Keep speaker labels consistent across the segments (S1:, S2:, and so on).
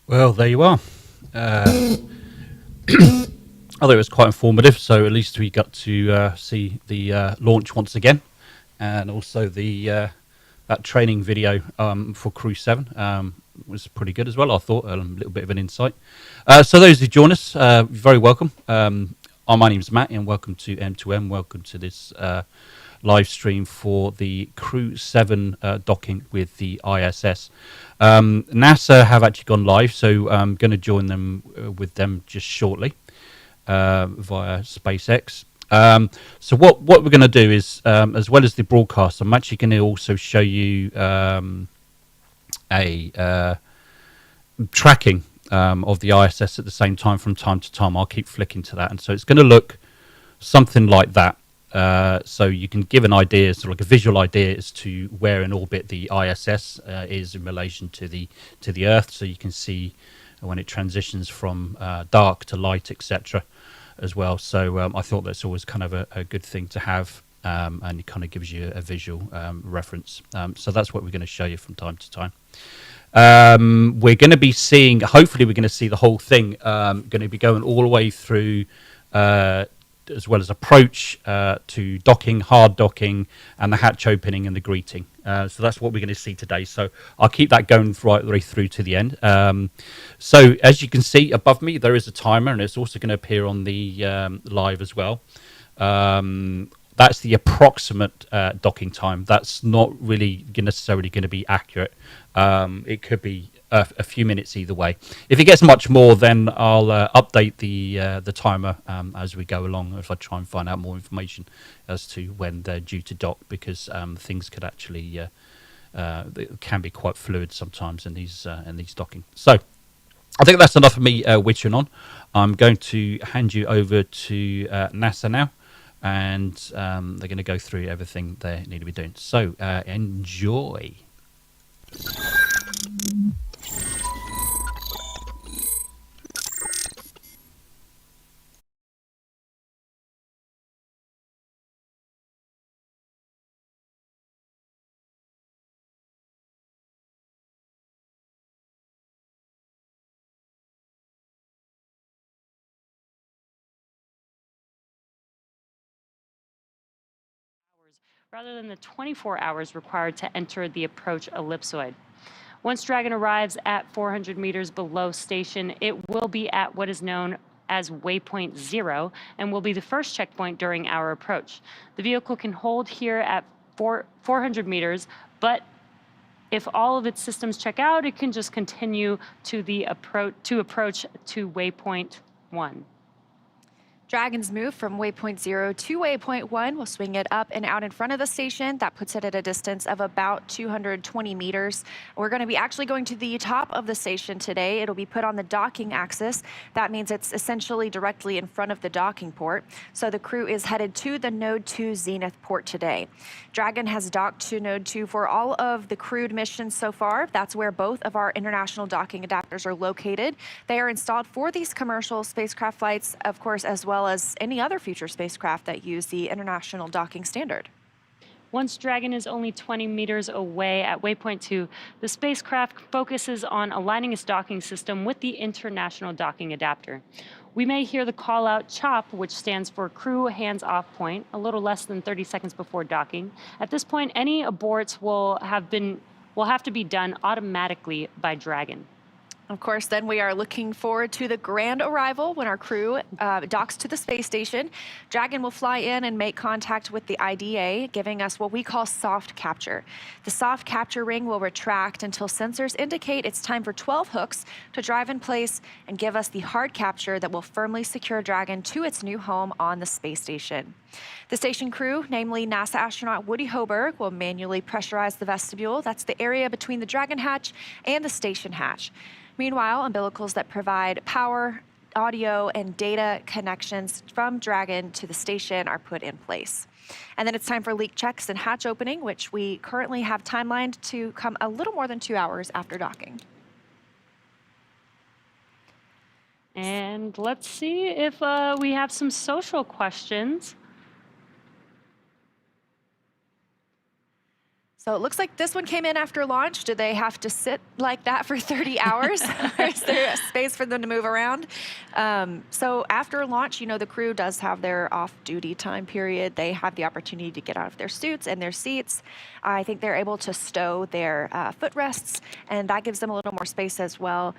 S1: Well, there you are. Uh, I thought it was quite informative, so at least we got to see the launch once again, and also the that training video for Crew 7 was pretty good as well. I thought a little bit of an insight. So those who join us, very welcome. My name's Matt, and welcome to M2M. Welcome to this live stream for the Crew 7 docking with the ISS. NASA have actually gone live, so I'm going to join them with them just shortly via SpaceX. So what we're going to do is, as well as the broadcast, I'm actually going to also show you a tracking of the ISS at the same time from time to time. I'll keep flicking to that, and so it's going to look something like that. So you can give an idea, sort of like a visual idea, as to where in orbit the ISS is in relation to the Earth. So you can see when it transitions from dark to light, etc. as well. So I thought that's always kind of a good thing to have, and it kind of gives you a visual reference. So that's what we're going to show you from time to time. We're going to be seeing, hopefully we're going to see the whole thing, going to be going all the way through as well as approach to docking, hard docking, and the hatch opening and the greeting. So that's what we're going to see today. So I'll keep that going right through to the end. So as you can see above me, there is a timer, and it's also going to appear on the live as well. That's the approximate docking time. That's not really necessarily going to be accurate. It could be a few minutes either way. If it gets much more, then I'll update the timer as we go along, if I try and find out more information as to when they're due to dock, because things could actually it can be quite fluid sometimes in these docking. So I think that's enough of me witching on. I'm going to hand you over to NASA now, and they're going to go through everything they need to be doing. So enjoy.
S2: Rather than the 24 hours required to enter the approach ellipsoid. Once Dragon arrives at 400 meters below station, it will be at what is known as waypoint 0 and will be the first checkpoint during our approach. The vehicle can hold here at 400 meters, but if all of its systems check out, it can just continue to the approach to waypoint 1.
S3: Dragon's move from waypoint 0 to waypoint 1 will swing it up and out in front of the station. That puts it at a distance of about 220 meters. We're going to be actually going to the top of the station today. It'll be put on the docking axis. That means it's essentially directly in front of the docking port. So the crew is headed to the Node 2 Zenith port today. Dragon has docked to Node 2 for all of the crewed missions so far. That's where both of our international docking adapters are located. They are installed for these commercial spacecraft flights, of course, as well as any other future spacecraft that use the international docking standard.
S2: Once Dragon is only 20 meters away at waypoint 2, the spacecraft focuses on aligning its docking system with the international docking adapter. We may hear the call out CHOP, which stands for Crew Hands Off Point, a little less than 30 seconds before docking. At this point, any aborts will have to be done automatically by Dragon.
S3: Of course, then we are looking forward to the grand arrival when our crew docks to the space station. Dragon will fly in and make contact with the IDA, giving us what we call soft capture. The soft capture ring will retract until sensors indicate it's time for 12 hooks to drive in place and give us the hard capture that will firmly secure Dragon to its new home on the space station. The station crew, namely NASA astronaut Woody Hoberg, will manually pressurize the vestibule. That's the area between the Dragon hatch and the station hatch. Meanwhile, umbilicals that provide power, audio, and data connections from Dragon to the station are put in place. And then it's time for leak checks and hatch opening, which we currently have timelined to come a little more than 2 hours after docking.
S2: And let's see if we have some social questions.
S3: So it looks like this one came in after launch. Did they have to sit like that for 30 hours? Or is there a space for them to move around? So after launch, you know, the crew does have their off-duty time period. They have the opportunity to get out of their suits and their seats. I think they're able to stow their footrests, and that gives them a little more space as well.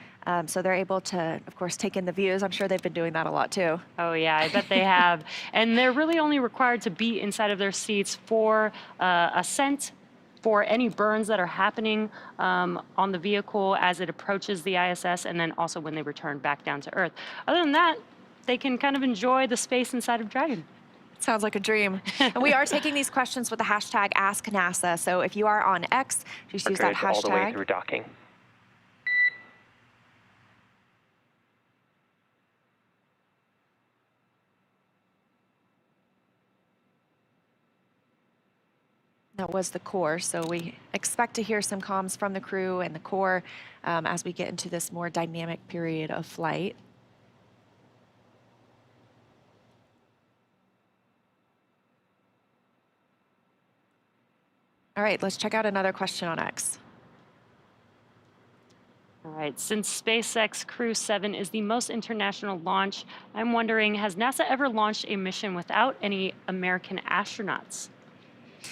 S3: So they're able to, of course, take in the views. I'm sure they've been doing that a lot too.
S2: Oh yeah, I bet they have. And they're really only required to be inside of their seats for ascent, for any burns that are happening on the vehicle as it approaches the ISS, and then also when they return back down to Earth. Other than that, they can kind of enjoy the space inside of Dragon.
S3: Sounds like a dream. And we are taking these questions with the hashtag #AskNASA. So if you are on X, just use that hashtag.
S4: All the way through docking.
S3: That was the core, so we expect to hear some comms from the crew and the core as we get into this more dynamic period of flight. All right, let's check out another question on X.
S2: All right, since SpaceX Crew 7 is the most international launch, I'm wondering, has NASA ever launched a mission without any American astronauts?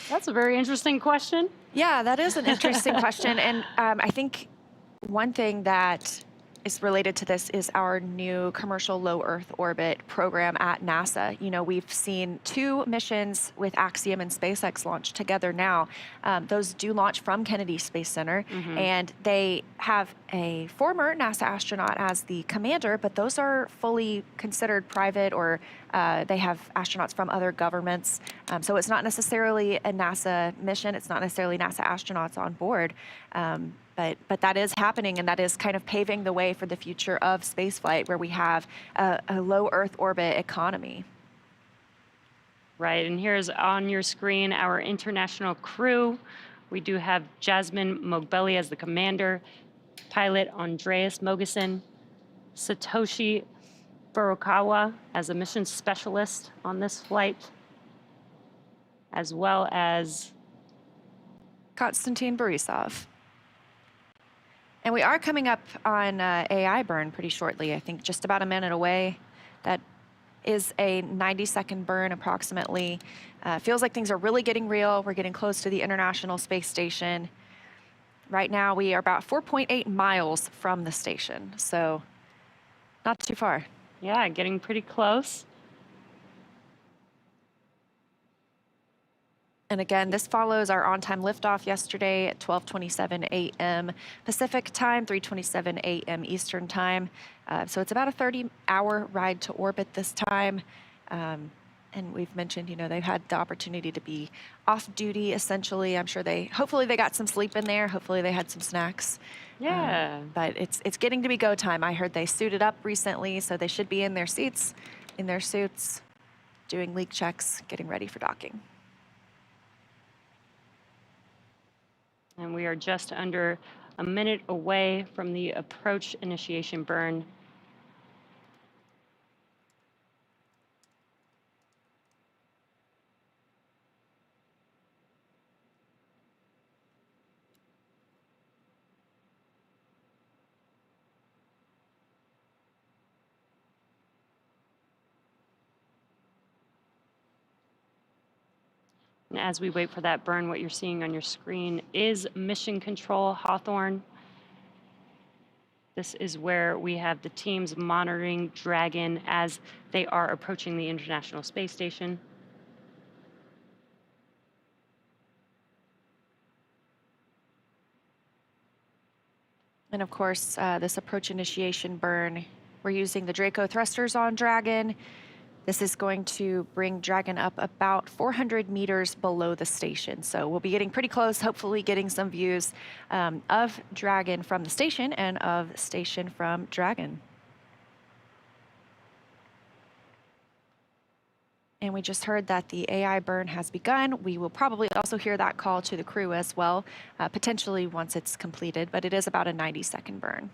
S2: That's a very interesting question.
S3: Yeah, that is an interesting question. And I think one thing that is related to this is our new commercial low Earth orbit program at NASA. You know, we've seen 2 missions with Axiom and SpaceX launch together now. Those do launch from Kennedy Space Center, and they have a former NASA astronaut as the commander, but those are fully considered private, or they have astronauts from other governments. So it's not necessarily a NASA mission. It's not necessarily NASA astronauts on board. But that is happening, and that is kind of paving the way for the future of spaceflight, where we have a low Earth orbit economy.
S2: Right, and here's on your screen our international crew. We do have Jasmine Mogbelli as the commander, pilot Andreas Mogeson, Satoshi Furukawa as a mission specialist on this flight, as well as
S3: Konstantin Borisov. And we are coming up on AI burn pretty shortly, I think just about a minute away. That is a 90-second burn approximately. Feels like things are really getting real. We're getting close to the International Space Station. Right now we are about 4.8 miles from the station, so not too far.
S2: yeah, getting pretty close.
S3: And again, this follows our on-time liftoff yesterday at 12:27 a.m. Pacific time, 3:27 a.m. Eastern time. So it's about a 30-hour ride to orbit this time. And we've mentioned, you know, they've had the opportunity to be off duty essentially. I'm sure hopefully they got some sleep in there. Hopefully they had some snacks.
S2: Yeah.
S3: But it's getting to be go time. I heard they suited up recently, so they should be in their seats, in their suits, doing leak checks, getting ready for docking.
S2: And we are just under a minute away from the approach initiation burn. And as we wait for that burn, what you're seeing on your screen is Mission Control Hawthorne. This is where we have the teams monitoring Dragon as they are approaching the International Space Station.
S3: And of course, this approach initiation burn, we're using the Draco thrusters on Dragon. This is going to bring Dragon up about 400 meters below the station. So we'll be getting pretty close, hopefully getting some views of Dragon from the station and of station from Dragon. And we just heard that the AI burn has begun. We will probably also hear that call to the crew as well, potentially once it's completed, but it is about a 90-second burn.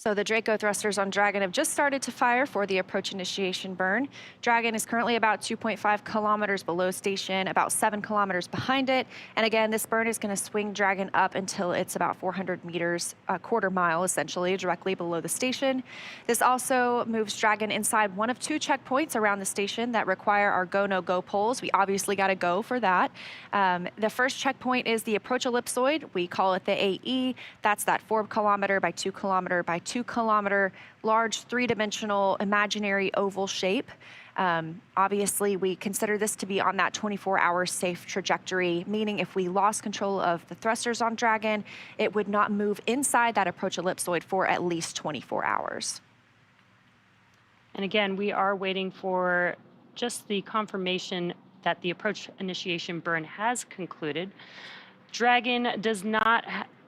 S3: So the Draco thrusters on Dragon have just started to fire for the approach initiation burn. Dragon is currently about 2.5 kilometers below station, about 7 kilometers behind it. And again, this burn is going to swing Dragon up until it's about 400 meters, a quarter mile essentially, directly below the station. This also moves Dragon inside one of 2 checkpoints around the station that require our go, no go poles. We obviously got to go for that. The first checkpoint is the approach ellipsoid. We call it the AE. That's that 4 kilometer by 2 kilometer by 2 kilometer large 3-dimensional imaginary oval shape. Obviously, we consider this to be on that 24-hour safe trajectory, meaning if we lost control of the thrusters on Dragon, it would not move inside that approach ellipsoid for at least 24 hours.
S2: And again, we are waiting for just the confirmation that the approach initiation burn has concluded. Dragon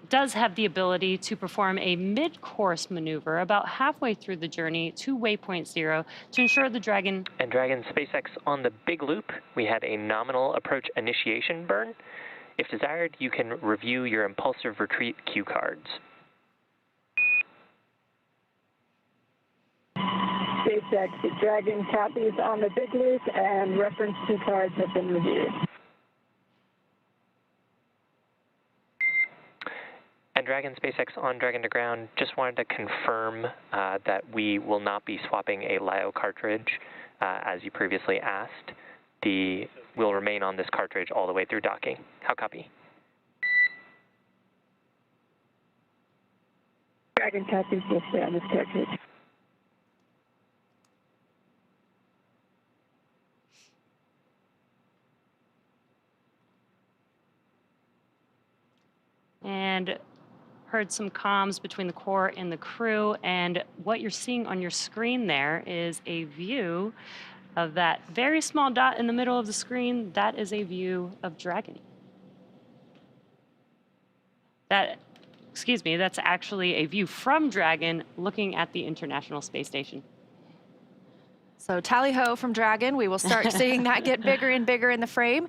S2: does have the ability to perform a mid-course maneuver about halfway through the journey to waypoint 0 to ensure the Dragon...
S4: And Dragon SpaceX on the big loop, we had a nominal approach initiation burn. If desired, you can review your impulsive retreat cue cards.
S5: SpaceX Dragon copies on the big loop and reference cue cards have been reviewed.
S4: And Dragon SpaceX on Dragon to ground, just wanted to confirm that we will not be swapping a LiO cartridge as you previously asked. We'll remain on this cartridge all the way through docking. How copy?
S5: Dragon copies will stay on this cartridge.
S2: And heard some comms between the core and the crew, and what you're seeing on your screen there is a view of that very small dot in the middle of the screen. That is a view of Dragon. That's actually a view from Dragon looking at the International Space Station.
S3: So tally-ho from Dragon. We will start seeing that get bigger and bigger in the frame.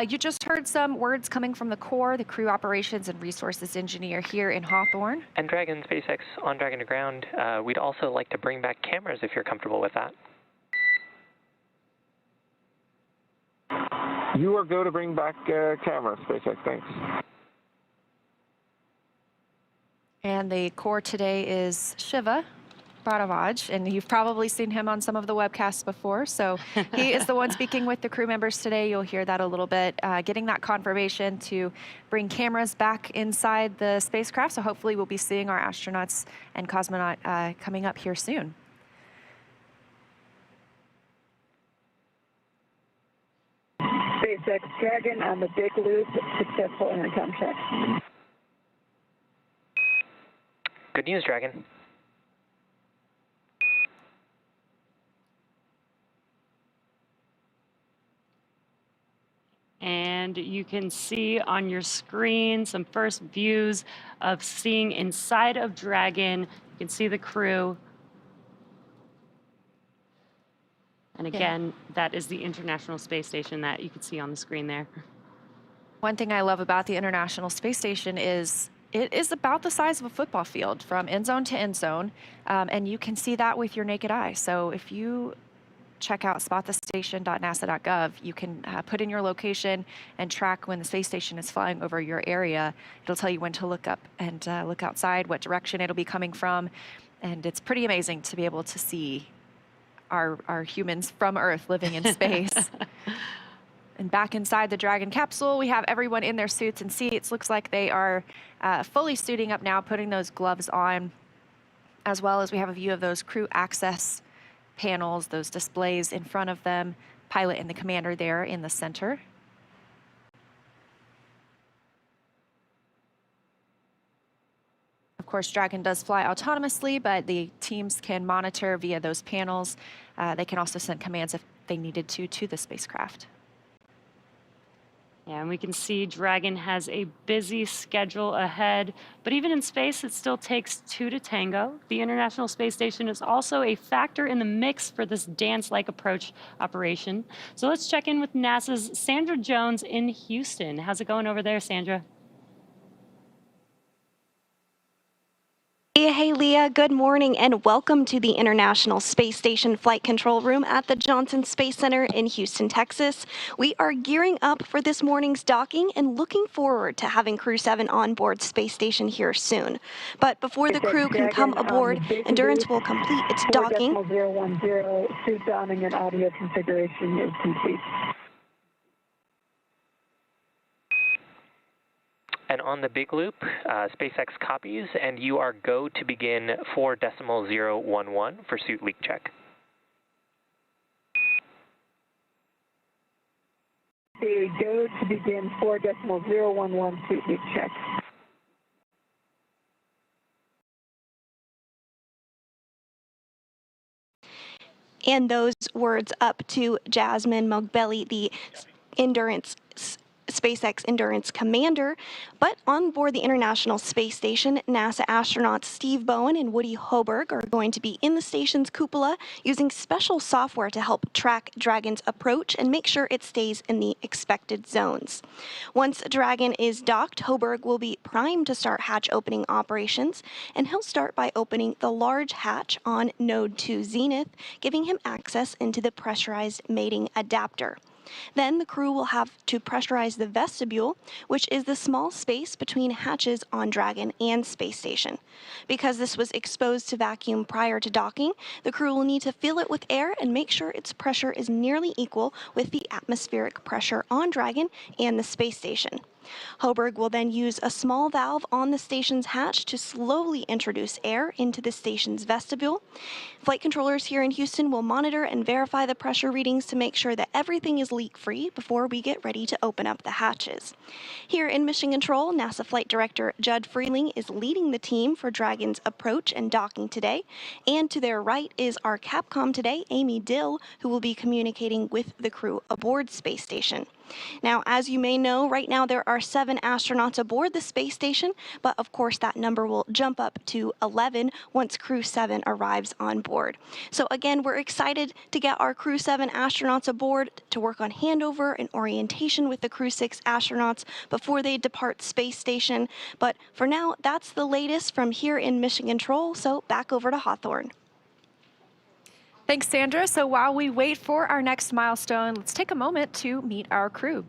S3: You just heard some words coming from the core, the crew operations and resources engineer here in Hawthorne.
S4: And Dragon SpaceX on Dragon to ground, we'd also like to bring back cameras if you're comfortable with that.
S6: You are go to bring back cameras, SpaceX, thanks.
S3: And the core today is Shiva Bharavaj, and you've probably seen him on some of the webcasts before. So he is the one speaking with the crew members today. You'll hear that a little bit, getting that confirmation to bring cameras back inside the spacecraft. So hopefully we'll be seeing our astronauts and cosmonaut coming up here soon.
S5: SpaceX Dragon on the big loop, successful intercom check.
S4: Good news, Dragon.
S2: And you can see on your screen some first views of seeing inside of Dragon. You can see the crew. And again, that is the International Space Station that you can see on the screen there.
S3: One thing I love about the International Space Station is it is about the size of a football field from end zone to end zone, and you can see that with your naked eye. So if you check out spotthestation.nasa.gov, you can put in your location and track when the space station is flying over your area. It'll tell you when to look up and look outside, what direction it'll be coming from, and it's pretty amazing to be able to see our humans from Earth living in space. And back inside the Dragon capsule, we have everyone in their suits and seats. Looks like they are fully suiting up now, putting those gloves on, as well as we have a view of those crew access panels, those displays in front of them, pilot and the commander there in the center. Of course, Dragon does fly autonomously, but the teams can monitor via those panels. They can also send commands if they needed to the spacecraft.
S2: Yeah, and we can see Dragon has a busy schedule ahead, but even in space, it still takes 2 to tango. The International Space Station is also a factor in the mix for this dance-like approach operation. So let's check in with NASA's Sandra Jones in Houston. How's it going over there, Sandra?
S7: Hey, Leah, good morning and welcome to the International Space Station Flight Control Room at the Johnson Space Center in Houston, Texas. We are gearing up for this morning's docking and looking forward to having Crew 7 on board Space Station here soon. But before the crew can come aboard, Endurance will complete its docking.
S5: 4.010, suit downing and audio configuration is complete.
S4: And on the big loop, SpaceX copies, and you are go to begin 4.011 for suit leak check.
S5: Go to begin 4.011 suit leak check.
S7: And those words up to Jasmine Mogbelli, the SpaceX Endurance commander. But on board the International Space Station, NASA astronauts Steve Bowen and Woody Hoberg are going to be in the station's cupola using special software to help track Dragon's approach and make sure it stays in the expected zones. Once Dragon is docked, Hoberg will be primed to start hatch opening operations, and he'll start by opening the large hatch on Node 2 Zenith, giving him access into the pressurized mating adapter. Then the crew will have to pressurize the vestibule, which is the small space between hatches on Dragon and Space Station. Because this was exposed to vacuum prior to docking, the crew will need to fill it with air and make sure its pressure is nearly equal with the atmospheric pressure on Dragon and the Space Station. Hoberg will then use a small valve on the station's hatch to slowly introduce air into the station's vestibule. Flight controllers here in Houston will monitor and verify the pressure readings to make sure that everything is leak-free before we get ready to open up the hatches. Here in Mission Control, NASA Flight Director Judd Freeling is leading the team for Dragon's approach and docking today. And to their right is our Capcom today, Amy Dill, who will be communicating with the crew aboard Space Station. Now, as you may know, right now there are 7 astronauts aboard the space station, but of course that number will jump up to 11 once Crew 7 arrives on board. So again, we're excited to get our Crew 7 astronauts aboard to work on handover and orientation with the Crew 6 astronauts before they depart space station. But for now, that's the latest from here in Mission Control, so back over to Hawthorne.
S3: Thanks, Sandra. So while we wait for our next milestone, let's take a moment to meet our crew.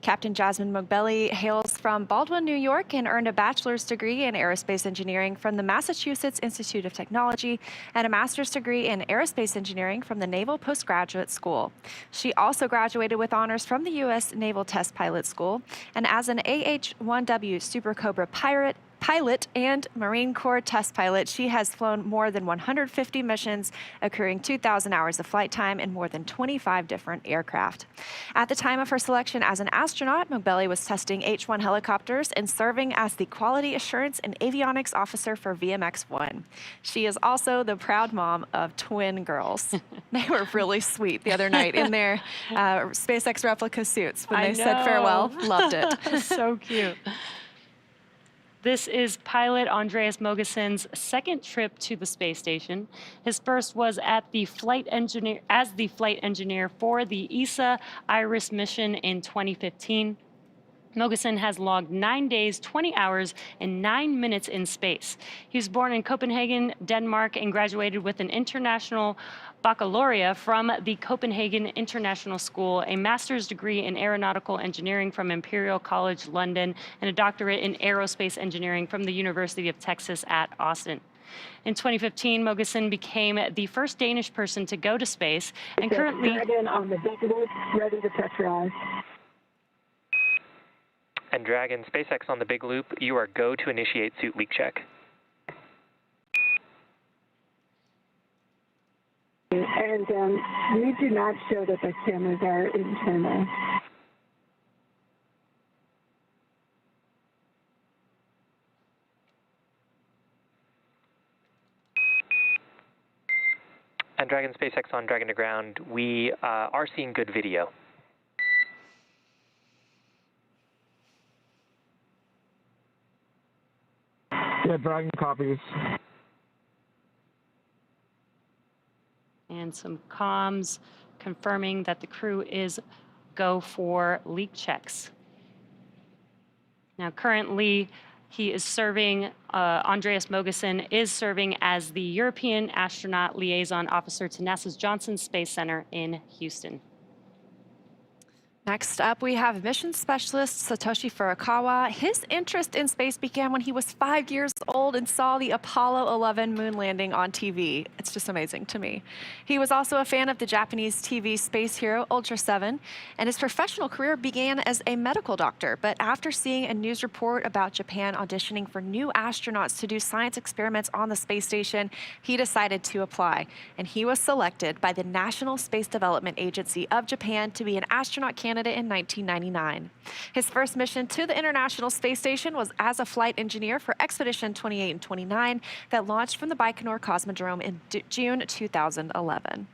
S3: Captain Jasmine Mogbelli hails from Baldwin, New York, and earned a bachelor's degree in aerospace engineering from the Massachusetts Institute of Technology and a master's degree in aerospace engineering from the Naval Postgraduate School. She also graduated with honors from the U.S. Naval Test Pilot School, and as an AH-1W Super Cobra pilot and Marine Corps test pilot, she has flown more than 150 missions, accruing 2,000 hours of flight time in more than 25 different aircraft. At the time of her selection as an astronaut, Mogbelli was testing H-1 helicopters and serving as the Quality Assurance and Avionics Officer for VMX-1. She is also the proud mom of twin girls. They were really sweet the other night in their SpaceX replica suits when they said farewell. Loved it.
S2: So cute. This is pilot Andreas Mogeson's second trip to the space station. His first was as the flight engineer for the ESA IRIS mission in 2015. Mogeson has logged 9 days, 20 hours, and 9 minutes in space. He was born in Copenhagen, Denmark, and graduated with an international baccalaureate from the Copenhagen International School, a master's degree in aeronautical engineering from Imperial College London, and a doctorate in aerospace engineering from the University of Texas at Austin. In 2015, Mogeson became the first Danish person to go to space, and currently...
S5: Dragon on the big loop, ready to pressurize.
S4: And Dragon, SpaceX on the big loop, you are go to initiate suit leak check.
S5: And we do not show that the cameras are internal.
S4: And Dragon, SpaceX on Dragon to ground, we are seeing good video.
S6: Yeah, Dragon copies.
S2: And some comms confirming that the crew is go for leak checks. Now, currently, He is serving, Andreas Mogensen is serving as the European Astronaut Liaison Officer to NASA's Johnson Space Center in Houston.
S3: Next up, we have mission specialist Satoshi Furukawa. His interest in space began when he was 5 years old and saw the Apollo 11 moon landing on TV. It's just amazing to me. He was also a fan of the Japanese TV space hero Ultra 7, and his professional career began as a medical doctor. But after seeing a news report about Japan auditioning for new astronauts to do science experiments on the space station, he decided to apply. And he was selected by the National Space Development Agency of Japan to be an astronaut candidate in 1999. His first mission to the International Space Station was as a flight engineer for Expedition 28 and 29 that launched from the Baikonur Cosmodrome in June 2011.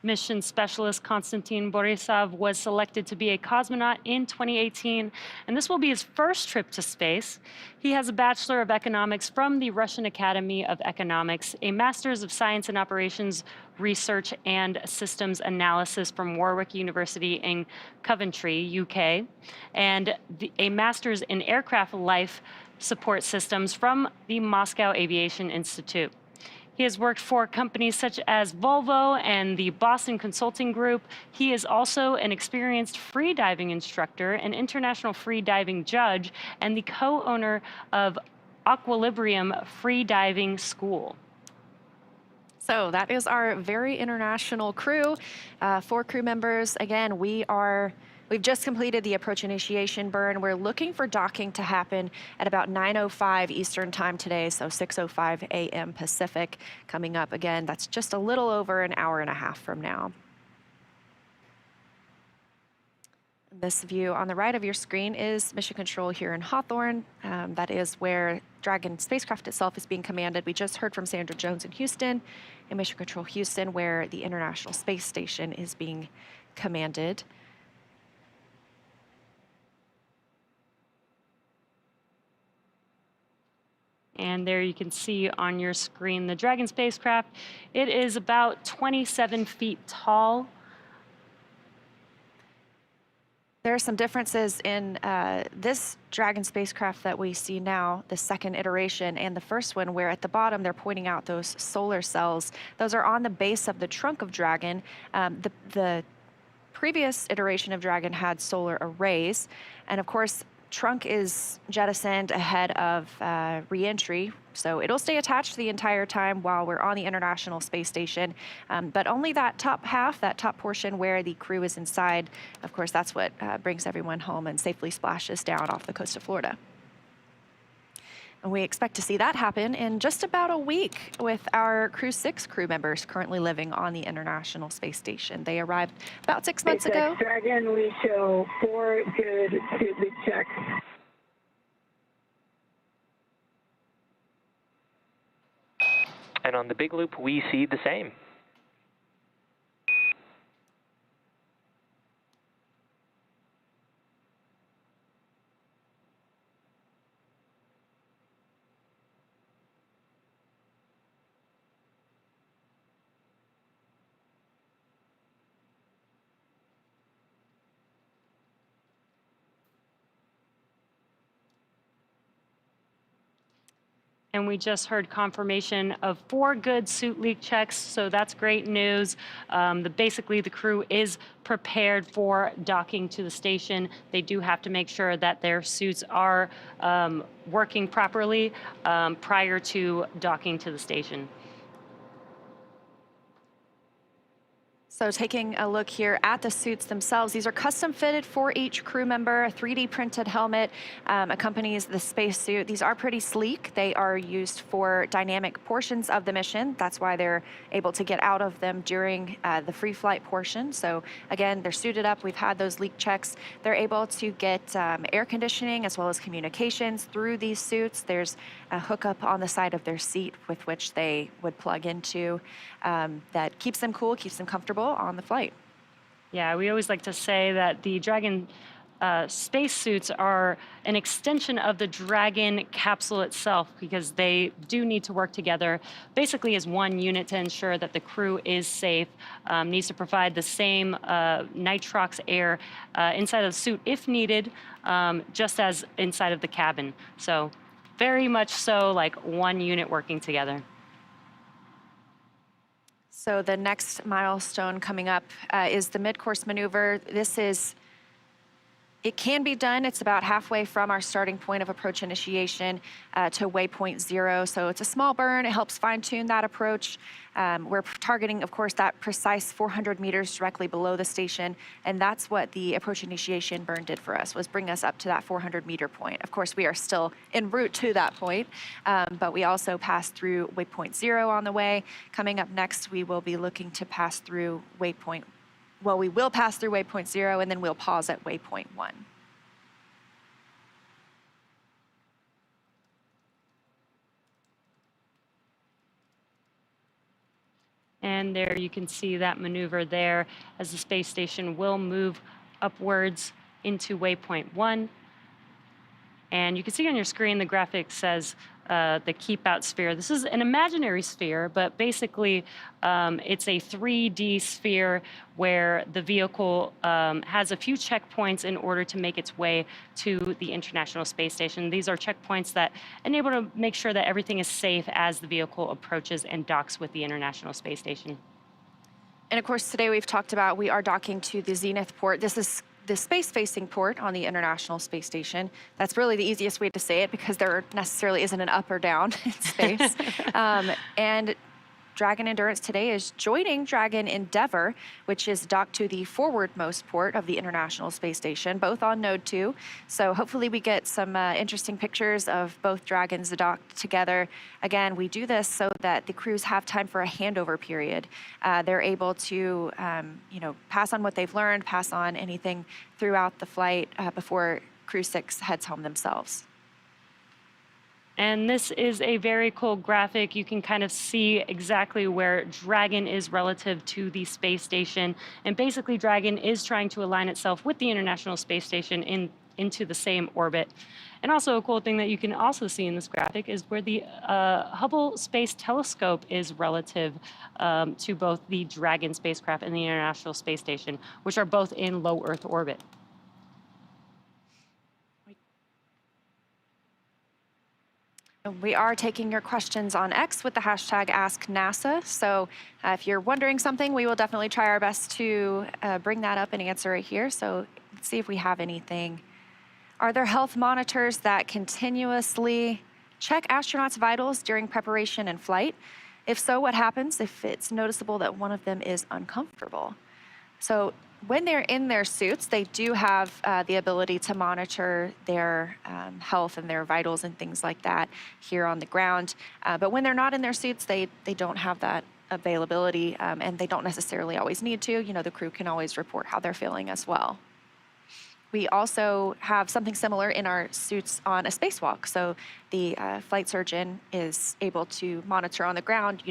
S2: Mission specialist Konstantin Borisov was selected to be a cosmonaut in 2018, and this will be his first trip to space. He has a Bachelor of Economics from the Russian Academy of Economics, a Master's of Science and Operations Research and Systems Analysis from Warwick University in Coventry, UK, and a Master's in Aircraft Life Support Systems from the Moscow Aviation Institute. He has worked for companies such as Volvo and the Boston Consulting Group. He is also an experienced freediving instructor, an international freediving judge, and the co-owner of Equilibrium Freediving School.
S3: So that is our very international crew. 4 crew members. Again, we've just completed the approach initiation burn. We're looking for docking to happen at about 9:05 Eastern time today, so 6:05 a.m. Pacific coming up. Again, that's just a little over an hour and a half from now. This view on the right of your screen is Mission Control here in Hawthorne. That is where Dragon spacecraft itself is being commanded. We just heard from Sandra Jones in Houston, and Mission Control Houston, where the International Space Station is being commanded.
S2: And there you can see on your screen the Dragon spacecraft. It is about 27 feet tall.
S3: There are some differences in this Dragon spacecraft that we see now, the second iteration, and the first one, where at the bottom they're pointing out those solar cells. Those are on the base of the trunk of Dragon. The previous iteration of Dragon had solar arrays, and of course, trunk is jettisoned ahead of re-entry, so it'll stay attached the entire time while we're on the International Space Station, but only that top half, that top portion where the crew is inside, of course, that's what brings everyone home and safely splashes down off the coast of Florida. And we expect to see that happen in just about a week with our Crew 6 crew members currently living on the International Space Station. They arrived about 6 months ago.
S5: Dragon, we show 4 good suit leak checks.
S4: And on the big loop, we see the same.
S2: And we just heard confirmation of 4 good suit leak checks, so that's great news. Basically, the crew is prepared for docking to the station. They do have to make sure that their suits are working properly prior to docking to the station.
S3: So taking a look here at the suits themselves, these are custom fitted for each crew member. A 3D printed helmet accompanies the spacesuit. These are pretty sleek. They are used for dynamic portions of the mission. That's why they're able to get out of them during the free flight portion. So again, they're suited up. We've had those leak checks. They're able to get air conditioning as well as communications through these suits. There's a hookup on the side of their seat with which they would plug into that keeps them cool, keeps them comfortable on the flight.
S2: Yeah, we always like to say that the Dragon spacesuits are an extension of the Dragon capsule itself because they do need to work together basically as one unit to ensure that the crew is safe, needs to provide the same nitrox air inside of the suit if needed, just as inside of the cabin. So very much so like one unit working together.
S3: So the next milestone coming up is the mid-course maneuver. It can be done. It's about halfway from our starting point of approach initiation to waypoint 0. So it's a small burn. It helps fine-tune that approach. We're targeting, of course, that precise 400 meters directly below the station. And that's what the approach initiation burn did for us, was bring us up to that 400-meter point. Of course, we are still en route to that point, but we also passed through waypoint 0 on the way. Coming up next, we will be looking to pass through waypoint. Well, we will pass through waypoint 0, and then we'll pause at waypoint 1.
S2: And there you can see that maneuver there as the space station will move upwards into waypoint 1. And you can see on your screen the graphic says the keep out sphere. This is an imaginary sphere, but basically it's a 3D sphere where the vehicle has a few checkpoints in order to make its way to the International Space Station. These are checkpoints that enable to make sure that everything is safe as the vehicle approaches and docks with the International Space Station.
S3: And of course, today we've talked about we are docking to the Zenith port. This is the space-facing port on the International Space Station. That's really the easiest way to say it because there necessarily isn't an up or down in space. And Dragon Endurance today is joining Dragon Endeavour, which is docked to the forwardmost port of the International Space Station, both on Node 2. So hopefully we get some interesting pictures of both Dragons docked together. Again, we do this so that the crews have time for a handover period. They're able to, pass on what they've learned, pass on anything throughout the flight before Crew 6 heads home themselves.
S2: And this is a very cool graphic. You can kind of see exactly where Dragon is relative to the space station. And basically, Dragon is trying to align itself with the International Space Station into the same orbit. And also a cool thing that you can also see in this graphic is where the Hubble Space Telescope is relative to both the Dragon spacecraft and the International Space Station, which are both in low Earth orbit.
S3: We are taking your questions on X with the hashtag AskNASA. So if you're wondering something, we will definitely try our best to bring that up and answer it here. So let's see if we have anything. Are there health monitors that continuously check astronauts' vitals during preparation and flight? If so, what happens if it's noticeable that one of them is uncomfortable? So when they're in their suits, they do have the ability to monitor their health and their vitals and things like that here on the ground. But when they're not in their suits, they don't have that availability, and they don't necessarily always need to. The crew can always report how they're feeling as well. We also have something similar in our suits on a spacewalk. So the flight surgeon is able to monitor on the ground,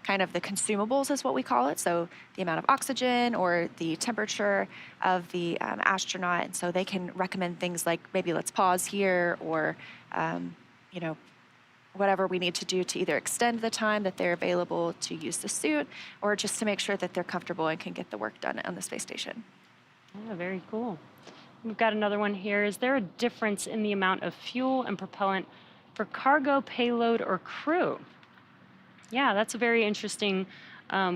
S3: kind of the consumables is what we call it. So the amount of oxygen or the temperature of the astronaut. And so they can recommend things like maybe let's pause here or, whatever we need to do to either extend the time that they're available to use the suit or just to make sure that they're comfortable and can get the work done on the space station.
S2: Yeah, very cool. We've got another one here. Is there a difference in the amount of fuel and propellant for cargo, payload, or crew? Yeah, that's a very interesting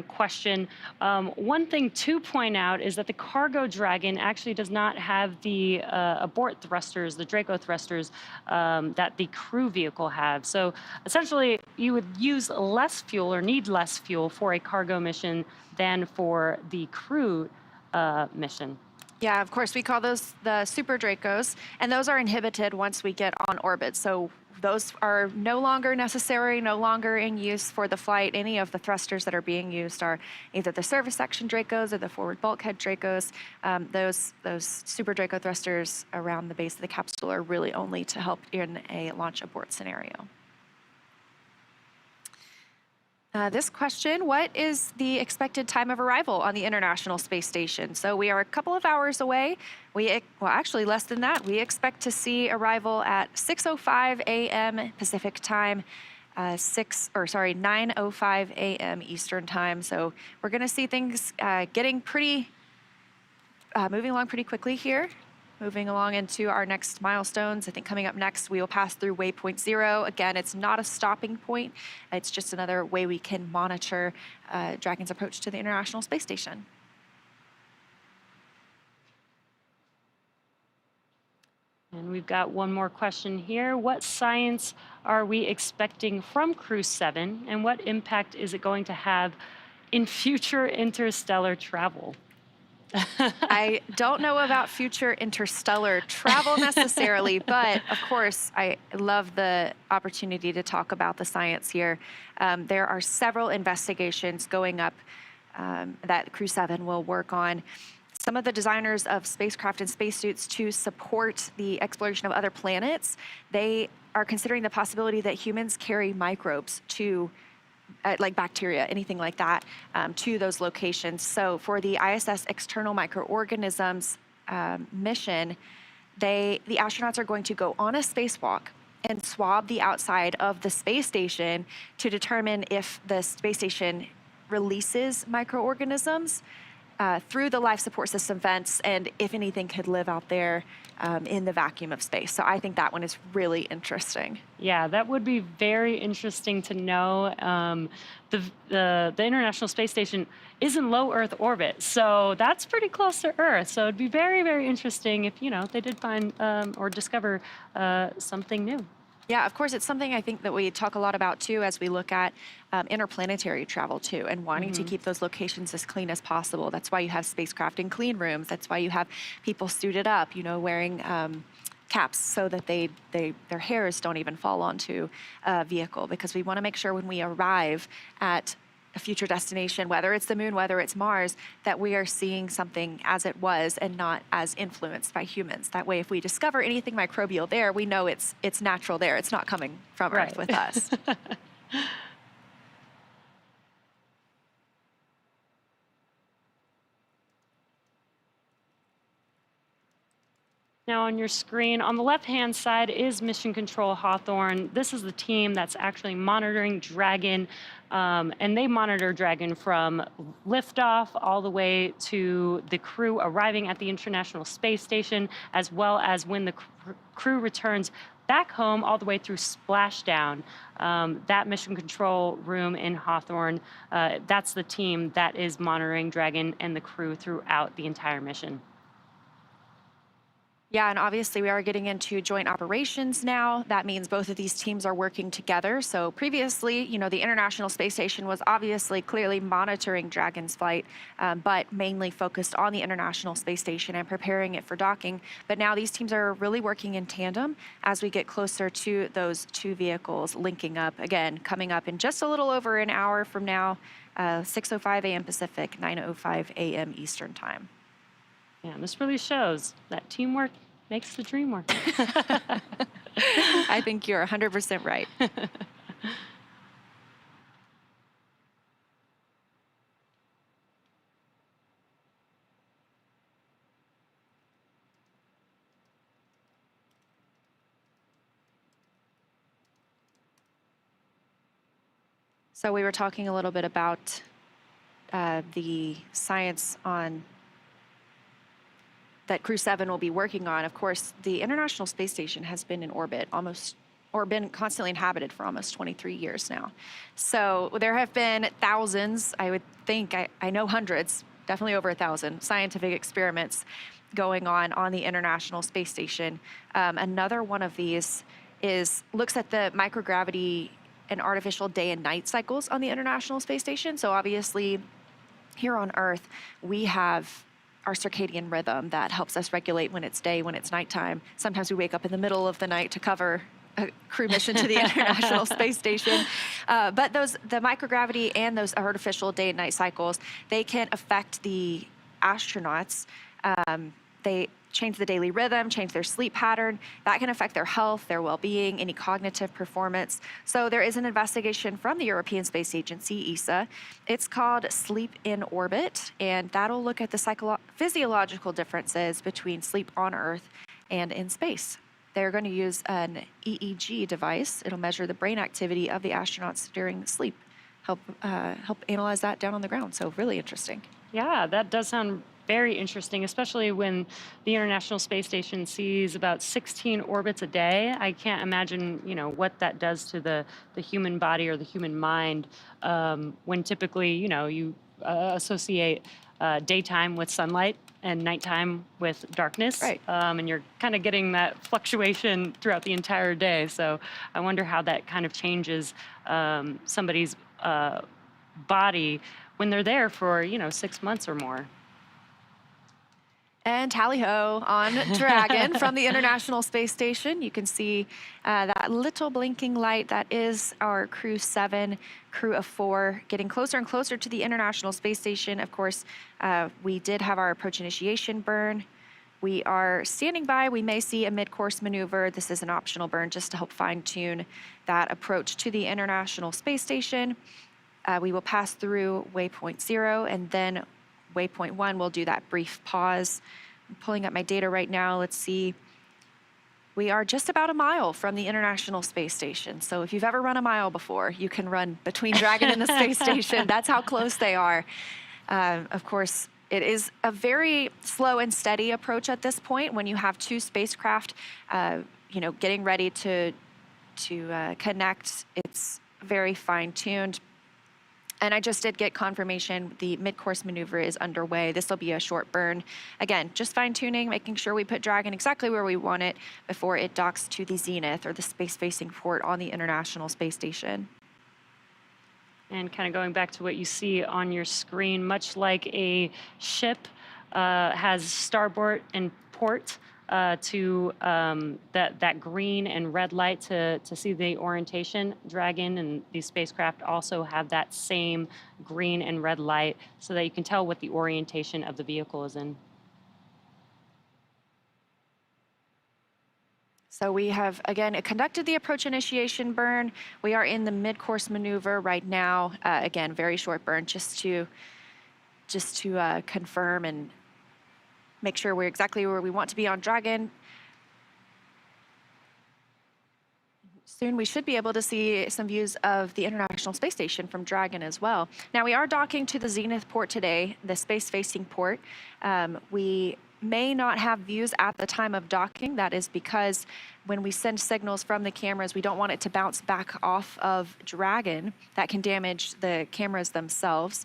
S2: question. One thing to point out is that the cargo Dragon actually does not have the abort thrusters, the Draco thrusters, that the crew vehicle have. So essentially, you would use less fuel or need less fuel for a cargo mission than for the crew mission.
S3: Yeah, of course, we call those the Super Dracos, and those are inhibited once we get on orbit. So those are no longer necessary, no longer in use for the flight. Any of the thrusters that are being used are either the service section Dracos or the forward bulkhead Dracos. Those Super Draco thrusters around the base of the capsule are really only to help in a launch abort scenario. This question, what is the expected time of arrival on the International Space Station? So we are a couple of hours away. Well, actually less than that. We expect to see arrival at 6:05 a.m. Pacific time, 9:05 a.m. Eastern time. So we're going to see things getting pretty, moving along pretty quickly here. Moving along into our next milestones. I think coming up next, we will pass through waypoint 0. Again, it's not a stopping point. It's just another way we can monitor Dragon's approach to the International Space Station.
S2: And we've got one more question here. What science are we expecting from Crew 7, and what impact is it going to have in future interstellar travel?
S3: I don't know about future interstellar travel necessarily, but of course, I love the opportunity to talk about the science here. There are several investigations going up that Crew 7 will work on. Some of the designers of spacecraft and spacesuits to support the exploration of other planets, they are considering the possibility that humans carry microbes to like bacteria, anything like that, to those locations. So for the ISS external microorganisms mission, the astronauts are going to go on a spacewalk and swab the outside of the space station to determine if the space station releases microorganisms through the life support system vents, and if anything could live out there in the vacuum of space. So I think that one is really interesting.
S2: Yeah, that would be very interesting to know. The International Space Station is in low Earth orbit, so that's pretty close to Earth. So it'd be very, very interesting if, they did find or discover something new.
S3: Yeah, of course, it's something I think that we talk a lot about too as we look at interplanetary travel too, and wanting to keep those locations as clean as possible. That's why you have spacecraft in clean rooms. That's why you have people suited up, wearing caps so that their hairs don't even fall onto a vehicle, because we want to make sure when we arrive at a future destination, whether it's the moon, whether it's Mars, that we are seeing something as it was and not as influenced by humans. That way, if we discover anything microbial there, we know it's natural there. It's not coming from Earth with us.
S2: Now on your screen, on the left-hand side is Mission Control Hawthorne. This is the team that's actually monitoring Dragon, and they monitor Dragon from liftoff all the way to the crew arriving at the International Space Station, as well as when the crew returns back home all the way through splashdown. That mission control room in Hawthorne, that's the team that is monitoring Dragon and the crew throughout the entire mission.
S3: Yeah, and obviously we are getting into joint operations now. That means both of these teams are working together. So previously, the International Space Station was obviously clearly monitoring Dragon's flight, but mainly focused on the International Space Station and preparing it for docking. But now these teams are really working in tandem as we get closer to those two vehicles linking up. Again, coming up in just a little over an hour from now, 6:05 a.m. Pacific, 9:05 a.m. Eastern time.
S2: Yeah, this really shows that teamwork makes the dream work.
S3: I think you're 100% right. So we were talking a little bit about the science that Crew 7 will be working on. Of course, the International Space Station has been in orbit been constantly inhabited for almost 23 years now. So there have been thousands, I would think, I know hundreds, definitely over 1,000 scientific experiments going on the International Space Station. Another one of these looks at the microgravity and artificial day and night cycles on the International Space Station. So obviously, here on Earth, we have our circadian rhythm that helps us regulate when it's day, when it's nighttime. Sometimes we wake up in the middle of the night to cover a crew mission to the International Space Station. But the microgravity and those artificial day and night cycles, they can affect the astronauts. change the daily rhythm, change their sleep pattern. That can affect their health, their well-being, any cognitive performance. So there is an investigation from the European Space Agency, ESA. It's called Sleep in Orbit, and that'll look at the physiological differences between sleep on Earth and in space. They're going to use an EEG device. It'll measure the brain activity of the astronauts during sleep, help analyze that down on the ground. So really interesting.
S2: Yeah, that does sound very interesting, especially when the International Space Station sees about 16 orbits a day. I can't imagine, what that does to the human body or the human mind when typically, you associate daytime with sunlight and nighttime with darkness.
S3: Right.
S2: And you're kind of getting that fluctuation throughout the entire day. So I wonder how that kind of changes somebody's body when they're there for, 6 months or more.
S3: And tally-ho on Dragon from the International Space Station. You can see that little blinking light. That is our Crew 7, Crew of 4, getting closer and closer to the International Space Station. Of course, we did have our approach initiation burn. We are standing by. We may see a mid-course maneuver. This is an optional burn just to help fine-tune that approach to the International Space Station. We will pass through waypoint 0, and then waypoint 1 will do that brief pause. I'm pulling up my data right now. Let's see. We are just about a mile from the International Space Station. So if you've ever run a mile before, you can run between Dragon and the space station. That's how close they are. Of course, it is a very slow and steady approach at this point when you have two spacecraft, getting ready to connect. It's very fine-tuned. And I just did get confirmation the mid-course maneuver is underway. This will be a short burn. Again, just fine-tuning, making sure we put Dragon exactly where we want it before it docks to the zenith or the space-facing port on the International Space Station.
S2: And kind of going back to what you see on your screen, much like a ship has starboard and port to that green and red light to see the orientation. Dragon and these spacecraft also have that same green and red light so that you can tell what the orientation of the vehicle is in.
S3: So we have, again, conducted the approach initiation burn. We are in the mid-course maneuver right now. Again, very short burn just to confirm and make sure we're exactly where we want to be on Dragon. Soon we should be able to see some views of the International Space Station from Dragon as well. Now we are docking to the zenith port today, the space-facing port. We may not have views at the time of docking. That is because when we send signals from the cameras, we don't want it to bounce back off of Dragon. That can damage the cameras themselves.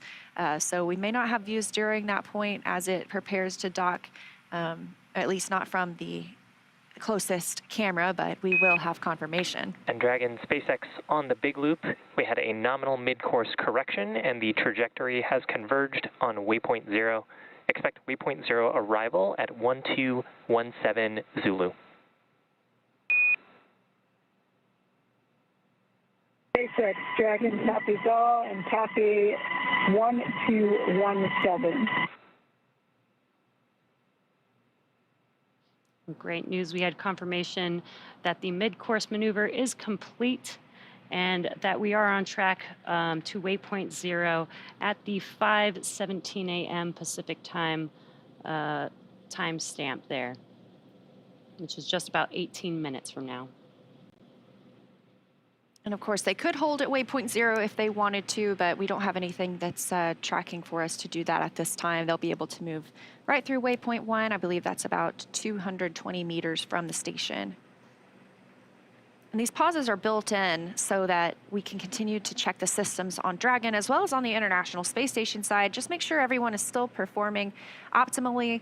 S3: So we may not have views during that point as it prepares to dock, at least not from the closest camera, but we will have confirmation.
S4: And Dragon SpaceX on the big loop, we had a nominal mid-course correction and the trajectory has converged on waypoint 0. Expect waypoint 0 arrival at 1217 Zulu.
S5: SpaceX, Dragon copies all and copy 1217.
S2: Great news. We had confirmation that the mid-course maneuver is complete and that we are on track to waypoint 0 at the 5:17 a.m. Pacific time timestamp there, which is just about 18 minutes from now.
S3: And of course, they could hold at waypoint 0 if they wanted to, but we don't have anything that's tracking for us to do that at this time. They'll be able to move right through waypoint 1. I believe that's about 220 meters from the station. And these pauses are built in so that we can continue to check the systems on Dragon as well as on the International Space Station side. Just make sure everyone is still performing optimally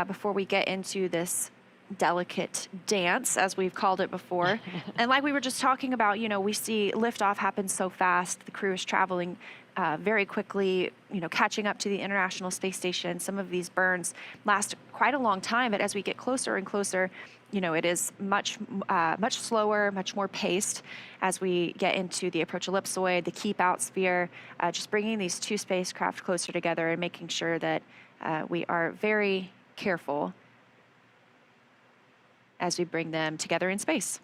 S3: before we get into this delicate dance, as we've called it before. And like we were just talking about, we see liftoff happen so fast. The crew is traveling very quickly, catching up to the International Space Station. Some of these burns last quite a long time, but as we get closer and closer, it is much slower, much more paced as we get into the approach ellipsoid, the keep out sphere, just bringing these two spacecraft closer together and making sure that we are very careful as we bring them together in space.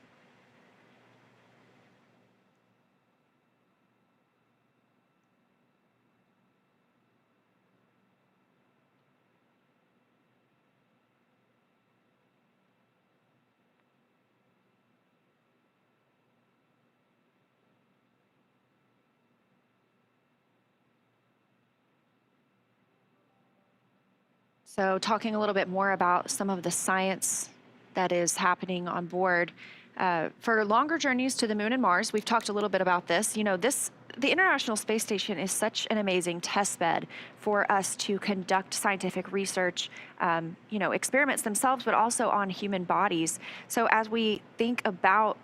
S3: So talking a little bit more about some of the science that is happening on board. For longer journeys to the moon and Mars, we've talked a little bit about this. The International Space Station is such an amazing test bed for us to conduct scientific research, experiments themselves, but also on human bodies. So as we think about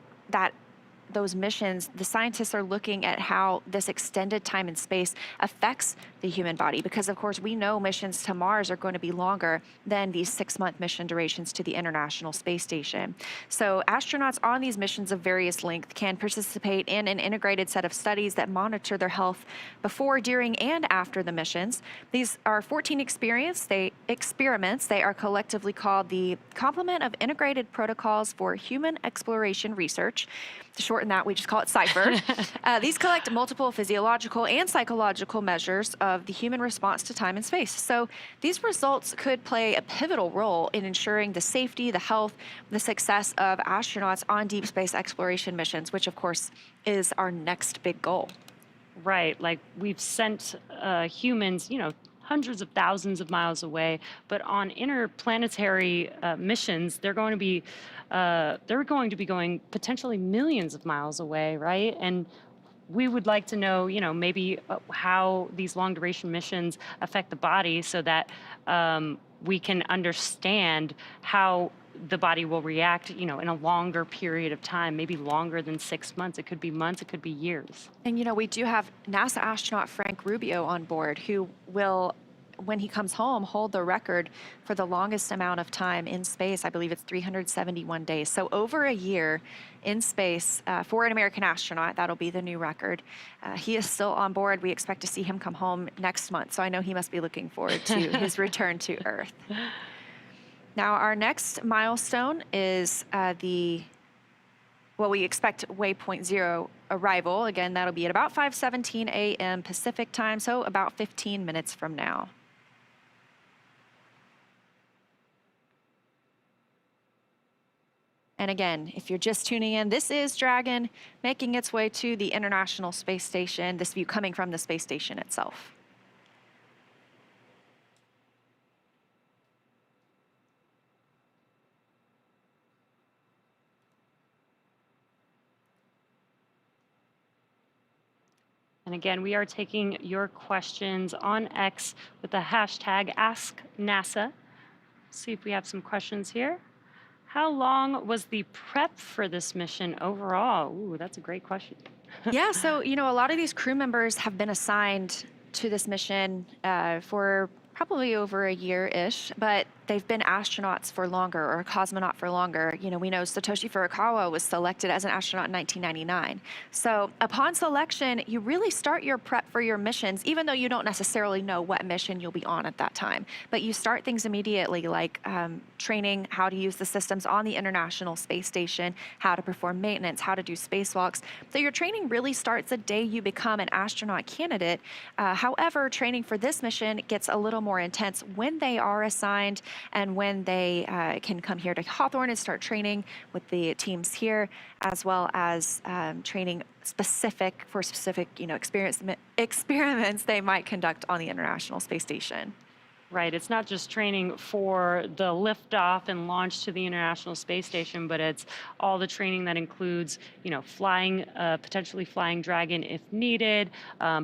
S3: those missions, the scientists are looking at how this extended time in space affects the human body, because of course we know missions to Mars are going to be longer than these 6-month mission durations to the International Space Station. So astronauts on these missions of various length can participate in an integrated set of studies that monitor their health before, during, and after the missions. These are 14 experiments. They are collectively called the Complement of Integrated Protocols for Human Exploration Research. To shorten that, we just call it CIPHER. These collect multiple physiological and psychological measures of the human response to time and space. So these results could play a pivotal role in ensuring the safety, the health, the success of astronauts on deep space exploration missions, which of course is our next big goal.
S2: Right, like we've sent humans, hundreds of thousands of miles away, but on interplanetary missions, they're going to be going potentially millions of miles away, right? And we would like to know, maybe how these long duration missions affect the body, so that we can understand how the body will react, in a longer period of time, maybe longer than 6 months. It could be months, it could be years.
S3: And we do have NASA astronaut Frank Rubio on board, who will, when he comes home, hold the record for the longest amount of time in space. I believe it's 371 days. So over a year in space for an American astronaut. That'll be the new record. He is still on board. We expect to see him come home next month. So I know he must be looking forward to his return to Earth. Now, our next milestone is we expect waypoint 0 arrival. Again, that'll be at about 5:17 a.m. Pacific time, so about 15 minutes from now. And again, if you're just tuning in, this is Dragon making its way to the International Space Station, this view coming from the space station itself.
S2: And again, we are taking your questions on X with the hashtag AskNASA. See if we have some questions here. How long was the prep for this mission overall? Ooh, that's a great question.
S3: Yeah, so, a lot of these crew members have been assigned to this mission for probably over a year-ish, but they've been astronauts for longer, or a cosmonaut for longer. We know Satoshi Furukawa was selected as an astronaut in 1999. So upon selection, you really start your prep for your missions, even though you don't necessarily know what mission you'll be on at that time. But you start things immediately, like training how to use the systems on the International Space Station, how to perform maintenance, how to do spacewalks. So your training really starts the day you become an astronaut candidate. However, training for this mission gets a little more intense when they are assigned, and when they can come here to Hawthorne and start training with the teams here, as well as training specific experiments they might conduct on the International Space Station.
S2: Right. It's not just training for the liftoff and launch to the International Space Station, but it's all the training that includes, flying, potentially flying Dragon if needed,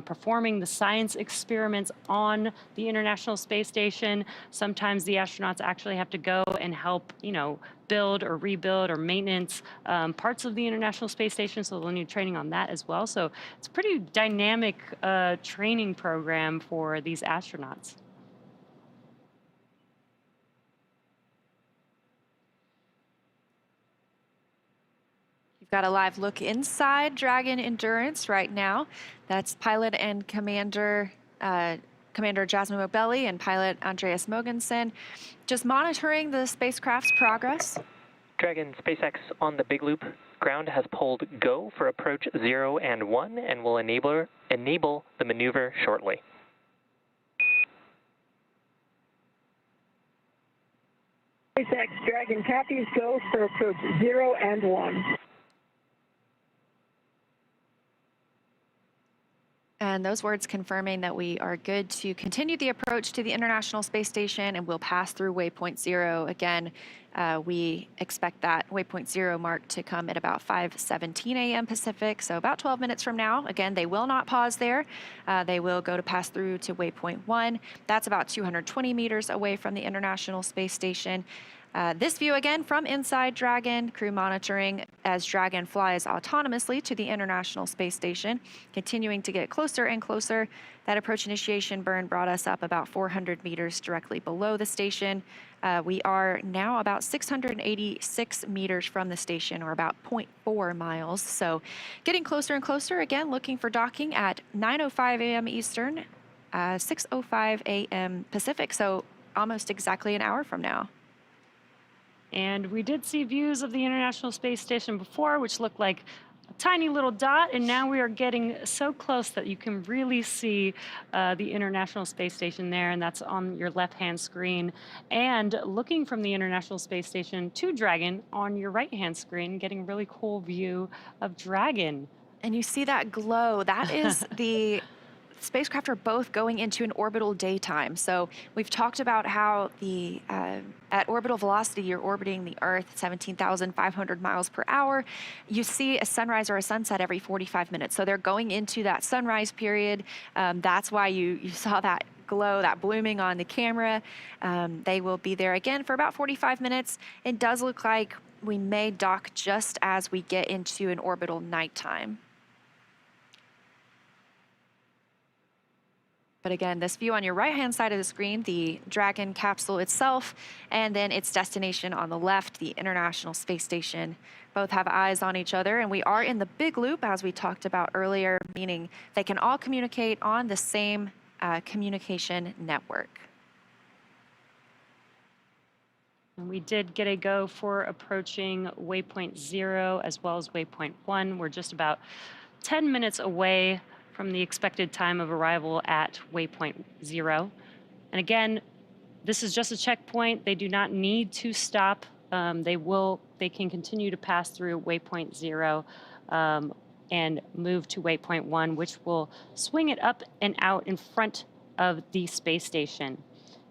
S2: performing the science experiments on the International Space Station. Sometimes the astronauts actually have to go and help, build or rebuild or maintenance parts of the International Space Station, so they'll need training on that as well. So it's a pretty dynamic training program for these astronauts.
S3: You've got a live look inside Dragon Endurance right now. That's pilot and Commander Jasmine Mobelli and pilot Andreas Mogensen, just monitoring the spacecraft's progress.
S4: Dragon SpaceX on the Big Loop ground has pulled go for approach 0 and 1 and will enable the maneuver shortly.
S5: SpaceX Dragon copies, go for approach 0 and 1.
S3: And those words confirming that we are good to continue the approach to the International Space Station, and we'll pass through waypoint 0. Again, we expect that waypoint 0 mark to come at about 5:17 a.m. Pacific, so about 12 minutes from now. Again, they will not pause there. They will go to pass through to waypoint 1. That's about 220 meters away from the International Space Station. This view again from inside Dragon, crew monitoring as Dragon flies autonomously to the International Space Station, continuing to get closer and closer. That approach initiation burn brought us up about 400 meters directly below the station. We are now about 686 meters from the station, or about 0.4 miles. So getting closer and closer, again, looking for docking at 9:05 a.m. Eastern, 6:05 a.m. Pacific, so almost exactly an hour from now.
S2: And we did see views of the International Space Station before, which looked like a tiny little dot, and now we are getting so close that you can really see the International Space Station there, and that's on your left-hand screen. And looking from the International Space Station to Dragon on your right-hand screen, getting a really cool view of Dragon.
S3: And you see that glow. That is the spacecraft are both going into an orbital daytime. So we've talked about how the at orbital velocity, you're orbiting the Earth 17,500 miles per hour. You see a sunrise or a sunset every 45 minutes. So they're going into that sunrise period. That's why you saw that glow, that blooming on the camera. They will be there again for about 45 minutes. It does look like we may dock just as we get into an orbital nighttime. But again, this view on your right-hand side of the screen, the Dragon capsule itself, and then its destination on the left, the International Space Station, both have eyes on each other. And we are in the Big Loop, as we talked about earlier, meaning they can all communicate on the same communication network.
S2: And we did get a go for approaching waypoint 0 as well as waypoint 1. We're just about 10 minutes away from the expected time of arrival at waypoint 0. And again, this is just a checkpoint. They do not need to stop. They can continue to pass through waypoint 0 and move to waypoint 1, which will swing it up and out in front of the space station.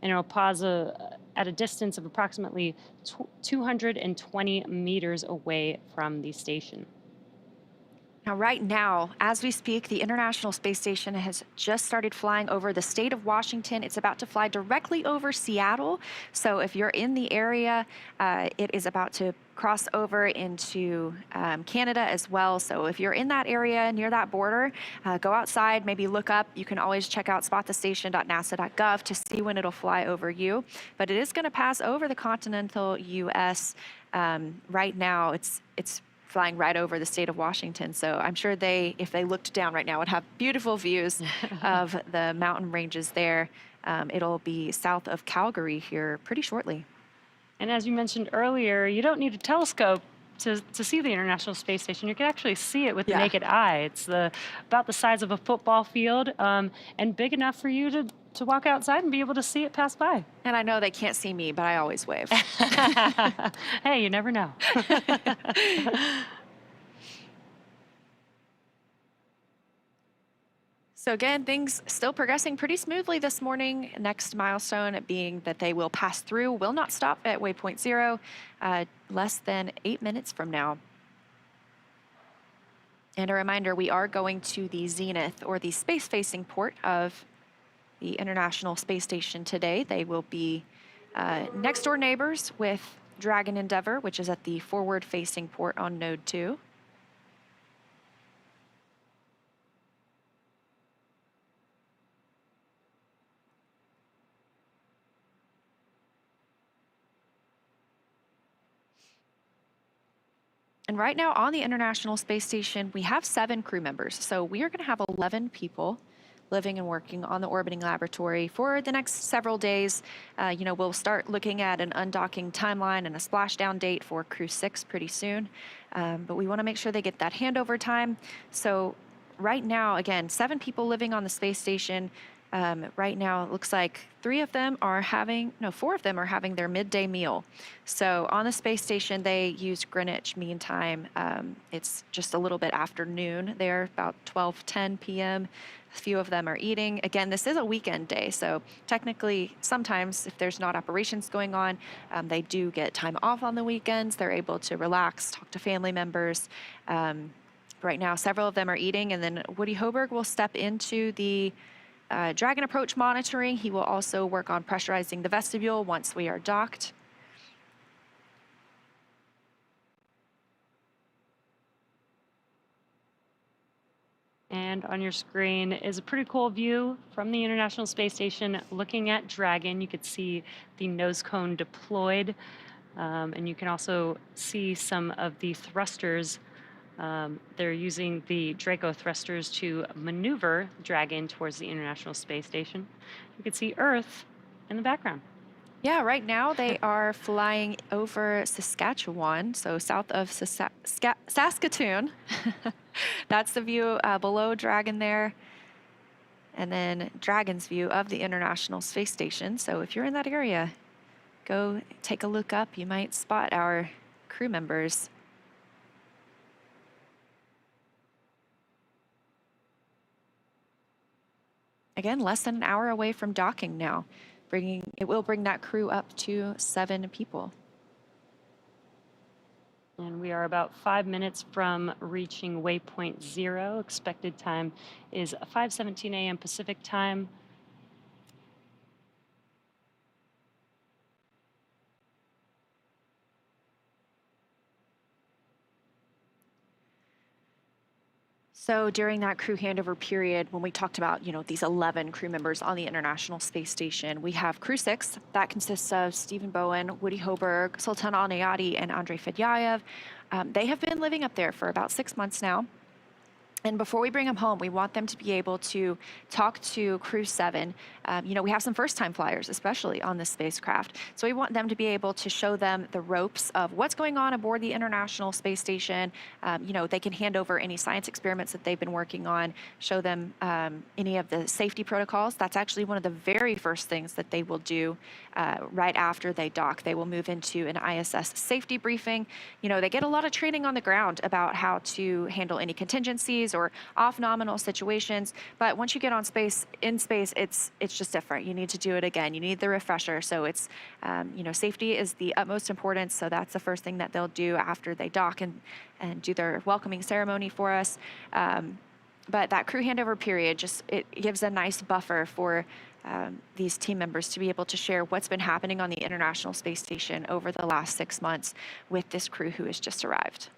S2: And it'll pause at a distance of approximately 220 meters away from the station.
S3: Now, right now, as we speak, the International Space Station has just started flying over the state of Washington. It's about to fly directly over Seattle. So if you're in the area, it is about to cross over into Canada as well. So if you're in that area near that border, go outside, maybe look up. You can always check out spotthestation.nasa.gov to see when it'll fly over you. But it is going to pass over the continental U.S. Right now. It's flying right over the state of Washington. So I'm sure if they looked down right now, would have beautiful views of the mountain ranges there. It'll be south of Calgary here pretty shortly.
S2: And as you mentioned earlier, you don't need a telescope to see the International Space Station. You can actually see it with the naked eye. It's about the size of a football field and big enough for you to walk outside and be able to see it pass by.
S3: And I know they can't see me, but I always wave.
S2: Hey, you never know.
S3: So again, things still progressing pretty smoothly this morning. Next milestone being that they will pass through, will not stop at waypoint 0, less than 8 minutes from now. And a reminder, we are going to the zenith, or the space-facing port of the International Space Station today. They will be next-door neighbors with Dragon Endeavour, which is at the forward-facing port on Node 2. And right now on the International Space Station, we have 7 crew members. So we are going to have 11 people living and working on the orbiting laboratory for the next several days. We'll start looking at an undocking timeline and a splashdown date for Crew 6 pretty soon. But we want to make sure they get that handover time. So right now, again, 7 people living on the space station. Right now, it looks like 4 of them are having their midday meal. So on the space station, they use Greenwich Mean Time. It's just a little bit after noon there, about 12:10 p.m. A few of them are eating. Again, this is a weekend day, so technically, sometimes if there's not operations going on, they do get time off on the weekends. They're able to relax, talk to family members. Right now, several of them are eating, and then Woody Hoberg will step into the Dragon approach monitoring. He will also work on pressurizing the vestibule once we are docked.
S2: And on your screen is a pretty cool view from the International Space Station looking at Dragon. You could see the nose cone deployed, and you can also see some of the thrusters. They're using the Draco thrusters to maneuver Dragon towards the International Space Station. You can see Earth in the background.
S3: Yeah, right now they are flying over Saskatchewan, so south of Saskatoon. That's the view below Dragon there. And then Dragon's view of the International Space Station. So if you're in that area, go take a look up. You might spot our crew members. Again, less than an hour away from docking now. It will bring that crew up to 7 people.
S2: And we are about 5 minutes from reaching waypoint 0. Expected time is 5:17 a.m. Pacific time.
S3: So during that crew handover period, when we talked about, these 11 crew members on the International Space Station, we have Crew 6. That consists of Stephen Bowen, Woody Hoberg, Sultan Al-Nayati, and Andrei Fedyayev. They have been living up there for about 6 months now. And before we bring them home, we want them to be able to talk to Crew 7. We have some first-time flyers, especially on this spacecraft. So we want them to be able to show them the ropes of what's going on aboard the International Space Station. They can hand over any science experiments that they've been working on, show them any of the safety protocols. That's actually one of the very first things that they will do right after they dock. They will move into an ISS safety briefing. They get a lot of training on the ground about how to handle any contingencies or off-nominal situations, but once you get in space, it's just different. You need to do it again. You need the refresher. So it's, safety is the utmost importance. So that's the first thing that they'll do after they dock and do their welcoming ceremony for us. But that crew handover period, it gives a nice buffer for these team members to be able to share what's been happening on the International Space Station over the last 6 months with this crew who has just arrived.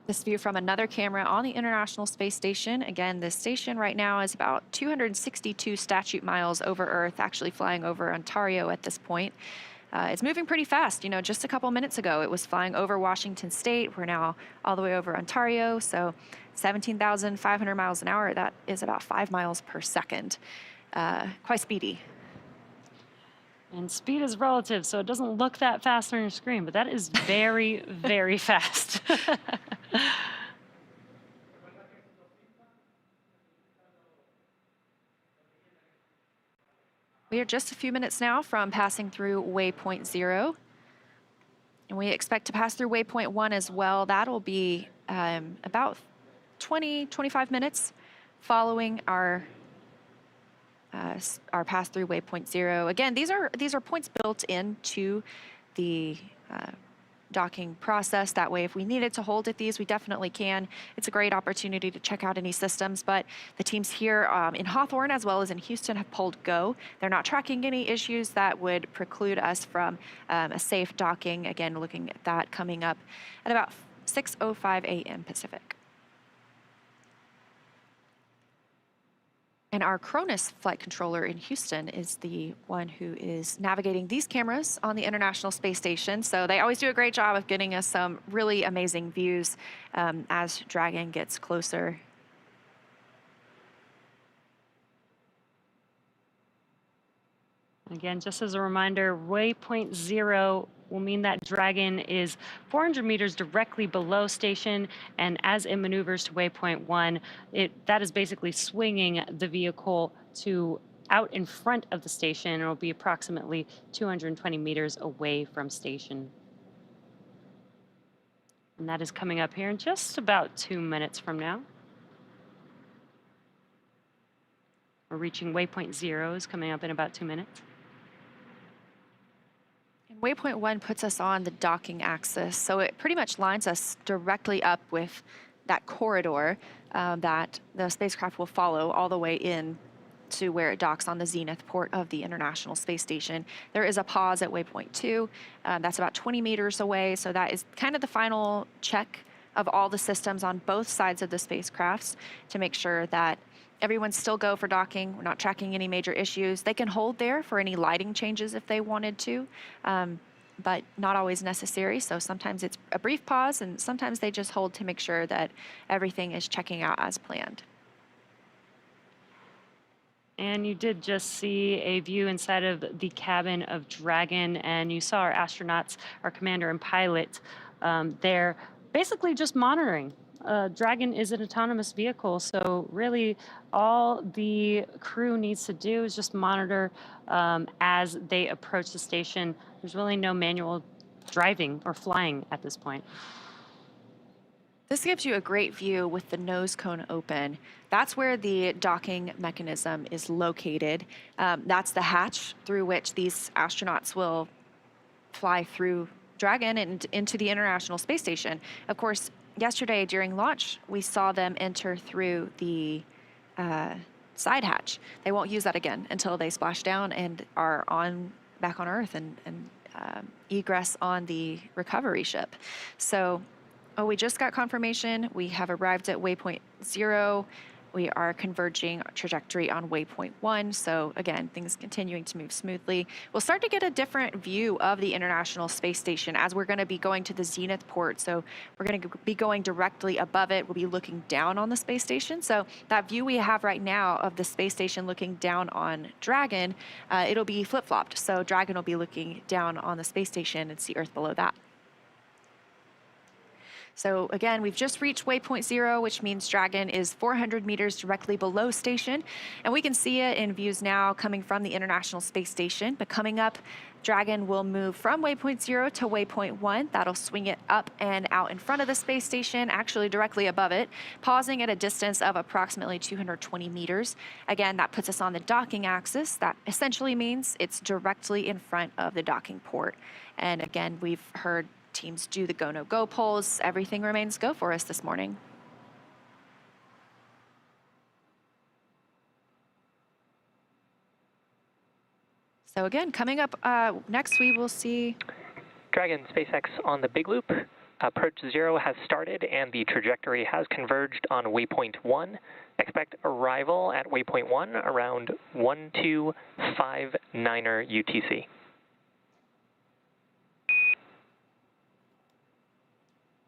S3: This view from another camera on the International Space Station. Again, this station right now is about 262 statute miles over Earth, actually flying over Ontario at this point. It's moving pretty fast. Just a couple minutes ago, it was flying over Washington State. We're now all the way over Ontario, so 17,500 miles an hour. That is about 5 miles per second. Quite speedy.
S2: And speed is relative, so it doesn't look that fast on your screen, but that is very, very fast.
S3: We are just a few minutes now from passing through waypoint 0. And we expect to pass through waypoint 1 as well. That'll be about 25 minutes following our pass through waypoint 0. Again, these are points built into the docking process. That way, if we needed to hold at these, we definitely can. It's a great opportunity to check out any systems, but the teams here in Hawthorne as well as in Houston have pulled go. They're not tracking any issues that would preclude us from a safe docking. Again, looking at that coming up at about 6:05 a.m. Pacific. And our Cronus flight controller in Houston is the one who is navigating these cameras on the International Space Station. So they always do a great job of getting us some really amazing views as Dragon gets closer.
S2: Again, just as a reminder, waypoint 0 will mean that Dragon is 400 meters directly below station, and as it maneuvers to waypoint 1, that is basically swinging the vehicle to out in front of the station. It will be approximately 220 meters away from station. And that is coming up here in just about 2 minutes from now. We're reaching waypoint 0 is coming up in about 2 minutes.
S3: Waypoint 1 puts us on the docking axis, so it pretty much lines us directly up with that corridor that the spacecraft will follow all the way in to where it docks on the zenith port of the International Space Station. There is a pause at waypoint 2. That's about 20 meters away, so that is kind of the final check of all the systems on both sides of the spacecrafts to make sure that everyone's still go for docking. We're not tracking any major issues. They can hold there for any lighting changes if they wanted to, but not always necessary. So sometimes it's a brief pause, and sometimes they just hold to make sure that everything is checking out as planned.
S2: And you did just see a view inside of the cabin of Dragon, and you saw our astronauts, our commander and pilot, there basically just monitoring. Dragon is an autonomous vehicle, so really all the crew needs to do is just monitor as they approach the station. There's really no manual driving or flying at this point.
S3: This gives you a great view with the nose cone open. That's where the docking mechanism is located. That's the hatch through which these astronauts will fly through Dragon and into the International Space Station. Of course, yesterday during launch, we saw them enter through the side hatch. They won't use that again until they splash down and are back on Earth and egress on the recovery ship. So we just got confirmation. We have arrived at waypoint 0. We are converging our trajectory on waypoint 1. So again, things continuing to move smoothly. We'll start to get a different view of the International Space Station as we're going to be going to the zenith port. So we're going to be going directly above it. We'll be looking down on the space station. So that view we have right now of the space station looking down on Dragon, it'll be flip-flopped. So Dragon will be looking down on the space station and see Earth below that. So again, we've just reached waypoint 0, which means Dragon is 400 meters directly below station. And we can see it in views now coming from the International Space Station. But coming up, Dragon will move from waypoint 0 to waypoint 1. That'll swing it up and out in front of the space station, actually directly above it, pausing at a distance of approximately 220 meters. Again, that puts us on the docking axis. That essentially means it's directly in front of the docking port. And again, we've heard teams do the go, no go polls. Everything remains go for us this morning. So again, coming up next, we will see
S4: Dragon SpaceX on the Big Loop. Approach 0 has started and the trajectory has converged on waypoint 1. Expect arrival at waypoint 1 around 1259er UTC.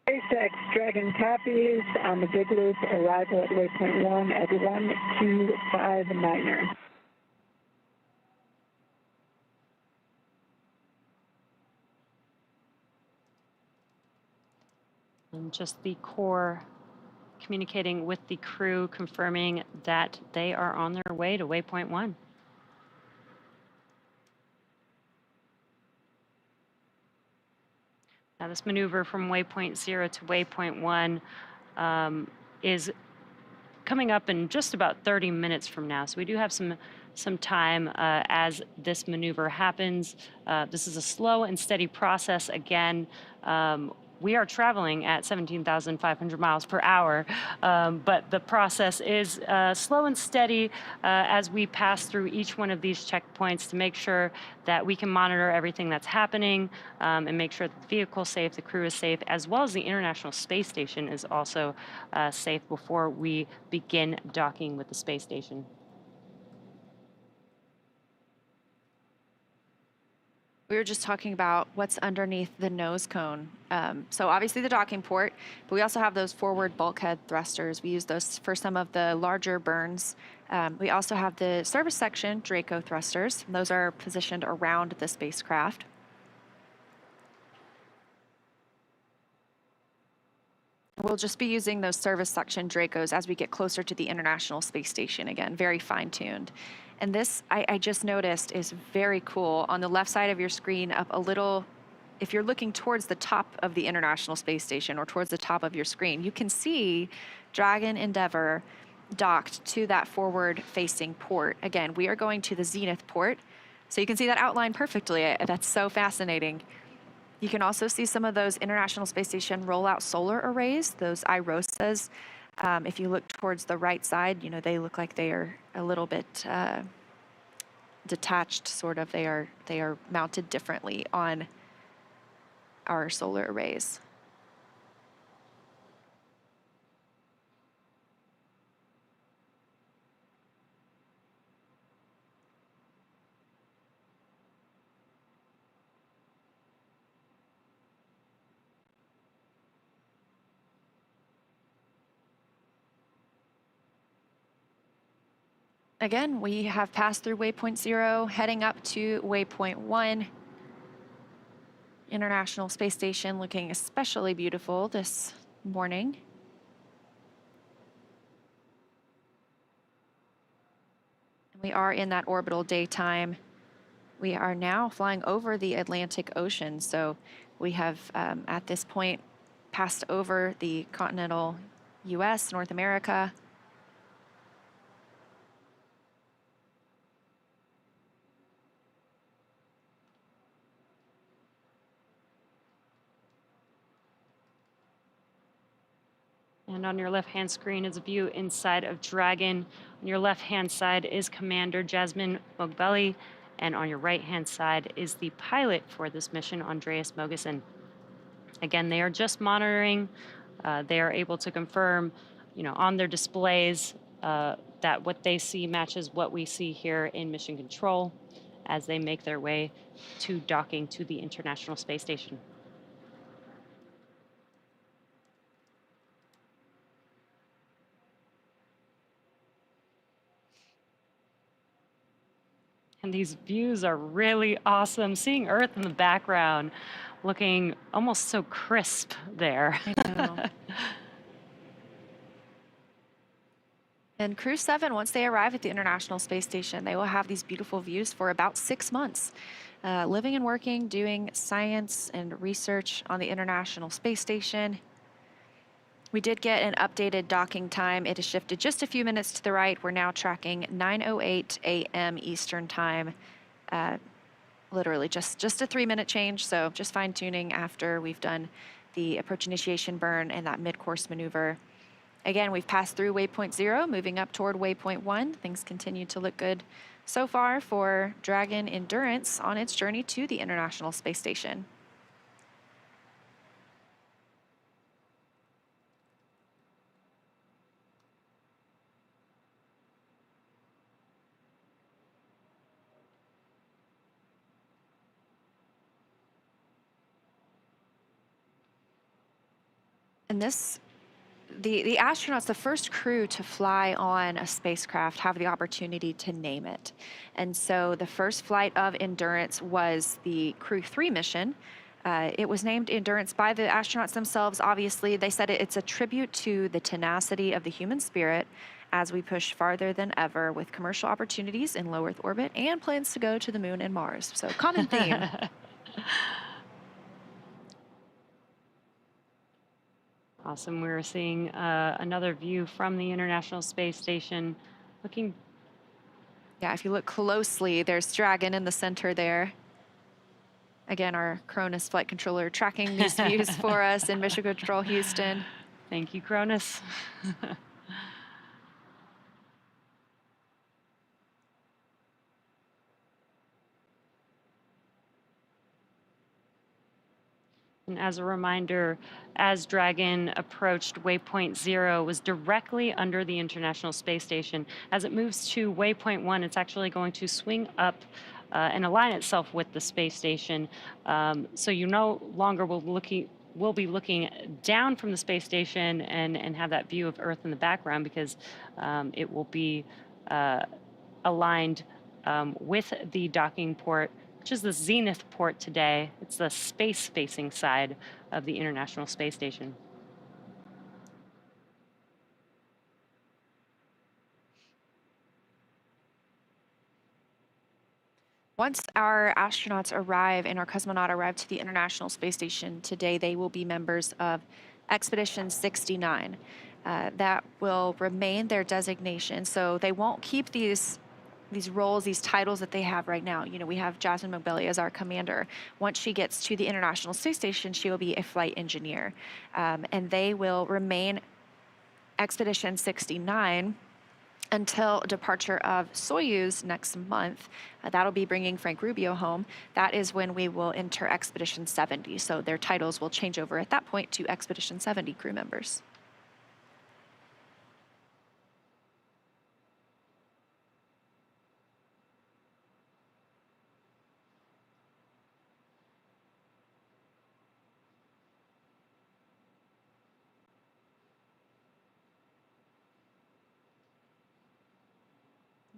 S5: SpaceX Dragon copies on the Big Loop, arrival at waypoint 1 at 1259er.
S2: And just the core communicating with the crew, confirming that they are on their way to waypoint 1. Now this maneuver from waypoint 0 to waypoint 1 is coming up in just about 30 minutes from now. So we do have some time as this maneuver happens. This is a slow and steady process. Again, we are traveling at 17,500 miles per hour, but the process is slow and steady as we pass through each one of these checkpoints to make sure that we can monitor everything that's happening and make sure that the vehicle is safe, the crew is safe, as well as the International Space Station is also safe before we begin docking with the space station.
S3: We were just talking about what's underneath the nose cone. So obviously the docking port, but we also have those forward bulkhead thrusters. We use those for some of the larger burns. We also have the service section Draco thrusters. Those are positioned around the spacecraft. We'll just be using those service section Dracos as we get closer to the International Space Station. Again, very fine-tuned. And this, I just noticed, is very cool. On the left side of your screen, up a little, if you're looking towards the top of the International Space Station or towards the top of your screen, you can see Dragon Endeavour docked to that forward-facing port. Again, we are going to the Zenith port, so you can see that outline perfectly. That's so fascinating. You can also see some of those International Space Station rollout solar arrays, those IROSAs. If you look towards the right side, you know, they look like they are a little bit detached, sort of. They are mounted differently on our solar arrays. Again, we have passed through waypoint 0, heading up to waypoint 1. International Space Station looking especially beautiful this morning. We are in that orbital daytime. We are now flying over the Atlantic Ocean, so we have at this point passed over the continental US, North America.
S2: And on your left-hand screen is a view inside of Dragon. On your left-hand side is Commander Jasmine Mogbelli, and on your right-hand side is the pilot for this mission, Andreas Mogensen. Again, they are just monitoring. They are able to confirm, you know, on their displays that what they see matches what we see here in mission control as they make their way to docking to the International Space Station. And these views are really awesome. Seeing Earth in the background, looking almost so crisp there.
S3: I know. And Crew 7, once they arrive at the International Space Station, they will have these beautiful views for about 6 months, living and working, doing science and research on the International Space Station. We did get an updated docking time. It has shifted just a few minutes to the right. We're now tracking 9:08 a.m. Eastern Time. Literally just a 3-minute change, so just fine-tuning after we've done the approach initiation burn and that mid-course maneuver. Again, we've passed through waypoint 0, moving up toward waypoint 1. Things continue to look good so far for Dragon Endurance on its journey to the International Space Station. And the astronauts, the first crew to fly on a spacecraft, have the opportunity to name it. And so the first flight of Endurance was the Crew 3 mission. It was named Endurance by the astronauts themselves. Obviously, they said it's a tribute to the tenacity of the human spirit as we push farther than ever with commercial opportunities in low Earth orbit and plans to go to the moon and Mars. So common theme.
S2: Awesome. We're seeing another view from the International Space Station looking.
S3: Yeah, if you look closely, there's Dragon in the center there. Again, our Cronus flight controller tracking these views for us in Mission Control Houston.
S2: Thank you, Cronus. And as a reminder, as Dragon approached waypoint 0, was directly under the International Space Station. As it moves to waypoint 1, it's actually going to swing up and align itself with the space station. So you no longer will be looking down from the space station and have that view of Earth in the background, because it will be aligned with the docking port, which is the zenith port today. It's the space-facing side of the International Space Station.
S3: Once our astronauts arrive and our cosmonaut arrive to the International Space Station today, they will be members of Expedition 69. That will remain their designation, so they won't keep these roles, these titles that they have right now. You know, we have Jasmine Mogbelli as our commander. Once she gets to the International Space Station, she will be a flight engineer, and they will remain Expedition 69 until departure of Soyuz next month. That'll be bringing Frank Rubio home. That is when we will enter Expedition 70. So their titles will change over at that point to Expedition 70 crew members.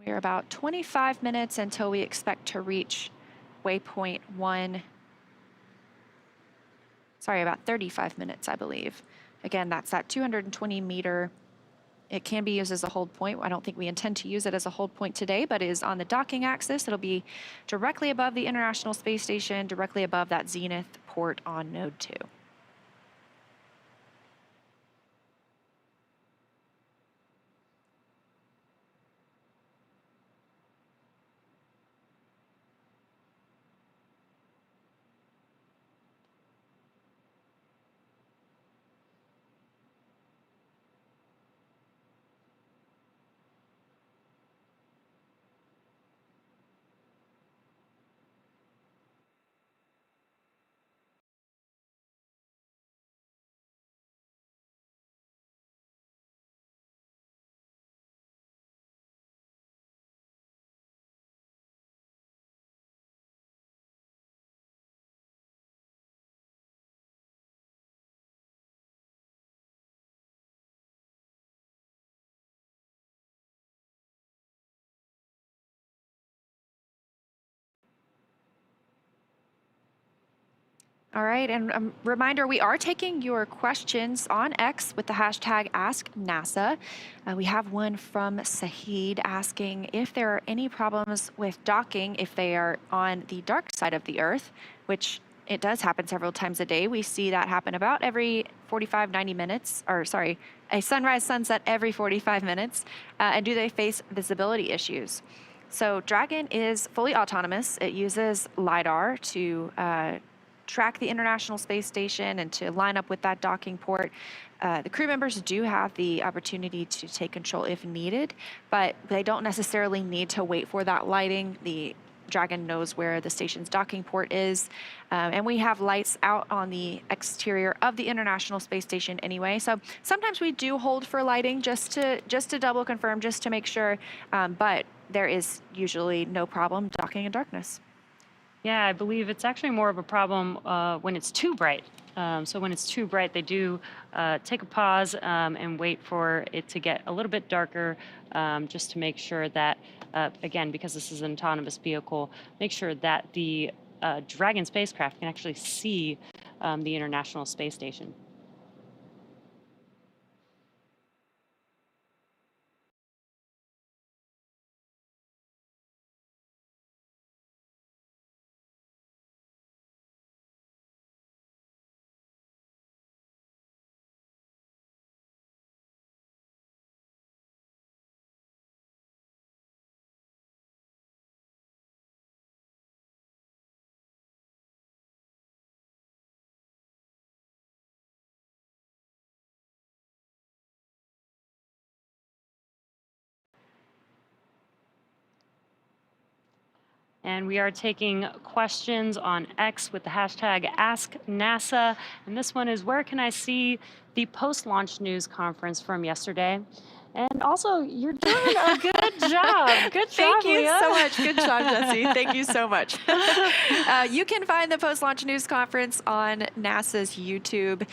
S3: We're about 25 minutes until we expect to reach waypoint 1. Sorry, about 35 minutes, I believe. Again, that's that 220 meter. It can be used as a hold point. I don't think we intend to use it as a hold point today, but it is on the docking axis. It'll be directly above the International Space Station, directly above that zenith port on node 2. All right, and a reminder, we are taking your questions on X with the hashtag AskNASA. We have one from Sahid asking if there are any problems with docking if they are on the dark side of the Earth, which it does happen several times a day. We see that happen about every 45, 90 minutes, or sorry, a sunrise, sunset every 45 minutes. And do they face visibility issues? So Dragon is fully autonomous. It uses LiDAR to track the International Space Station and to line up with that docking port. The crew members do have the opportunity to take control if needed, but they don't necessarily need to wait for that lighting. The Dragon knows where the station's docking port is, and we have lights out on the exterior of the International Space Station anyway. So sometimes we do hold for lighting just to double confirm, just to make sure, but there is usually no problem docking in darkness.
S2: Yeah, I believe it's actually more of a problem when it's too bright. So when it's too bright, they do take a pause and wait for it to get a little bit darker, just to make sure that, again, because this is an autonomous vehicle, make sure that the Dragon spacecraft can actually see the International Space Station. And we are taking questions on X with the hashtag AskNASA. And this one is, where can I see the post-launch news conference from yesterday? And also, you're doing a good job. Good job,
S3: Thank you
S2: Leah.
S3: so much. Good job, Jesse. Thank you so much. You can find the post-launch news conference on NASA's YouTube.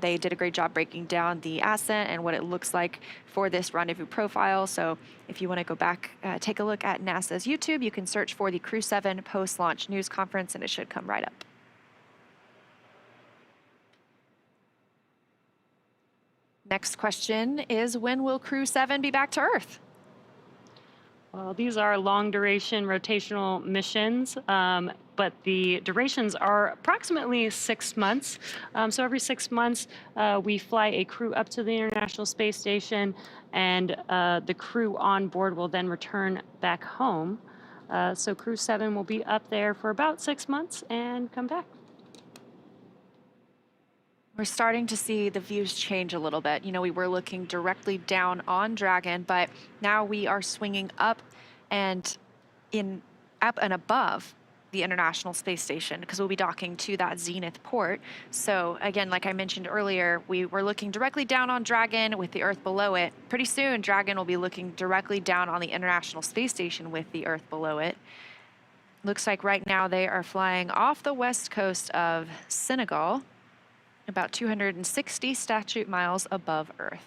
S3: They did a great job breaking down the ascent and what it looks like for this rendezvous profile. So if you want to go back, take a look at NASA's YouTube, you can search for the Crew 7 post-launch news conference, and it should come right up. Next question is, when will Crew 7 be back to Earth?
S2: Well, these are long duration rotational missions, but the durations are approximately 6 months. So every 6 months, we fly a crew up to the International Space Station, and the crew on board will then return back home. So Crew 7 will be up there for about 6 months and come back.
S3: We're starting to see the views change a little bit. You know, we were looking directly down on Dragon, but now we are swinging up and above the International Space Station, because we'll be docking to that zenith port. So again, like I mentioned earlier, we were looking directly down on Dragon with the Earth below it. Pretty soon, Dragon will be looking directly down on the International Space Station with the Earth below it. Looks like right now they are flying off the west coast of Senegal, about 260 statute miles above Earth.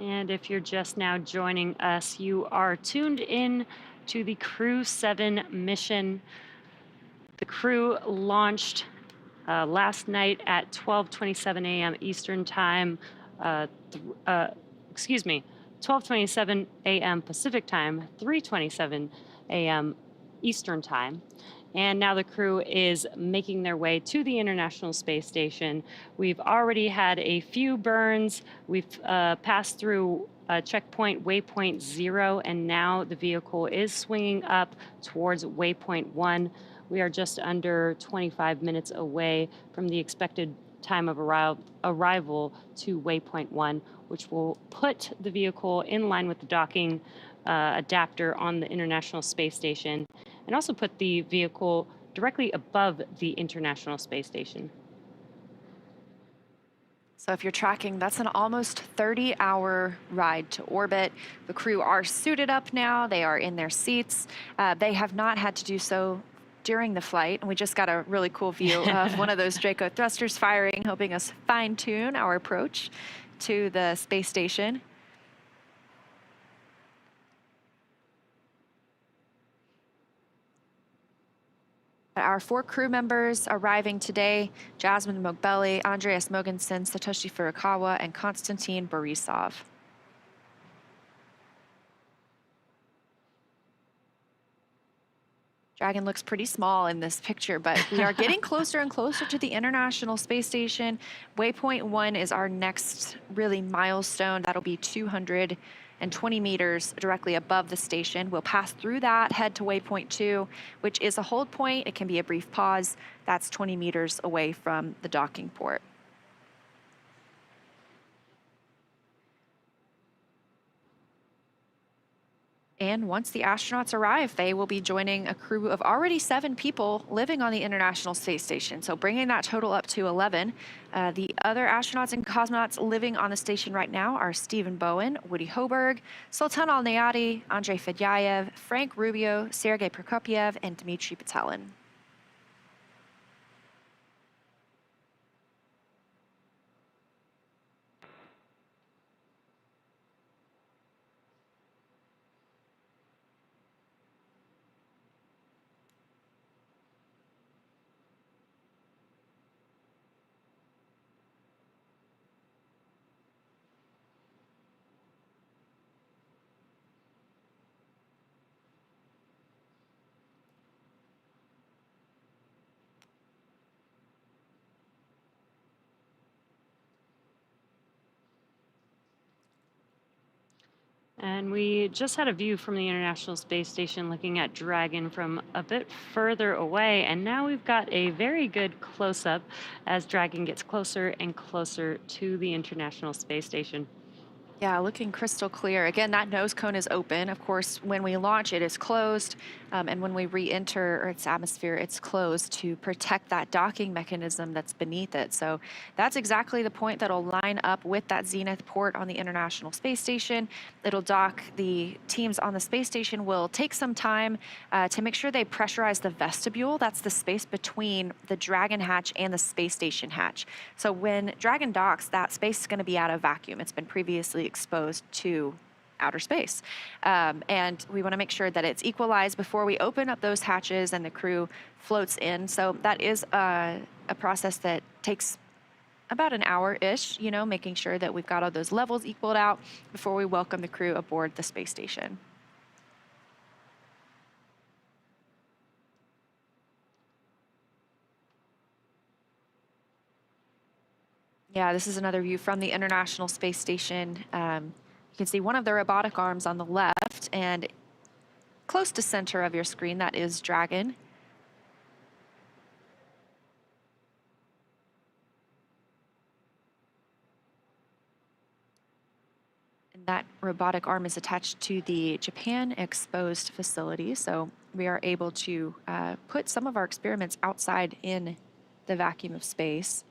S2: And if you're just now joining us, you are tuned in to the Crew 7 mission. The crew launched last night at 12:27 a.m. Eastern Time. 12:27 a.m. Pacific Time, 3:27 a.m. Eastern Time. And now the crew is making their way to the International Space Station. We've already had a few burns. We've passed through checkpoint waypoint 0, and now the vehicle is swinging up towards waypoint 1. We are just under 25 minutes away from the expected time of arrival to waypoint 1, which will put the vehicle in line with the docking adapter on the International Space Station, and also put the vehicle directly above the International Space Station.
S3: So if you're tracking, that's an almost 30-hour ride to orbit. The crew are suited up now. They are in their seats. They have not had to do so during the flight, and we just got a really cool view of one of those Draco thrusters firing, helping us fine-tune our approach to the space station. Our 4 crew members arriving today: Jasmine Mogbelli, Andreas Mogensen, Satoshi Furukawa, and Konstantin Borisov. Dragon looks pretty small in this picture, but we are getting closer and closer to the International Space Station. Waypoint 1 is our next really milestone. That'll be 220 meters directly above the station. We'll pass through that, head to waypoint 2, which is a hold point. It can be a brief pause. That's 20 meters away from the docking port. And once the astronauts arrive, they will be joining a crew of already 7 people living on the International Space Station, so bringing that total up to 11. The other astronauts and cosmonauts living on the station right now are Stephen Bowen, Woody Hoberg, Sultan Al-Nayati, Andrei Fedyaev, Frank Rubio, Sergei Prokopyev, and Dmitry Petelin.
S2: And we just had a view from the International Space Station looking at Dragon from a bit further away. And now we've got a very good close-up as Dragon gets closer and closer to the International Space Station.
S3: Yeah, looking crystal clear. Again, that nose cone is open. Of course, when we launch, it is closed. And when we re-enter its atmosphere, it's closed to protect that docking mechanism that's beneath it. So that's exactly the point that'll line up with that Zenith port on the International Space Station. It'll dock. The teams on the space station will take some time to make sure they pressurize the vestibule. That's the space between the Dragon hatch and the space station hatch. So when Dragon docks, that space is going to be out of vacuum. It's been previously exposed to outer space. And we want to make sure that it's equalized before we open up those hatches and the crew floats in. So that is a process that takes about an hour-ish, you know, making sure that we've got all those levels equaled out before we welcome the crew aboard the space station. Yeah, this is another view from the International Space Station. You can see one of the robotic arms on the left, and close to center of your screen, that is Dragon. And that robotic arm is attached to the Japan exposed facility, so we are able to put some of our experiments outside in the vacuum of space.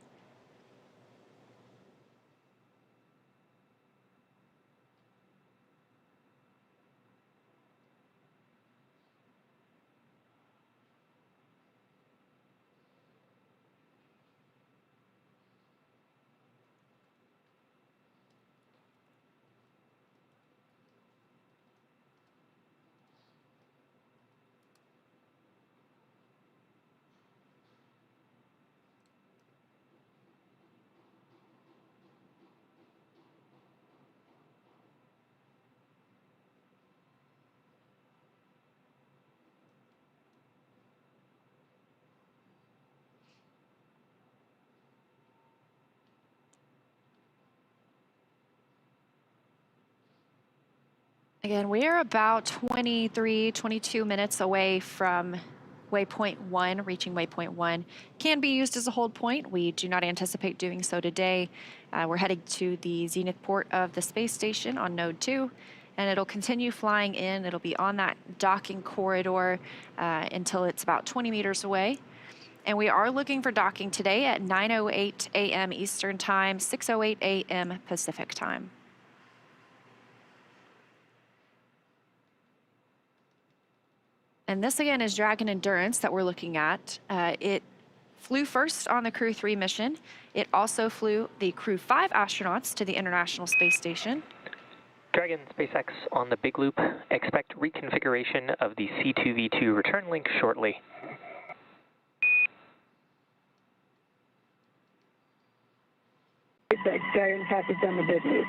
S3: Again, we are about 23, 22 minutes away from waypoint 1, reaching waypoint 1. Can be used as a hold point. We do not anticipate doing so today. We're heading to the Zenith port of the space station on node 2, and it'll continue flying in. It'll be on that docking corridor until it's about 20 meters away. And we are looking for docking today at 9:08 a.m. Eastern Time, 6:08 a.m. Pacific Time. And this again is Dragon Endurance that we're looking at. It flew first on the Crew 3 mission. It also flew the Crew 5 astronauts to the International Space Station.
S4: Dragon SpaceX on the Big Loop. Expect reconfiguration of the C2V2 return link shortly.
S5: Dragon copies on the Big Loop.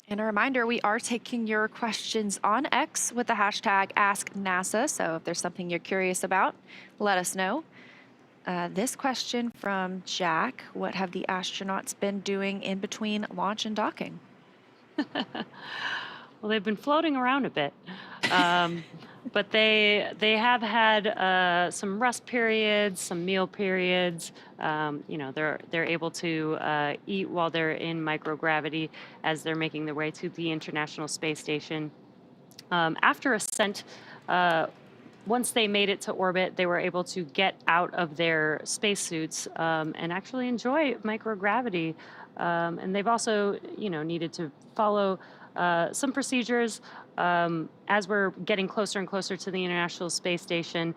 S3: And a reminder, we are taking your questions on X with the hashtag AskNASA. So if there's something you're curious about, let us know. This question from Jack: what have the astronauts been doing in between launch and docking?
S2: Well, they've been floating around a bit, but they have had some rest periods, some meal periods. You know, they're able to eat while they're in microgravity as they're making their way to the International Space Station. After ascent, once they made it to orbit, they were able to get out of their spacesuits and actually enjoy microgravity. And they've also, you know, needed to follow some procedures. As we're getting closer and closer to the International Space Station,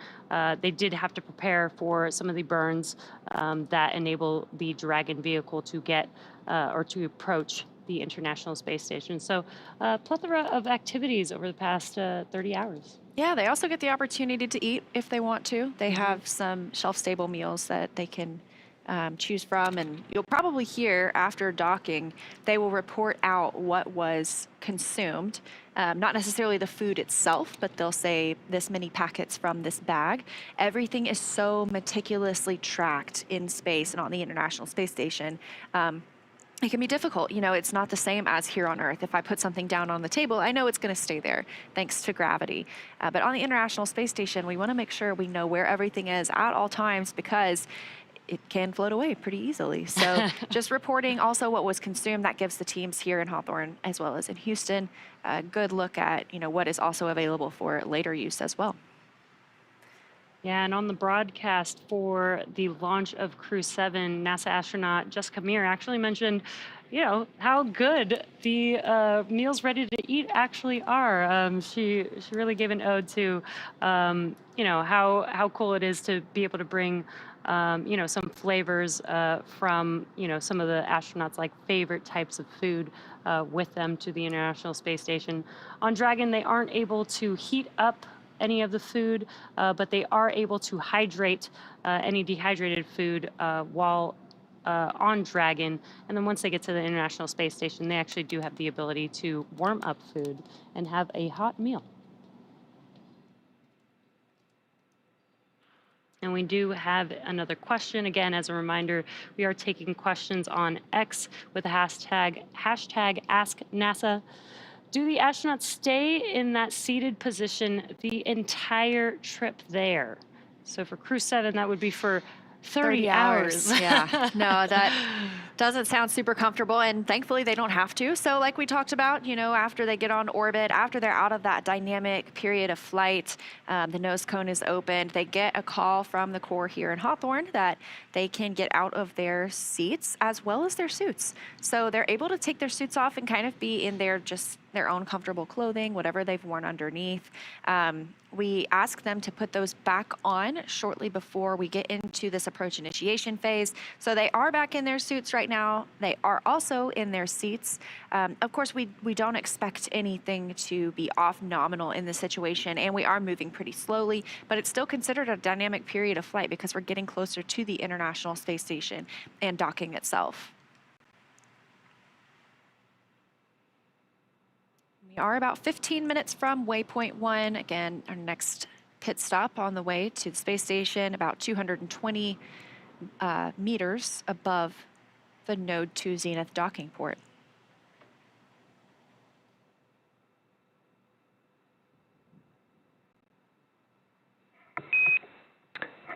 S2: they did have to prepare for some of the burns that enable the Dragon vehicle to get or to approach the International Space Station. So a plethora of activities over the past 30 hours.
S3: Yeah, they also get the opportunity to eat if they want to. They have some shelf-stable meals that they can choose from, and you'll probably hear after docking, they will report out what was consumed. Not necessarily the food itself, but they'll say this many packets from this bag. Everything is so meticulously tracked in space and on the International Space Station. It can be difficult. You know, it's not the same as here on Earth. If I put something down on the table, I know it's going to stay there thanks to gravity. But on the International Space Station, we want to make sure we know where everything is at all times because it can float away pretty easily. So just reporting also what was consumed, that gives the teams here in Hawthorne as well as in Houston a good look at, you know, what is also available for later use as well.
S2: Yeah, and on the broadcast for the launch of Crew 7, NASA astronaut Jessica Meir actually mentioned, you know, how good the meals ready to eat actually are. She really gave an ode to, you know, how cool it is to be able to bring, you know, some flavors from, you know, some of the astronauts' like favorite types of food with them to the International Space Station. On Dragon, they aren't able to heat up any of the food, but they are able to hydrate any dehydrated food while on Dragon. And then once they get to the International Space Station, they actually do have the ability to warm up food and have a hot meal. And we do have another question. Again, as a reminder, we are taking questions on X with the hashtag AskNASA. Do the astronauts stay in that seated position the entire trip there? So for Crew 7, that would be for 30 hours.
S3: Yeah, no, that doesn't sound super comfortable, and thankfully they don't have to. So like we talked about, you know, after they get on orbit, after they're out of that dynamic period of flight, the nose cone is opened, they get a call from the Corps here in Hawthorne that they can get out of their seats as well as their suits. So they're able to take their suits off and kind of be in their just their own comfortable clothing, whatever they've worn underneath. We ask them to put those back on shortly before we get into this approach initiation phase. So they are back in their suits right now. They are also in their seats. Of course, we don't expect anything to be off nominal in this situation, and we are moving pretty slowly, but it's still considered a dynamic period of flight because we're getting closer to the International Space Station and docking itself. We are about 15 minutes from waypoint 1. Again, our next pit stop on the way to the space station, about 220 meters above the Node 2 Zenith docking port.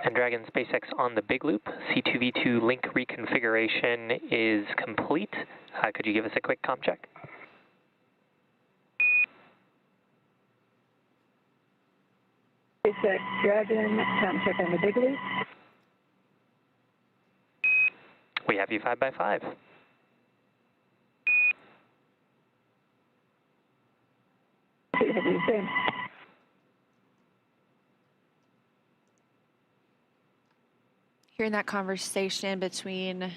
S4: And Dragon SpaceX on the big loop. C2V2 link reconfiguration is complete. Could you give us a quick comm check?
S5: SpaceX Dragon, comm check on the big loop.
S4: We have you 5x5.
S3: Hearing that conversation between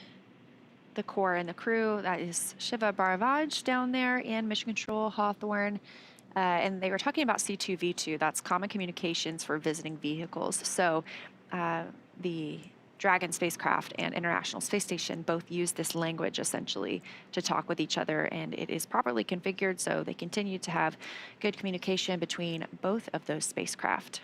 S3: the Corps and the crew, that is Shiva Bharavaj down there in Mission Control, Hawthorne. And they were talking about C2V2, that's Common Communications for Visiting Vehicles. So the Dragon spacecraft and International Space Station both use this language essentially to talk with each other, and it is properly configured so they continue to have good communication between both of those spacecraft.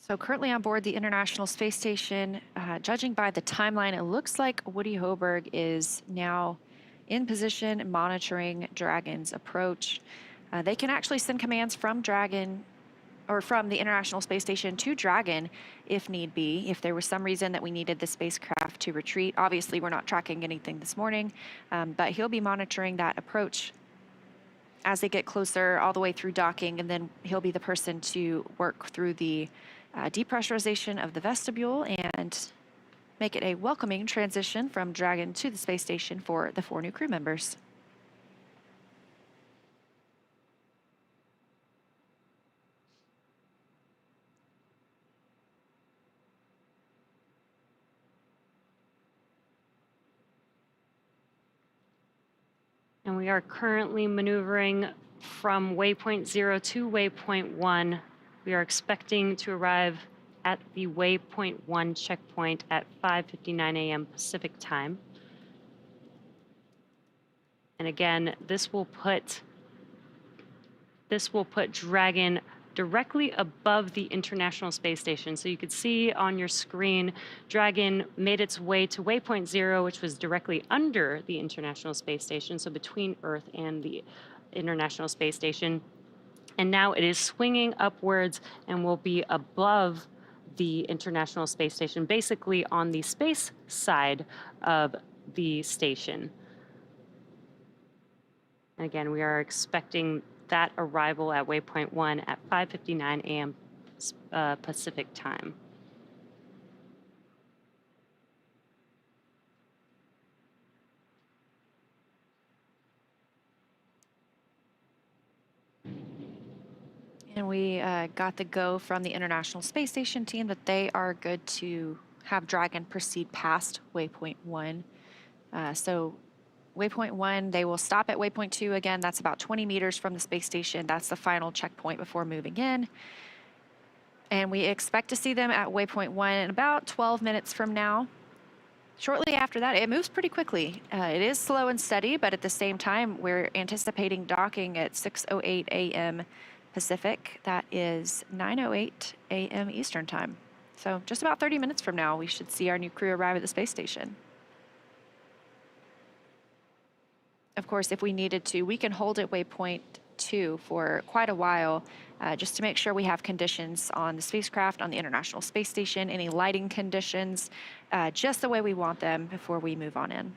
S3: So currently on board the International Space Station, judging by the timeline, it looks like Woody Hoberg is now in position monitoring Dragon's approach. They can actually send commands from Dragon or from the International Space Station to Dragon if need be, if there was some reason that we needed the spacecraft to retreat. Obviously, we're not tracking anything this morning, but he'll be monitoring that approach as they get closer all the way through docking, and then he'll be the person to work through the depressurization of the vestibule and make it a welcoming transition from Dragon to the space station for the 4 new crew members.
S2: And we are currently maneuvering from waypoint 0 to waypoint 1. We are expecting to arrive at the waypoint 1 checkpoint at 5:59 a.m. Pacific time. And again, this will put Dragon directly above the International Space Station. So you could see on your screen, Dragon made its way to waypoint 0, which was directly under the International Space Station, so between Earth and the International Space Station. And now it is swinging upwards and will be above the International Space Station, basically on the space side of the station. And again, we are expecting that arrival at waypoint 1 at 5:59 a.m. Pacific time.
S3: And we got the go from the International Space Station team that they are good to have Dragon proceed past waypoint 1. So waypoint 1, they will stop at waypoint 2 again. That's about 20 meters from the space station. That's the final checkpoint before moving in. And we expect to see them at waypoint 1 in about 12 minutes from now. Shortly after that, it moves pretty quickly. It is slow and steady, but at the same time, we're anticipating docking at 6:08 a.m. Pacific. That is 9:08 a.m. Eastern time. So just about 30 minutes from now, we should see our new crew arrive at the space station. Of course, if we needed to, we can hold at waypoint 2 for quite a while, just to make sure we have conditions on the spacecraft, on the International Space Station, any lighting conditions, just the way we want them before we move on in.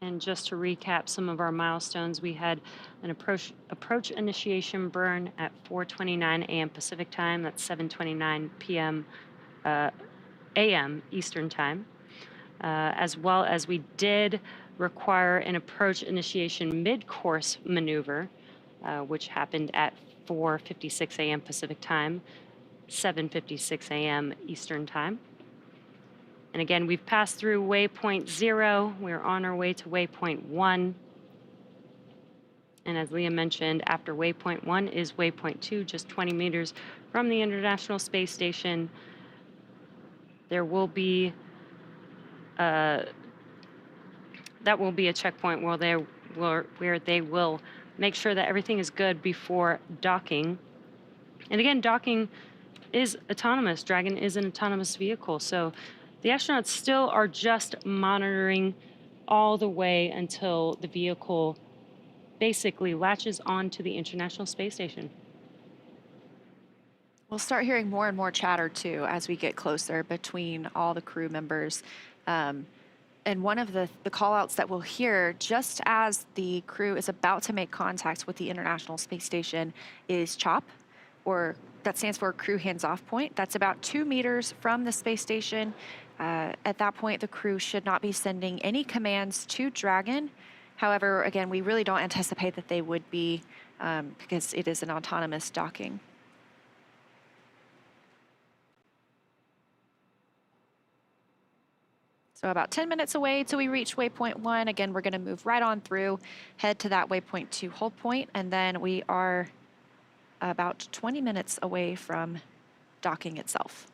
S2: And just to recap some of our milestones, we had an approach initiation burn at 4:29 a.m. Pacific time. That's 7:29 p.m. a.m. Eastern time. As well as we did require an approach initiation mid-course maneuver, which happened at 4:56 a.m. Pacific time, 7:56 a.m. Eastern time. And again, we've passed through waypoint 0. We're on our way to waypoint 1. And as Leah mentioned, after waypoint 1 is waypoint 2, just 20 meters from the International Space Station. There will be that will be a checkpoint where they will make sure that everything is good before docking. And again, docking is autonomous. Dragon is an autonomous vehicle. So the astronauts still are just monitoring all the way until the vehicle basically latches onto the International Space Station.
S3: We'll start hearing more and more chatter too as we get closer between all the crew members. And one of the call-outs that we'll hear just as the crew is about to make contact with the International Space Station is CHOP, or that stands for Crew Hands-Off Point. That's about 2 meters from the space station. At that point, the crew should not be sending any commands to Dragon. However, again, we really don't anticipate that they would be because it is an autonomous docking. So about 10 minutes away till we reach waypoint 1. Again, we're going to move right on through, head to that waypoint 2 hold point, and then we are about 20 minutes away from docking itself.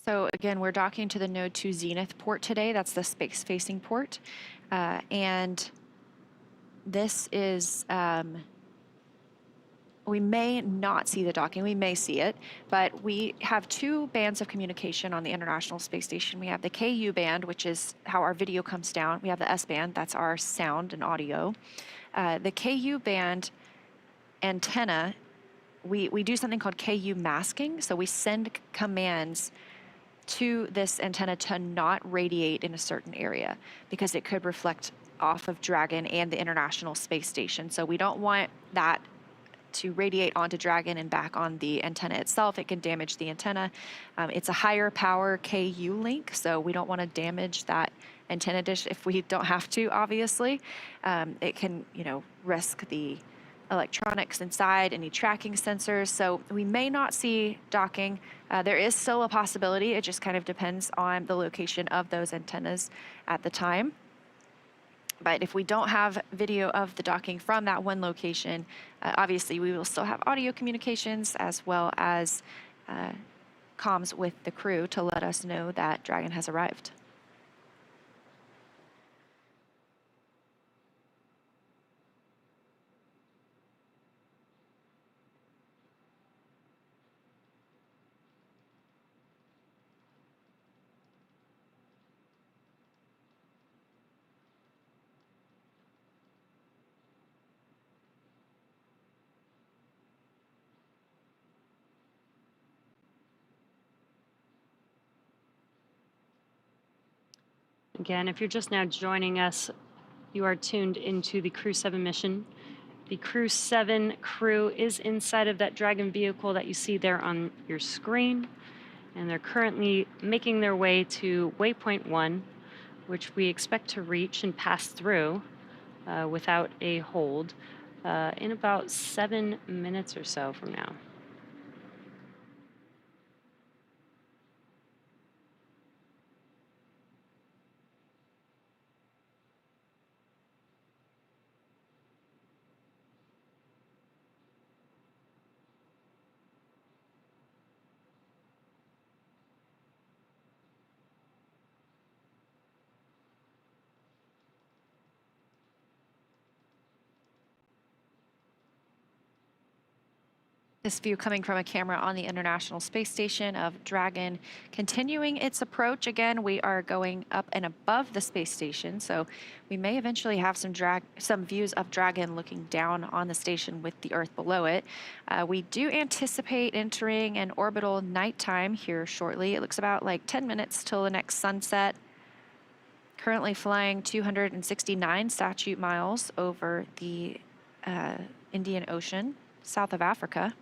S3: So again, we're docking to the Node 2 Zenith port today. That's the space-facing port. And this is, we may not see the docking, we may see it, but we have two bands of communication on the International Space Station. We have the KU band, which is how our video comes down. We have the S band, that's our sound and audio. The KU band antenna, we do something called KU masking. So we send commands to this antenna to not radiate in a certain area because it could reflect off of Dragon and the International Space Station. So we don't want that to radiate onto Dragon and back on the antenna itself. It can damage the antenna. It's a higher power KU link, so we don't want to damage that antenna dish if we don't have to, obviously. It can, risk the electronics inside, any tracking sensors. So we may not see docking. There is still a possibility. It just kind of depends on the location of those antennas at the time. But if we don't have video of the docking from that one location, obviously we will still have audio communications as well as comms with the crew to let us know that Dragon has arrived.
S2: Again, if you're just now joining us, you are tuned into the Crew 7 mission. The Crew 7 crew is inside of that Dragon vehicle that you see there on your screen, and they're currently making their way to waypoint 1, which we expect to reach and pass through without a hold in about 7 minutes or so from now.
S3: This view coming from a camera on the International Space Station of Dragon continuing its approach. Again, we are going up and above the space station, so we may eventually have some views of Dragon looking down on the station with the Earth below it. We do anticipate entering an orbital nighttime here shortly. It looks about like 10 minutes till the next sunset. Currently flying 269 statute miles over the Indian Ocean, south of Africa.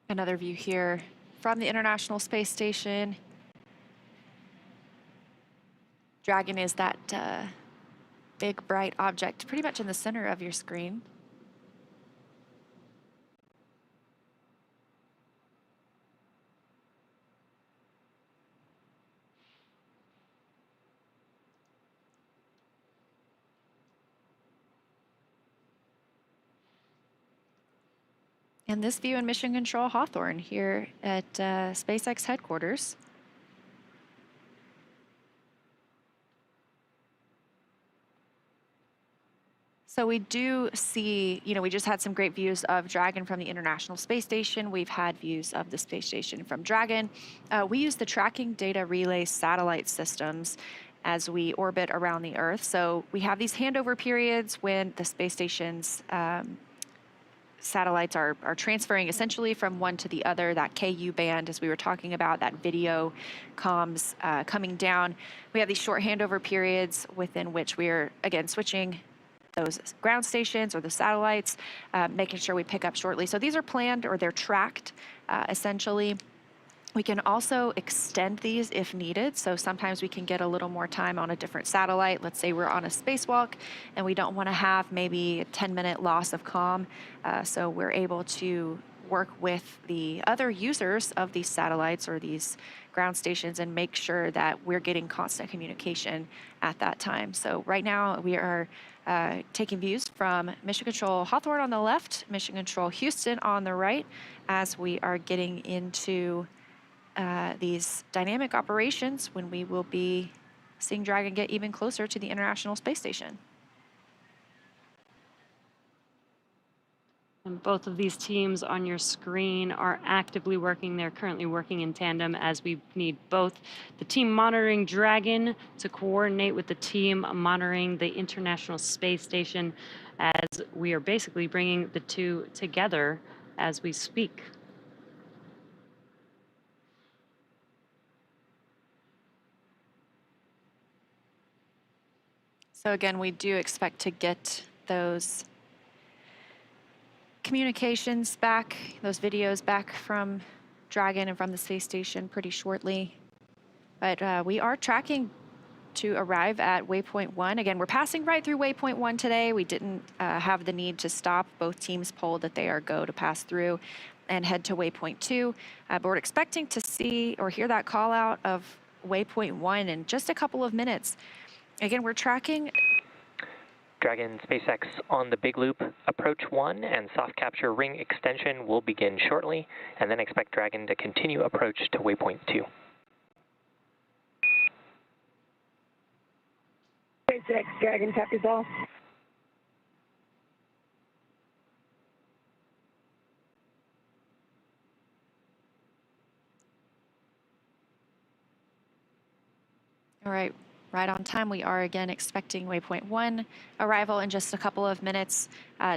S3: Another view here from the International Space Station. Dragon is that big bright object pretty much in the center of your screen. And this view in Mission Control Hawthorne here at SpaceX headquarters. So we do see, we just had some great views of Dragon from the International Space Station. We've had views of the space station from Dragon. We use the tracking data relay satellite systems as we orbit around the Earth. So we have these handover periods when the space station's satellites are transferring essentially from one to the other, that KU band, as we were talking about, that video comms coming down. We have these short handover periods within which we're, again, switching those ground stations or the satellites, making sure we pick up shortly. So these are planned, or they're tracked, essentially. We can also extend these if needed. So sometimes we can get a little more time on a different satellite. Let's say we're on a spacewalk and we don't want to have maybe a 10-minute loss of comm. So we're able to work with the other users of these satellites or these ground stations and make sure that we're getting constant communication at that time. So right now we are taking views from Mission Control Hawthorne on the left, Mission Control Houston on the right, as we are getting into these dynamic operations when we will be seeing Dragon get even closer to the International Space Station.
S2: And both of these teams on your screen are actively working. They're currently working in tandem, as we need both the team monitoring Dragon to coordinate with the team monitoring the International Space Station, as we are basically bringing the two together as we speak.
S3: So again, we do expect to get those communications back, those videos back from Dragon and from the space station pretty shortly. But we are tracking to arrive at waypoint 1. Again, we're passing right through waypoint 1 today. We didn't have the need to stop. Both teams polled that they are go to pass through and head to waypoint 2. But we're expecting to see or hear that call out of waypoint 1 in just a couple of minutes. Again, we're tracking
S4: Dragon SpaceX on the big loop, approach 1 and soft capture ring extension will begin shortly, and then expect Dragon to continue approach to waypoint 2.
S5: SpaceX, Dragon, copies all.
S3: All right, right on time. We are again expecting waypoint 1 arrival in just a couple of minutes.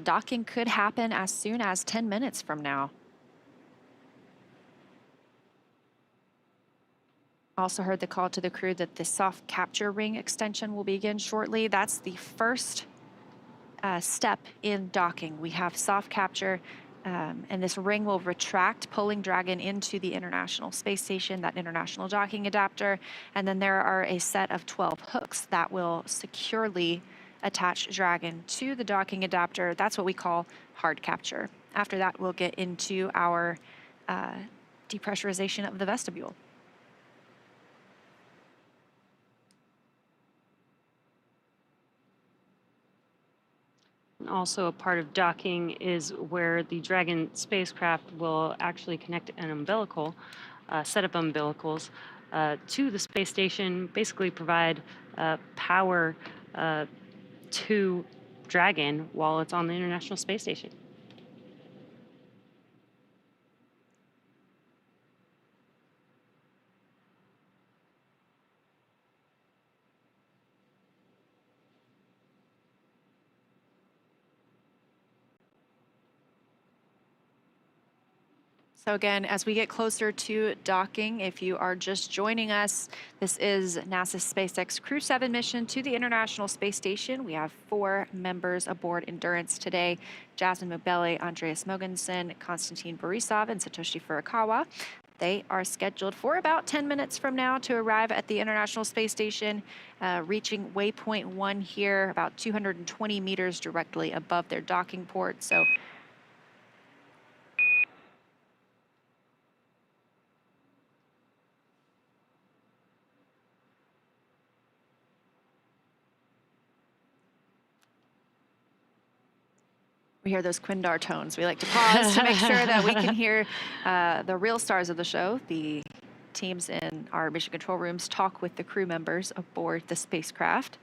S3: Docking could happen as soon as 10 minutes from now. Also heard the call to the crew that the soft capture ring extension will begin shortly. That's the first step in docking. We have soft capture, and this ring will retract, pulling Dragon into the International Space Station, that international docking adapter. And then there are a set of 12 hooks that will securely attach Dragon to the docking adapter. That's what we call hard capture. After that, we'll get into our depressurization of the vestibule.
S2: Also, a part of docking is where the Dragon spacecraft will actually connect an umbilical, set of umbilicals, to the space station, basically provide power to Dragon while it's on the International Space Station.
S3: So again, as we get closer to docking, if you are just joining us, this is NASA's SpaceX Crew 7 mission to the International Space Station. We have 4 members aboard Endurance today: Jasmine Mobele, Andreas Mogensen, Konstantin Borisov, and Satoshi Furukawa. They are scheduled for about 10 minutes from now to arrive at the International Space Station, reaching waypoint 1 here, about 220 meters directly above their docking port. So we hear those Quindar tones. We like to pause to make sure that we can hear the real stars of the show. The teams in our mission control rooms talk with the crew members aboard the spacecraft.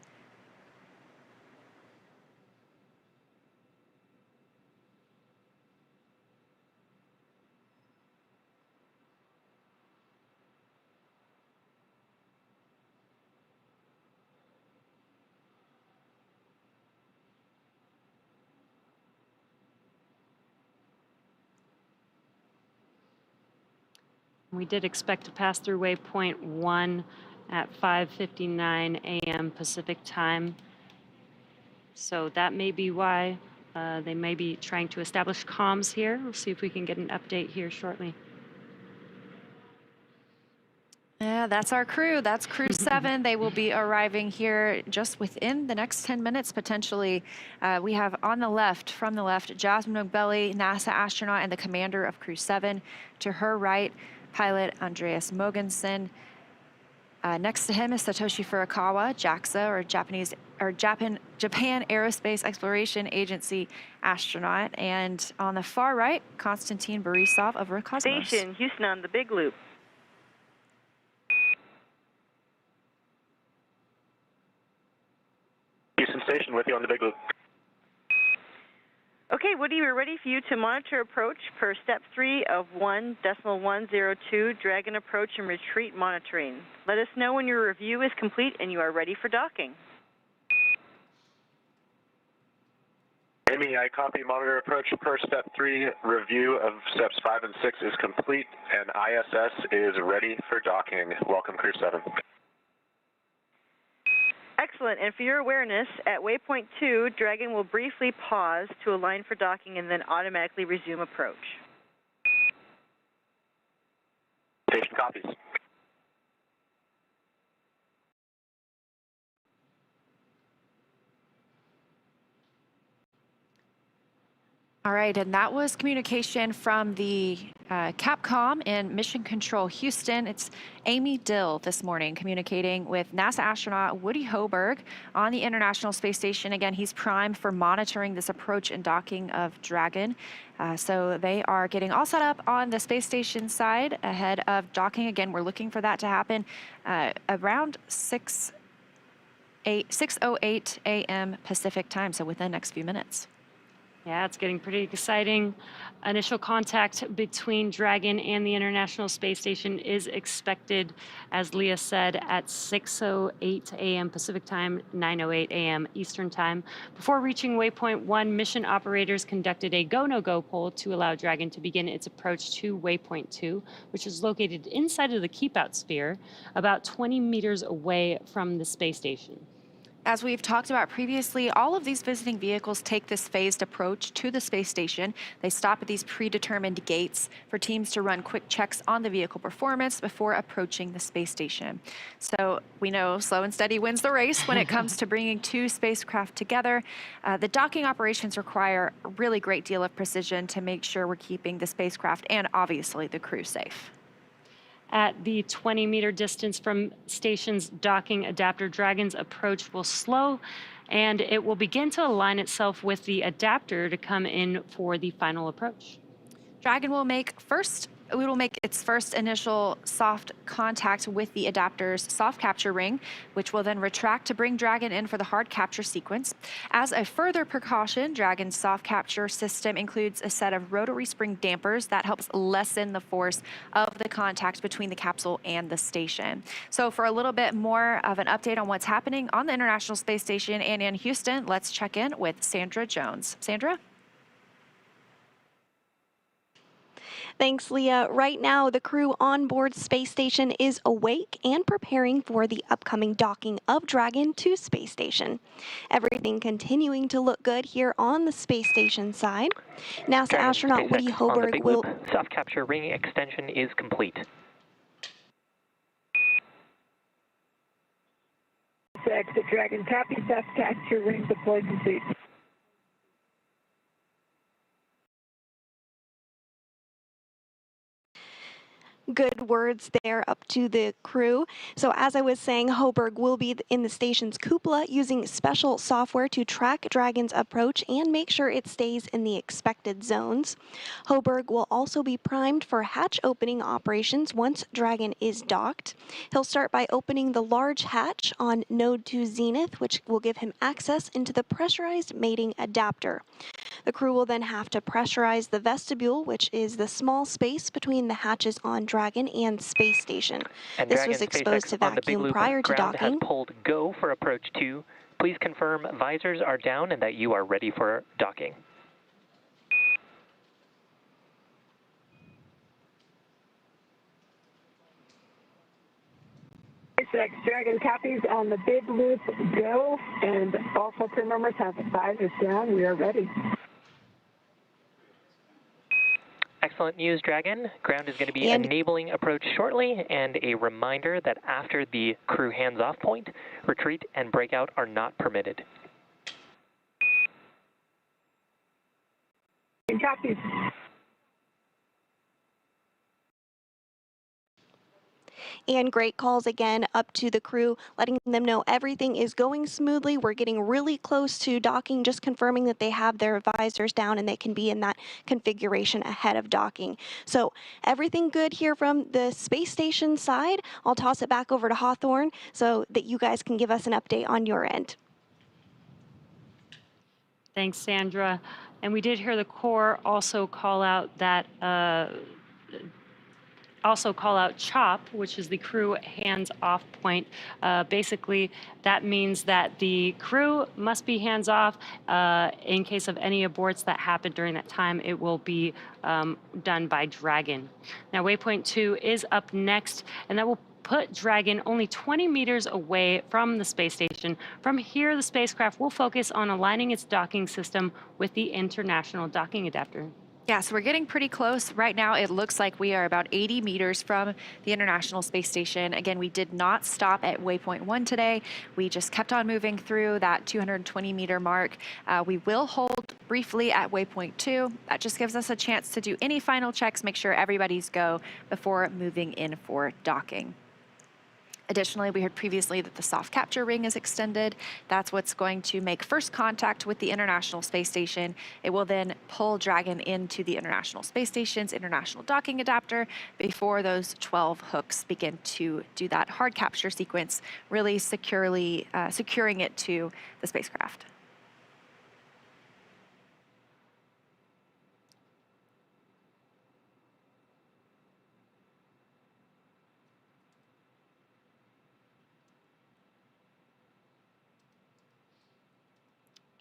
S2: We did expect to pass through waypoint 1 at 5:59 a.m. Pacific time. So that may be why they may be trying to establish comms here. We'll see if we can get an update here shortly.
S3: Yeah, that's our crew. That's Crew 7. They will be arriving here just within the next 10 minutes, potentially. We have on the left, from the left, Jasmine Mogbelli, NASA astronaut and the commander of Crew 7. To her right, pilot Andreas Mogensen. Next to him is Satoshi Furukawa, JAXA, Japan Aerospace Exploration Agency astronaut. And on the far right, Konstantin Borisov of Roscosmos.
S8: Station, Houston on the Big Loop.
S9: Houston Station, with you on the Big Loop.
S8: Okay, Woody, we're ready for you to monitor approach per step 3 of 1.102 Dragon approach and retreat monitoring. Let us know when your review is complete and you are ready for docking.
S9: Amy, I copy. Monitor approach per step 3. Review of steps 5 and 6 is complete, and ISS is ready for docking. Welcome, Crew 7.
S8: Excellent, and for your awareness, at waypoint 2, Dragon will briefly pause to align for docking and then automatically resume approach.
S9: Station copies.
S3: All right, and that was communication from the Capcom and Mission Control Houston. It's Amy Dill this morning communicating with NASA astronaut Woody Hoburg on the International Space Station. Again, he's primed for monitoring this approach and docking of Dragon. So they are getting all set up on the space station side ahead of docking. Again, we're looking for that to happen around 6:08 a.m. Pacific time, so within the next few minutes.
S2: Yeah, it's getting pretty exciting. Initial contact between Dragon and the International Space Station is expected, as Leah said, at 6:08 a.m. Pacific time, 9:08 a.m. Eastern time. Before reaching waypoint 1, mission operators conducted a go-no-go poll to allow Dragon to begin its approach to waypoint 2, which is located inside of the keep-out sphere, about 20 meters away from the space station.
S3: As we've talked about previously, all of these visiting vehicles take this phased approach to the space station. They stop at these predetermined gates for teams to run quick checks on the vehicle performance before approaching the space station. So we know slow and steady wins the race when it comes to bringing two spacecraft together. The docking operations require a really great deal of precision to make sure we're keeping the spacecraft and obviously the crew safe.
S2: At the 20-meter distance from station's docking adapter, Dragon's approach will slow, and it will begin to align itself with the adapter to come in for the final approach.
S3: Dragon will make its first initial soft contact with the adapter's soft capture ring, which will then retract to bring Dragon in for the hard capture sequence. As a further precaution, Dragon's soft capture system includes a set of rotary spring dampers that helps lessen the force of the contact between the capsule and the station. So for a little bit more of an update on what's happening on the International Space Station and in Houston, let's check in with Sandra Jones. Sandra?
S7: Thanks, Leah. Right now, the crew on board Space Station is awake and preparing for the upcoming docking of Dragon to Space Station. Everything continuing to look good here on the Space Station side. NASA
S4: Dragon
S7: astronaut Woody
S4: SpaceX on the
S7: Hoburg
S4: Big
S7: will...
S4: Loop. Soft capture ring extension is complete.
S5: Exit Dragon, copy. Soft capture ring deployed complete.
S7: Good words there up to the crew. So as I was saying, Hoburg will be in the station's cupola using special software to track Dragon's approach and make sure it stays in the expected zones. Hoburg will also be primed for hatch opening operations once Dragon is docked. He'll start by opening the large hatch on node 2 Zenith, which will give him access into the pressurized mating adapter. The crew will then have to pressurize the vestibule, which is the small space between the hatches on Dragon and Space Station.
S4: And
S7: This
S4: Dragon
S7: was exposed
S4: SpaceX
S7: to
S4: on the Big
S7: vacuum
S4: Loop
S7: prior to
S4: ground
S7: docking.
S4: has pulled go for approach 2. Please confirm visors are down and that you are ready for docking.
S5: SpaceX Dragon copies on the big loop go, and all full crew members have visors down. We are ready.
S4: Excellent news, Dragon. Ground is going to be enabling approach shortly, and a reminder that after the crew hands-off point, retreat and breakout are not permitted.
S5: Copies.
S7: And great calls again up to the crew, letting them know everything is going smoothly. We're getting really close to docking, just confirming that they have their visors down and they can be in that configuration ahead of docking. So everything good here from the space station side. I'll toss it back over to Hawthorne so that you guys can give us an update on your end.
S2: Thanks, Sandra. And we did hear the Corps also call out that CHOP, which is the crew hands-off point. Basically, that means that the crew must be hands-off. In case of any aborts that happen during that time, it will be done by Dragon. Now, waypoint 2 is up next, and that will put Dragon only 20 meters away from the space station. From here, the spacecraft will focus on aligning its docking system with the International Docking Adapter.
S3: Yeah, so we're getting pretty close. Right now, it looks like we are about 80 meters from the International Space Station. Again, we did not stop at waypoint 1 today. We just kept on moving through that 220-meter mark. We will hold briefly at waypoint 2. That just gives us a chance to do any final checks, make sure everybody's go before moving in for docking. Additionally, we heard previously that the soft capture ring is extended. That's what's going to make first contact with the International Space Station. It will then pull Dragon into the International Space Station's International Docking Adapter before those 12 hooks begin to do that hard capture sequence, really securely securing it to the spacecraft.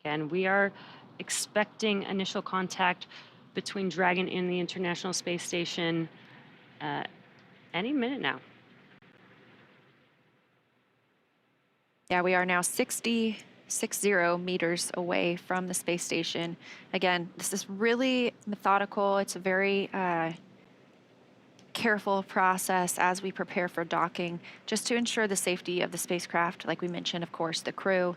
S2: And we are expecting initial contact between Dragon and the International Space Station any minute now.
S3: Yeah, we are now 60 meters away from the space station. Again, this is really methodical. It's a very careful process as we prepare for docking, just to ensure the safety of the spacecraft. Like we mentioned, of course, the crew.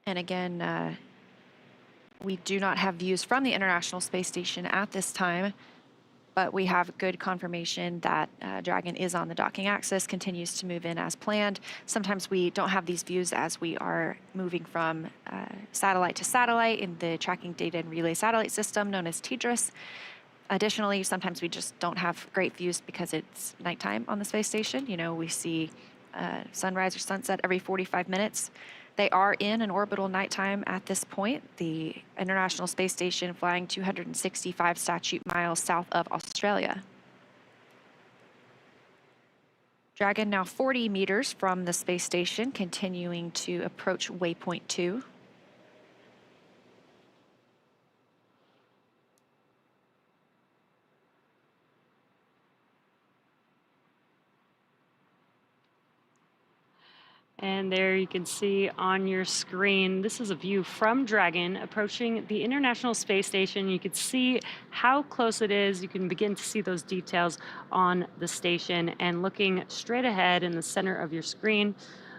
S3: And again, we do not have views from the International Space Station at this time, but we have good confirmation that Dragon is on the docking axis, continues to move in as planned. Sometimes we don't have these views as we are moving from satellite to satellite in the Tracking Data and Relay Satellite System known as TDRS. Additionally, sometimes we just don't have great views because it's nighttime on the space station. You know, we see sunrise or sunset every 45 minutes. They are in an orbital nighttime at this point. The International Space Station flying 265 statute miles south of Australia. Dragon now 40 meters from the space station, continuing to approach waypoint 2.
S2: And there you can see on your screen, this is a view from Dragon approaching the International Space Station. You can see how close it is. You can begin to see those details on the station. And looking straight ahead in the center of your screen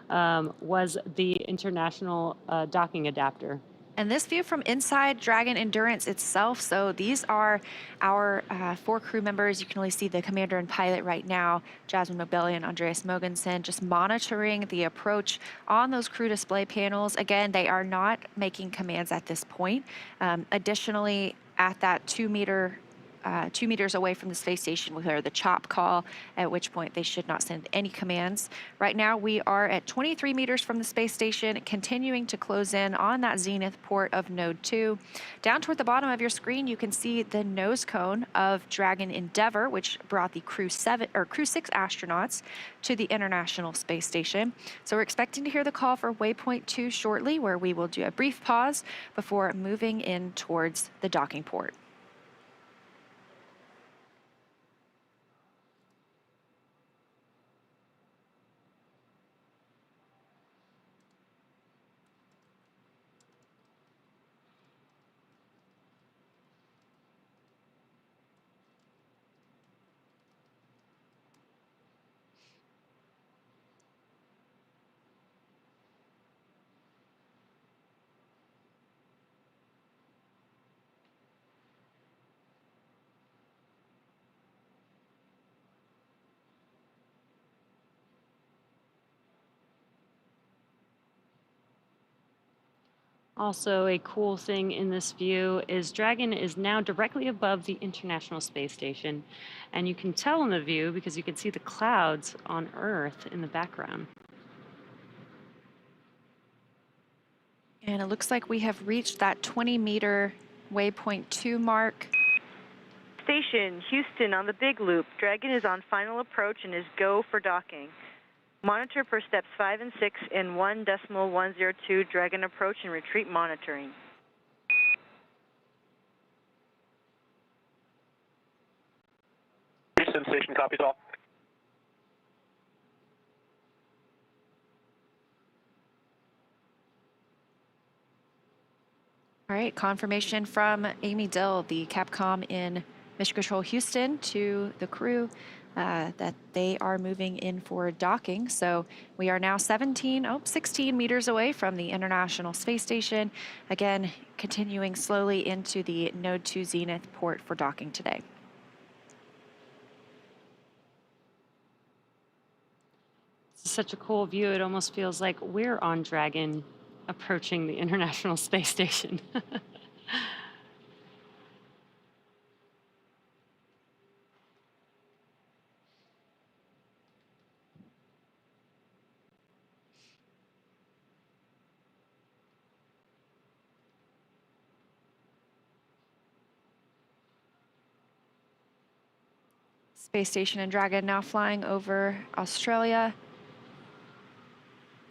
S2: was the International Docking Adapter.
S3: And this view from inside Dragon Endurance itself. So these are our 4 crew members. You can only see the commander and pilot right now, Jasmine Mobelli and Andreas Mogensen, just monitoring the approach on those crew display panels. Again, they are not making commands at this point. Additionally, at that 2 meter 2 meters away from the space station, we'll hear the chop call, at which point they should not send any commands. Right now, we are at 23 meters from the space station, continuing to close in on that zenith port of Node 2. Down toward the bottom of your screen, you can see the nose cone of Dragon Endeavour, which brought the Crew 6 astronauts to the International Space Station. So we're expecting to hear the call for waypoint 2 shortly, where we will do a brief pause before moving in towards the docking port.
S2: Also, a cool thing in this view is Dragon is now directly above the International Space Station, and you can tell in the view because you can see the clouds on Earth in the background.
S3: And it looks like we have reached that 20-meter waypoint 2 mark.
S8: Station, Houston on the Big Loop. Dragon is on final approach and is go for docking. Monitor per steps 5 and 6 in 1.102 Dragon approach and retreat monitoring.
S9: Houston Station copies all.
S3: All right, confirmation from Amy Dill, the Capcom in Mission Control Houston, to the crew that they are moving in for docking. So we are now 16 meters away from the International Space Station. Again, continuing slowly into the Node 2 Zenith port for docking today.
S2: It's such a cool view. It almost feels like we're on Dragon approaching the International Space Station.
S3: Space Station and Dragon now flying over Australia.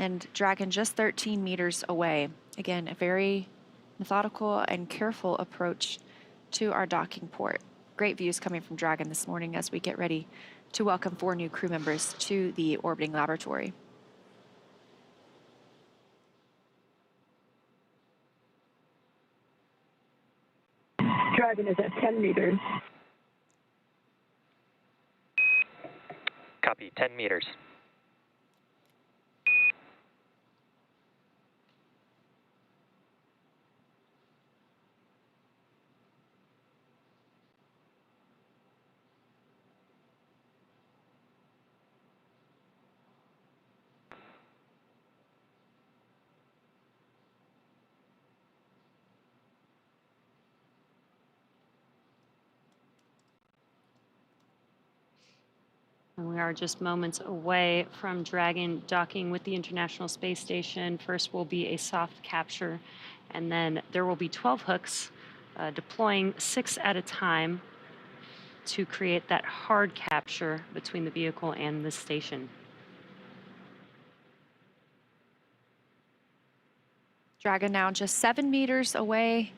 S3: And Dragon just 13 meters away. Again, a very methodical and careful approach to our docking port. Great views coming from Dragon this morning as we get ready to welcome 4 new crew members to the orbiting laboratory.
S5: Dragon is at 10 meters.
S4: Copy, 10 meters.
S2: And we are just moments away from Dragon docking with the International Space Station. First will be a soft capture, and then there will be 12 hooks deploying 6 at a time to create that hard capture between the vehicle and the station.
S3: Dragon now just 7 meters away,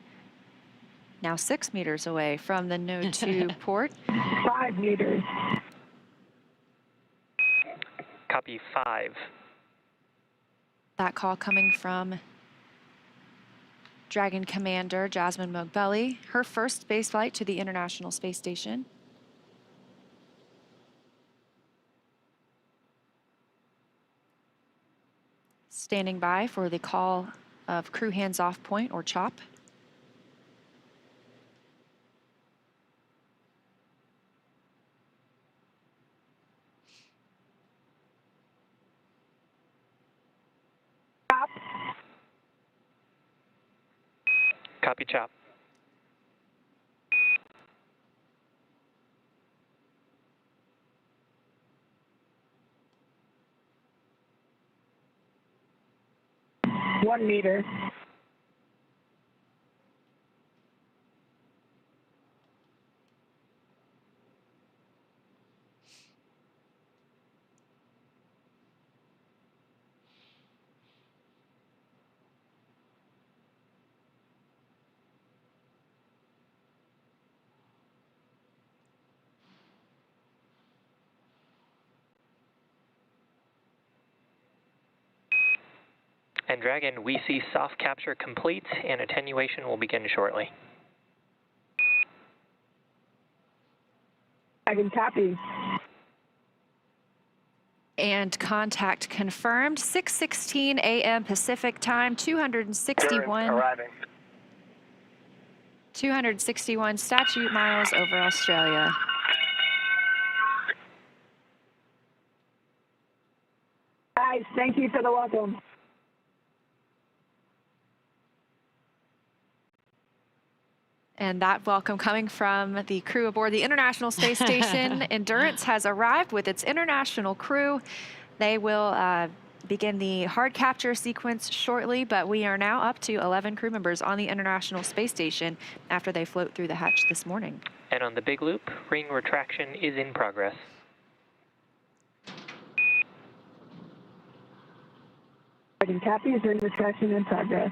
S3: now 6 meters away from the Node 2 port.
S5: 5 meters.
S4: Copy, 5.
S3: That call coming from Dragon Commander Jasmine Mogbelli, her first spaceflight to the International Space Station. Standing by for the call of crew hands-off point, or CHOP.
S5: Stop.
S4: Copy, chop.
S5: 1 meter.
S4: And Dragon, we see soft capture complete and attenuation will begin shortly.
S5: Dragon copies.
S3: And contact confirmed. 6:16 a.m. Pacific time. 261 statute miles over Australia.
S5: Guys, thank you for the welcome.
S3: And that welcome coming from the crew aboard the International Space Station. Endurance has arrived with its international crew. They will begin the hard capture sequence shortly, but we are now up to 11 crew members on the International Space Station after they float through the hatch this morning.
S4: And on the big loop, ring retraction is in progress.
S5: Dragon copies, ring retraction in progress.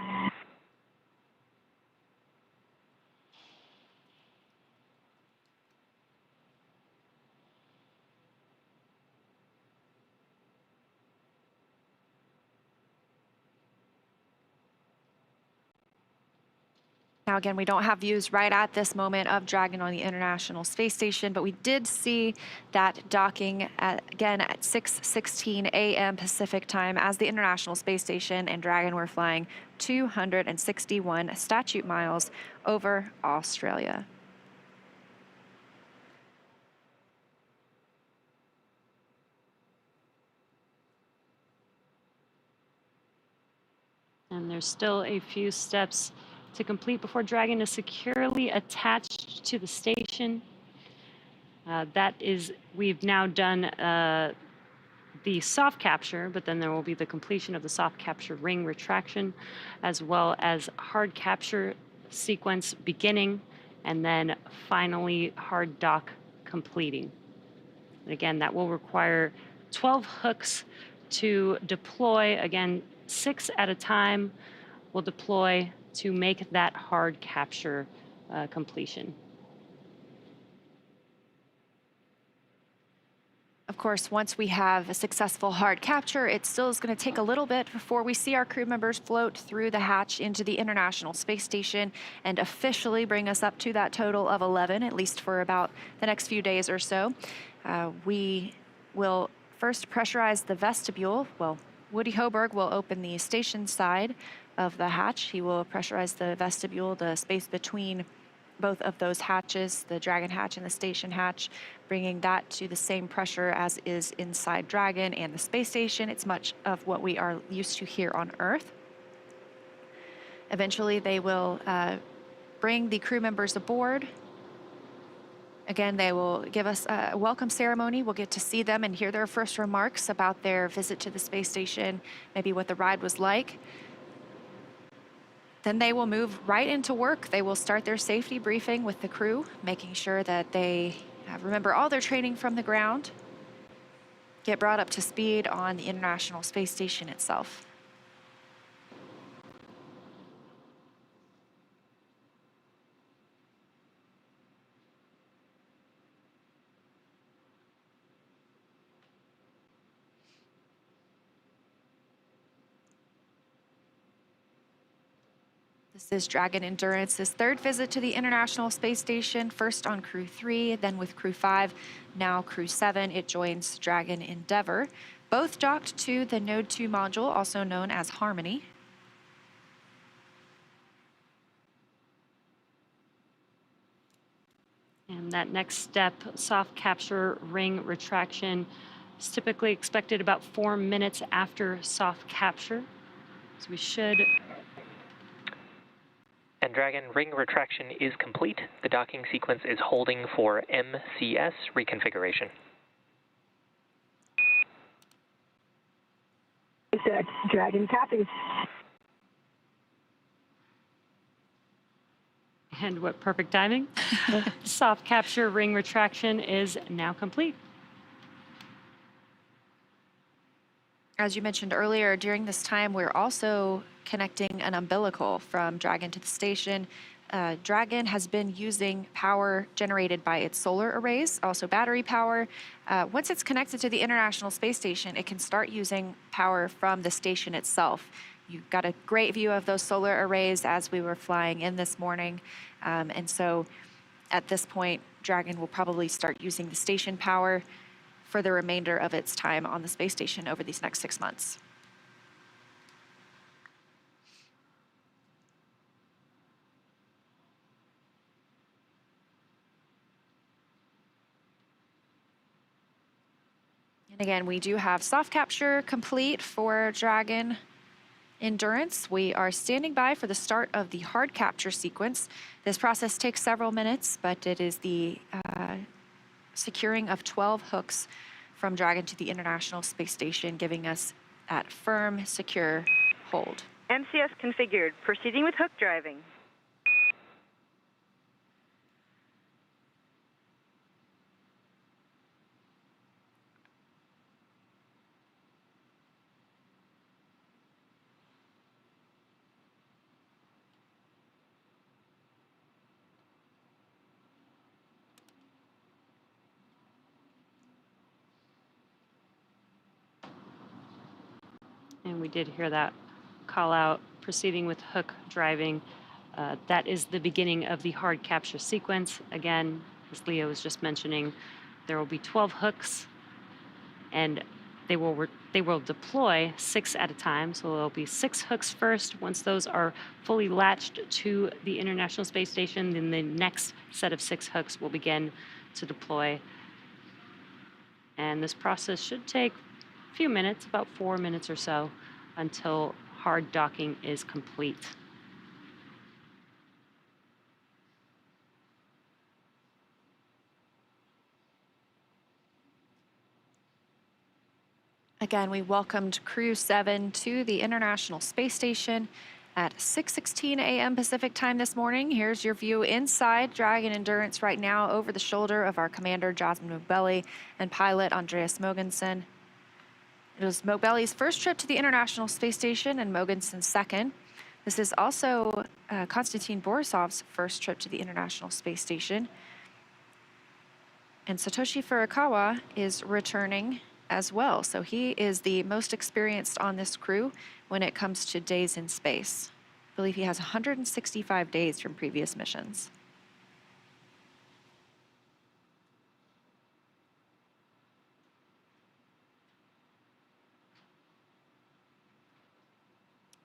S3: Now, again, we don't have views right at this moment of Dragon on the International Space Station, but we did see that docking again at 6:16 a.m. Pacific time as the International Space Station and Dragon were flying 261 statute miles over Australia.
S2: And there's still a few steps to complete before Dragon is securely attached to the station. We've now done the soft capture, but then there will be the completion of the soft capture ring retraction, as well as hard capture sequence beginning, and then finally hard dock completing. And again, that will require 12 hooks to deploy. Again, 6 at a time will deploy to make that hard capture completion.
S3: Of course, once we have a successful hard capture, it still is going to take a little bit before we see our crew members float through the hatch into the International Space Station and officially bring us up to that total of 11, at least for about the next few days or so. We will first pressurize the vestibule. Well, Woody Hoberg will open the station side of the hatch. He will pressurize the vestibule, the space between both of those hatches, the Dragon hatch and the station hatch, bringing that to the same pressure as is inside Dragon and the space station. It's much of what we are used to here on Earth. Eventually, they will bring the crew members aboard. Again, they will give us a welcome ceremony. We'll get to see them and hear their first remarks about their visit to the space station, maybe what the ride was like. Then they will move right into work. They will start their safety briefing with the crew, making sure that they remember all their training from the ground, get brought up to speed on the International Space Station itself. This is Dragon Endurance's third visit to the International Space Station, first on Crew 3, then with Crew 5, now Crew 7. It joins Dragon Endeavour, both docked to the Node 2 module, also known as Harmony.
S2: And that next step, soft capture ring retraction, is typically expected about 4 minutes after soft capture. So we should...
S4: And Dragon, ring retraction is complete. The docking sequence is holding for MCS reconfiguration.
S5: Dragon copies.
S2: And what perfect timing. Soft capture ring retraction is now complete.
S3: As you mentioned earlier, during this time, we're also connecting an umbilical from Dragon to the station. Dragon has been using power generated by its solar arrays, also battery power. Once it's connected to the International Space Station, it can start using power from the station itself. You got a great view of those solar arrays as we were flying in this morning. And so at this point, Dragon will probably start using the station power for the remainder of its time on the space station over these next 6 months. And again, we do have soft capture complete for Dragon Endurance. We are standing by for the start of the hard capture sequence. This process takes several minutes, but it is the securing of 12 hooks from Dragon to the International Space Station, giving us that firm, secure hold.
S8: MCS configured. Proceeding with hook driving.
S2: And we did hear that call out, proceeding with hook driving. That is the beginning of the hard capture sequence. Again, as Leo was just mentioning, there will be 12 hooks, and they will deploy 6 at a time. So there'll be 6 hooks first. Once those are fully latched to the International Space Station, then the next set of 6 hooks will begin to deploy. And this process should take a few minutes, about 4 minutes or so, until hard docking is complete.
S3: Again, we welcomed Crew 7 to the International Space Station at 6:16 a.m. Pacific time this morning. Here's your view inside Dragon Endurance right now over the shoulder of our commander, Jasmine Mogbelli, and pilot Andreas Mogensen. It was Mogbelli's first trip to the International Space Station and Mogensen's second. This is also Konstantin Borisov's first trip to the International Space Station. And Satoshi Furukawa is returning as well. So he is the most experienced on this crew when it comes to days in space. I believe he has 165 days from previous missions.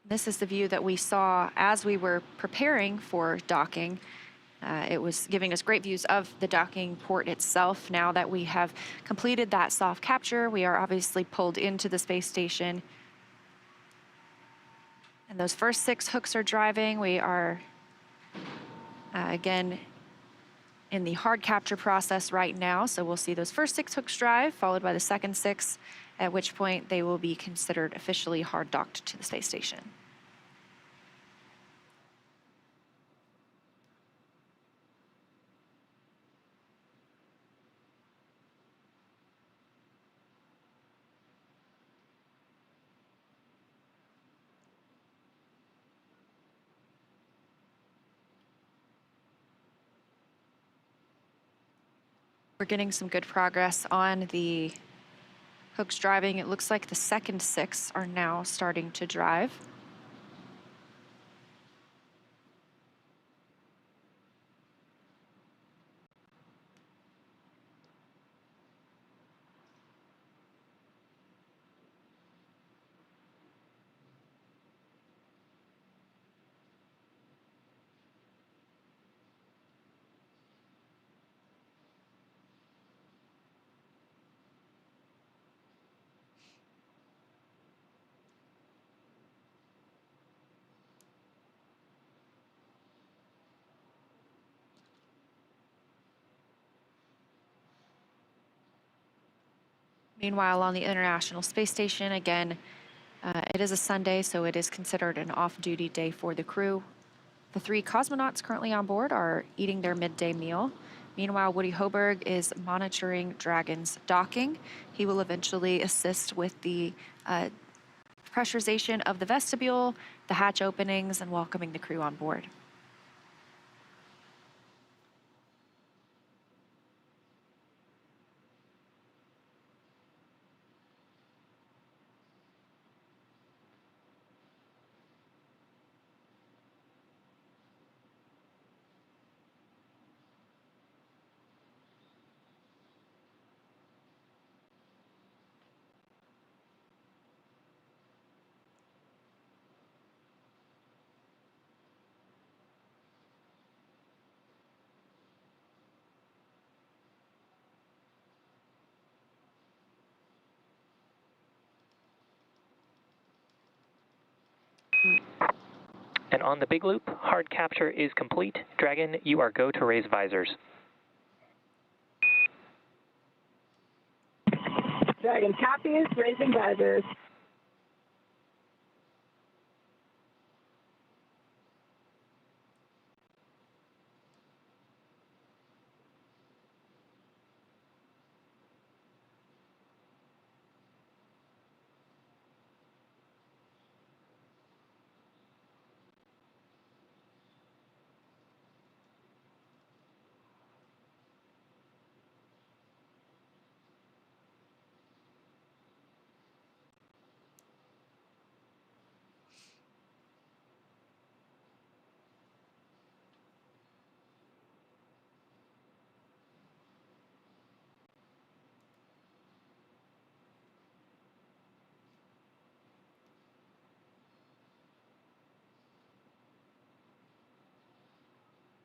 S3: This is the view that we saw as we were preparing for docking. It was giving us great views of the docking port itself. Now that we have completed that soft capture, we are obviously pulled into the space station. And those first 6 hooks are driving. We are, again, in the hard capture process right now. So we'll see those first 6 hooks drive, followed by the second 6, at which point they will be considered officially hard docked to the space station. We're getting some good progress on the hooks driving. It looks like the second 6 are now starting to drive. Meanwhile, on the International Space Station, again, it is a Sunday, so it is considered an off-duty day for the crew. The 3 cosmonauts currently on board are eating their midday meal. Meanwhile, Woody Hoberg is monitoring Dragon's docking. He will eventually assist with the pressurization of the vestibule, the hatch openings, and welcoming the crew on board.
S4: And on the big loop, hard capture is complete. Dragon, you are go to raise visors.
S5: Dragon copies, raising visors.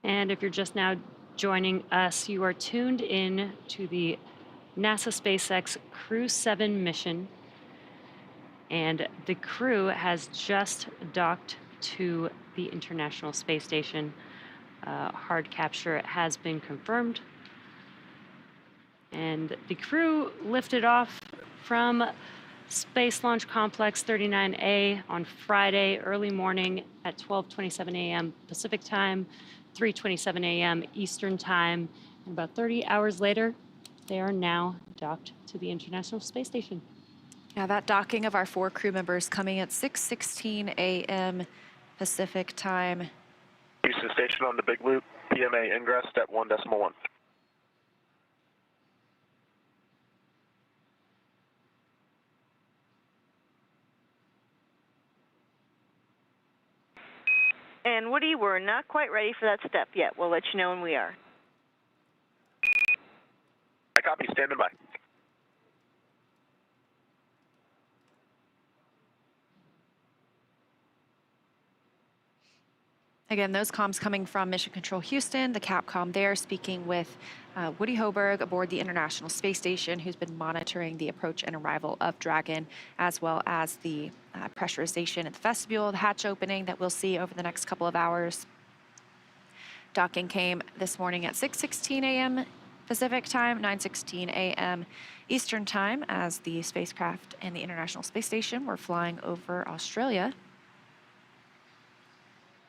S2: And if you're just now joining us, you are tuned in to the NASA SpaceX Crew 7 mission. And the crew has just docked to the International Space Station. Hard capture has been confirmed. And the crew lifted off from Space Launch Complex 39A on Friday early morning at 12:27 a.m. Pacific Time, 3:27 a.m. Eastern Time. And about 30 hours later, they are now docked to the International Space Station.
S3: Yeah, that docking of our 4 crew members coming at 6:16 a.m. Pacific Time.
S9: Houston Station on the big loop, PMA ingress, step 1.1.
S8: And Woody, we're not quite ready for that step yet. We'll let you know when we are.
S9: I copy, standing by.
S3: Again, those comms coming from Mission Control Houston, the Capcom there, speaking with Woody Hoberg aboard the International Space Station, who's been monitoring the approach and arrival of Dragon, as well as the pressurization at the vestibule, the hatch opening that we'll see over the next couple of hours. Docking came this morning at 6:16 a.m. Pacific Time, 9:16 a.m. Eastern Time, as the spacecraft and the International Space Station were flying over Australia.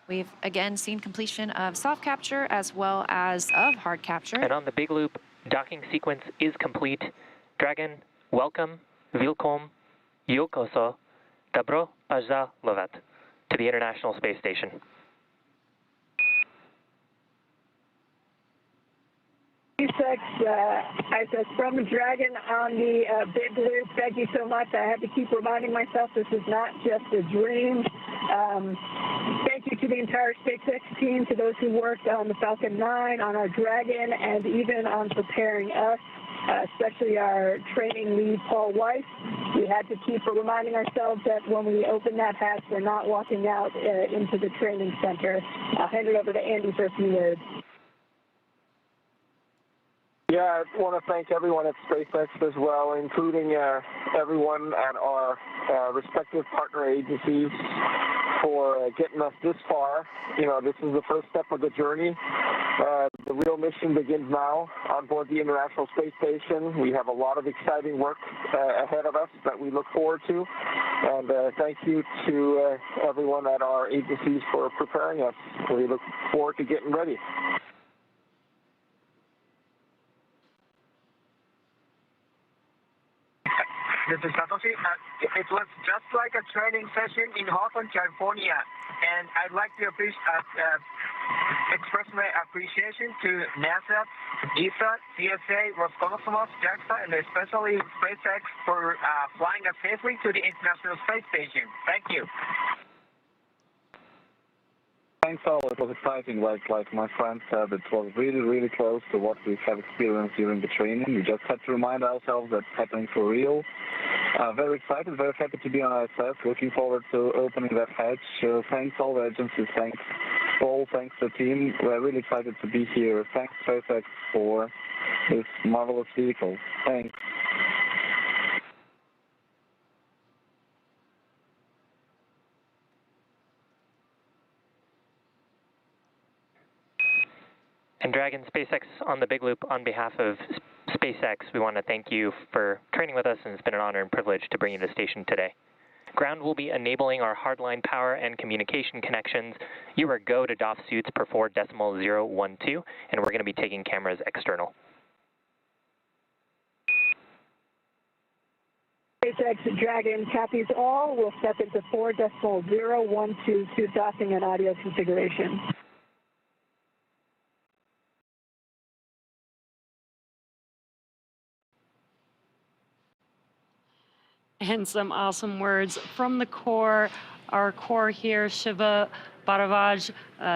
S3: We've again seen completion of soft capture as well as of hard capture.
S4: And on the big loop, docking sequence is complete. Dragon, welcome, Vilkom, Yokoso, Dobro Aza Lovat to the International Space Station.
S5: ISS from Dragon on the big loop. Thank you so much. I have to keep reminding myself this is not just a dream. Thank you to the entire SpaceX team, to those who worked on the Falcon 9, on our Dragon, and even on preparing us, especially our training lead, Paul Weiss. We had to keep reminding ourselves that when we open that hatch, we're not walking out into the training center. I'll hand it over to Andy for a few words.
S6: Yeah, I want to thank everyone at SpaceX as well, including everyone at our respective partner agencies for getting us this far. You know, this is the first step of the journey. The real mission begins now on board the International Space Station. We have a lot of exciting work ahead of us that we look forward to. And thank you to everyone at our agencies for preparing us. We look forward to getting ready.
S10: This is Satoshi. It was just like a training session in Hawthorne, California, and I'd like to express my appreciation to NASA, ESA, CSA, Roscosmos, JAXA, and especially SpaceX for flying us safely to the International Space Station. Thank you.
S6: Thanks all. It was exciting. Like my friend said, it was really, really close to what we have experienced during the training. We just had to remind ourselves that it's happening for real. Very excited, very happy to be on ISS. Looking forward to opening that hatch. Thanks all the agencies. Thanks Paul. Thanks the team. We're really excited to be here. Thanks SpaceX for this marvelous vehicle. Thanks.
S4: And Dragon, SpaceX on the Big Loop, on behalf of SpaceX, we want to thank you for training with us, and it's been an honor and privilege to bring you to the station today. Ground will be enabling our hardline power and communication connections. You are go to DOF suits per 4.012, and we're going to be taking cameras external.
S5: SpaceX Dragon copies all. We'll step into 4.012 suit docking and audio configuration.
S2: And some awesome words from the core. Our core here, Shiva Bharavaj,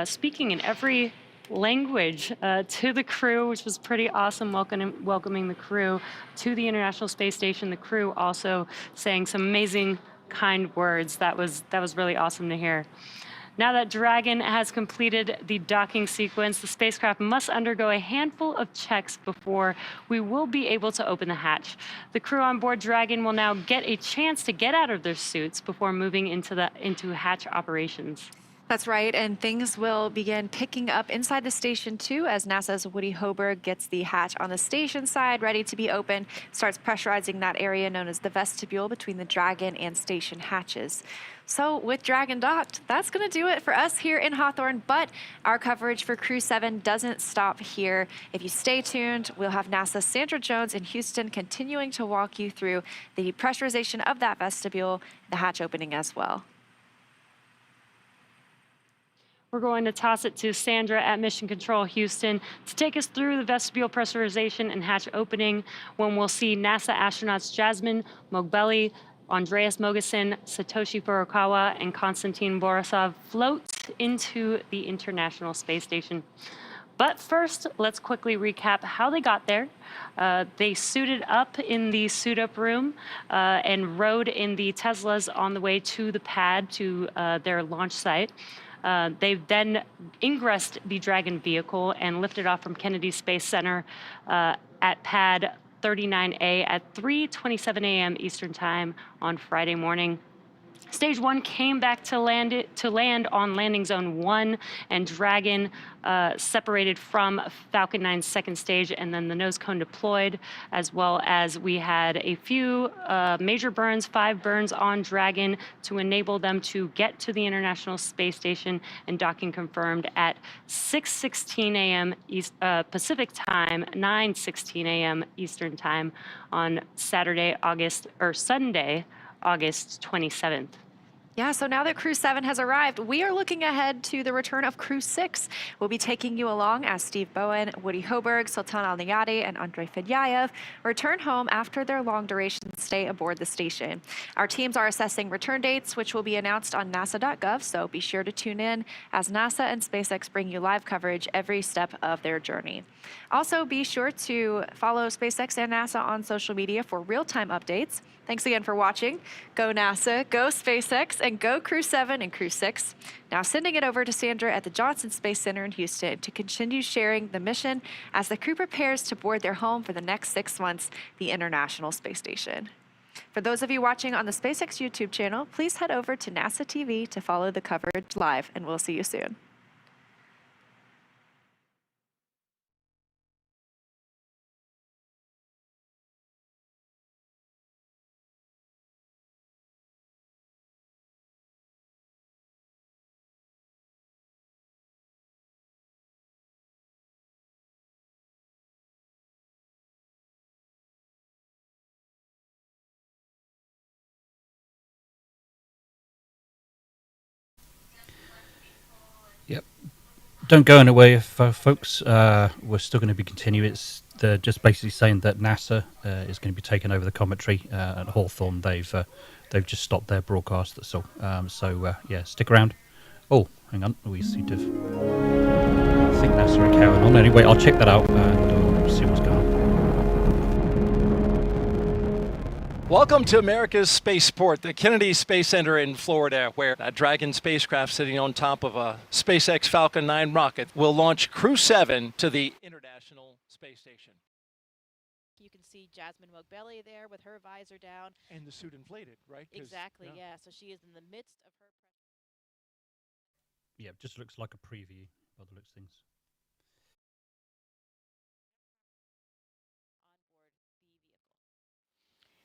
S2: speaking in every language to the crew, which was pretty awesome, welcoming the crew to the International Space Station. The crew also saying some amazing, kind words. That was really awesome to hear. Now that Dragon has completed the docking sequence, the spacecraft must undergo a handful of checks before we will be able to open the hatch. The crew on board Dragon will now get a chance to get out of their suits before moving into hatch operations.
S3: That's right, and things will begin picking up inside the station too as NASA's Woody Hoberg gets the hatch on the station side ready to be open, starts pressurizing that area known as the vestibule between the Dragon and station hatches. So with Dragon docked, that's going to do it for us here in Hawthorne, but our coverage for Crew 7 doesn't stop here. If you stay tuned, we'll have NASA's Sandra Jones in Houston continuing to walk you through the pressurization of that vestibule, the hatch opening as well.
S2: We're going to toss it to Sandra at Mission Control Houston to take us through the vestibule pressurization and hatch opening, when we'll see NASA astronauts Jasmine Mogbelli, Andreas Mogeson, Satoshi Furukawa, and Konstantin Borisov float into the International Space Station. But first, let's quickly recap how they got there. They suited up in the suit-up room and rode in the Teslas on the way to the pad, to their launch site. They've then ingressed the Dragon vehicle and lifted off from Kennedy Space Center at pad 39A at 3:27 a.m. Eastern Time on Friday morning. Stage 1 came back to land on landing zone 1, and Dragon separated from Falcon 9's second stage, and then the nose cone deployed, as well as we had a few major burns, 5 burns on Dragon to enable them to get to the International Space Station, and docking confirmed at 6:16 a.m. Pacific Time, 9:16 a.m. Eastern Time on Sunday, August 27th.
S3: Yeah, so now that Crew 7 has arrived, we are looking ahead to the return of Crew 6. We'll be taking you along as Steve Bowen, Woody Hoberg, Sultan Al-Niyadi, and Andrei Fedyayev return home after their long-duration stay aboard the station. Our teams are assessing return dates, which will be announced on nasa.gov, so be sure to tune in as NASA and SpaceX bring you live coverage every step of their journey. Also, be sure to follow SpaceX and NASA on social media for real-time updates. Thanks again for watching. Go NASA, go SpaceX, and go Crew 7 and Crew 6. Now sending it over to Sandra at the Johnson Space Center in Houston to continue sharing the mission as the crew prepares to board their home for the next 6 months, the International Space Station. For those of you watching on the SpaceX YouTube channel, please head over to NASA TV to follow the coverage live, and we'll see you soon.
S1: Yep. Don't go anywhere, folks. We're still going to be continuing. They're just basically saying that NASA is going to be taking over the commentary at Hawthorne. They've just stopped their broadcast. That's all. Yeah, stick around. Oh, hang on. We seem to. I think NASA are carrying on. Anyway, I'll check that out and see what's going on.
S11: Welcome to America's spaceport, the Kennedy Space Center in Florida, where a Dragon spacecraft sitting on top of a SpaceX Falcon 9 rocket will launch Crew 7 to the International Space Station.
S12: You can see Jasmine Mogbelli there with her visor down.
S11: And the suit inflated, right?
S12: Exactly, yeah. So she is in the midst of her...
S1: Yeah, it just looks like a preview by the looks of things.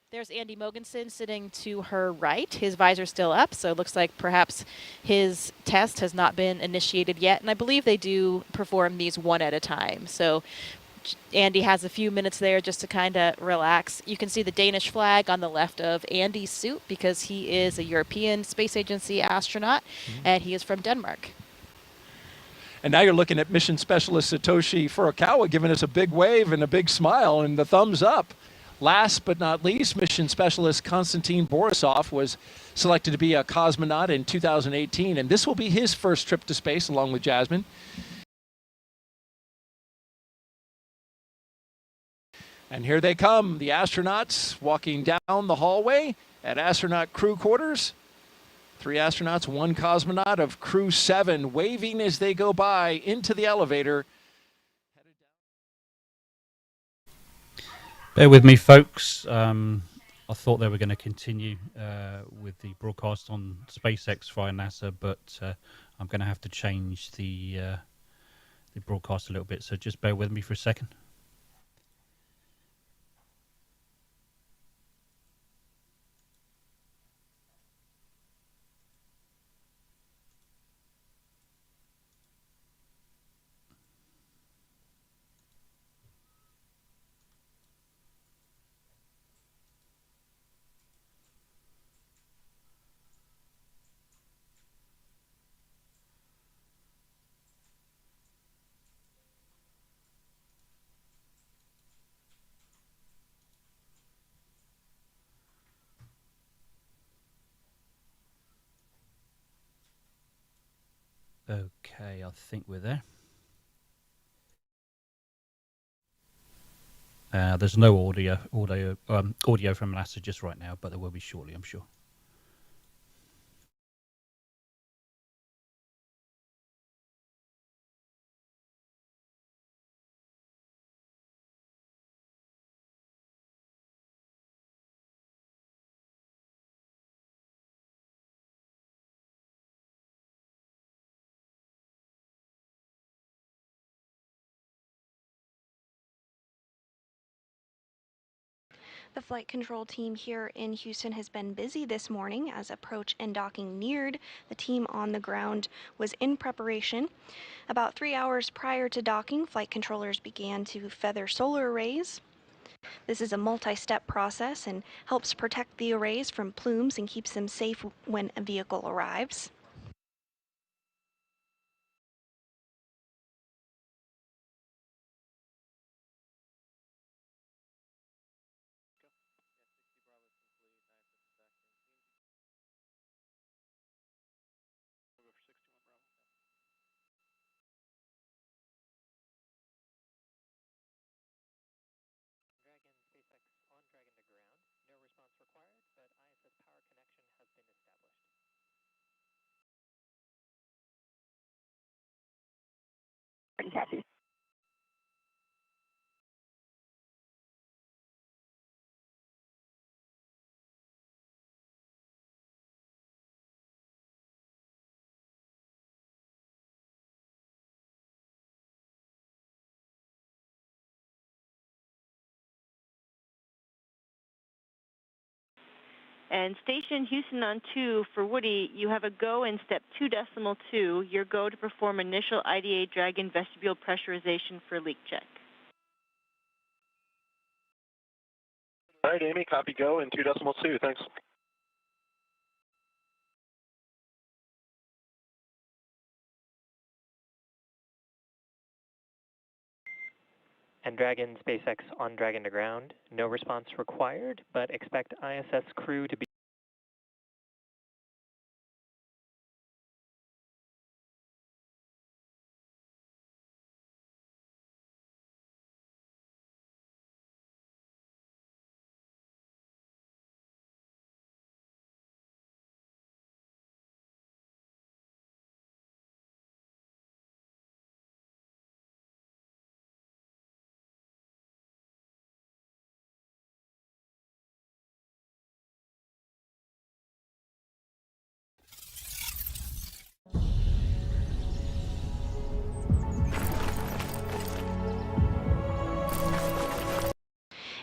S12: There's Andy Mogensen sitting to her right. His visor's still up, so it looks like perhaps his test has not been initiated yet. And I believe they do perform these one at a time. So Andy has a few minutes there just to kind of relax. You can see the Danish flag on the left of Andy's suit because he is a European Space Agency astronaut, and he is from Denmark.
S11: And now you're looking at mission specialist Satoshi Furukawa giving us a big wave and a big smile and the thumbs up. Last but not least, mission specialist Konstantin Borisov was selected to be a cosmonaut in 2018, and this will be his first trip to space along with Jasmine. And here they come, the astronauts walking down the hallway at astronaut crew quarters. 3 astronauts, 1 cosmonaut of Crew 7 waving as they go by into the elevator.
S1: Bear with me, folks. I thought they were going to continue with the broadcast on SpaceX via NASA, but I'm going to have to change the broadcast a little bit. So just bear with me for a second. Okay, I think we're there. There's no audio from NASA just right now, but there will be shortly, I'm sure.
S7: The flight control team here in Houston has been busy this morning as approach and docking neared. The team on the ground was in preparation. About 3 hours prior to docking, flight controllers began to feather solar arrays. This is a multi-step process and helps protect the arrays from plumes and keeps them safe when a vehicle arrives.
S4: Dragon SpaceX on Dragon to ground. No response required, but ISS power connection has been established.
S5: again, Kathy.
S8: And Station Houston on 2 for Woody, you have a go in step 2.2, your go to perform initial IDA Dragon vestibule pressurization for leak check.
S9: All right, Amy, copy go in 2.2, thanks.
S4: And Dragon SpaceX on Dragon to ground. No response required, but expect ISS crew to be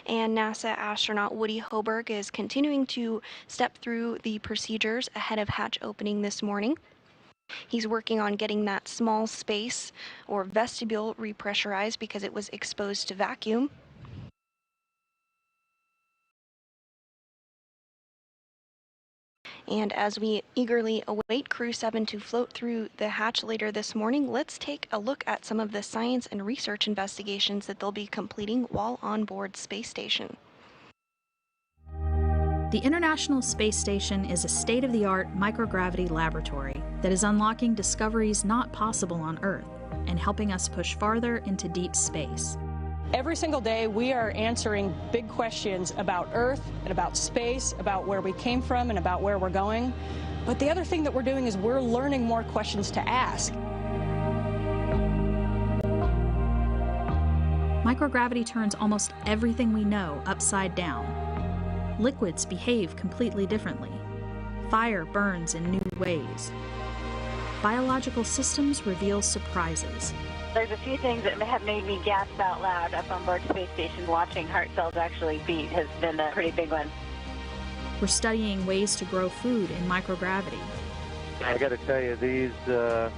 S7: And NASA astronaut Woody Hoberg is continuing to step through the procedures ahead of hatch opening this morning. He's working on getting that small space or vestibule repressurized because it was exposed to vacuum. And as we eagerly await Crew 7 to float through the hatch later this morning, let's take a look at some of the science and research investigations that they'll be completing while on board Space Station.
S13: The International Space Station is a state-of-the-art microgravity laboratory that is unlocking discoveries not possible on Earth and helping us push farther into deep space.
S14: Every single day, we are answering big questions about Earth and about space, about where we came from and about where we're going. But the other thing that we're doing is we're learning more questions to ask.
S13: Microgravity turns almost everything we know upside down. Liquids behave completely differently. Fire burns in new ways. Biological systems reveal surprises.
S15: There's a few things that have made me gasp out loud up on board Space Station. Watching heart cells actually beat has been a pretty big one.
S13: We're studying ways to grow food in microgravity.
S16: I got to tell you, these are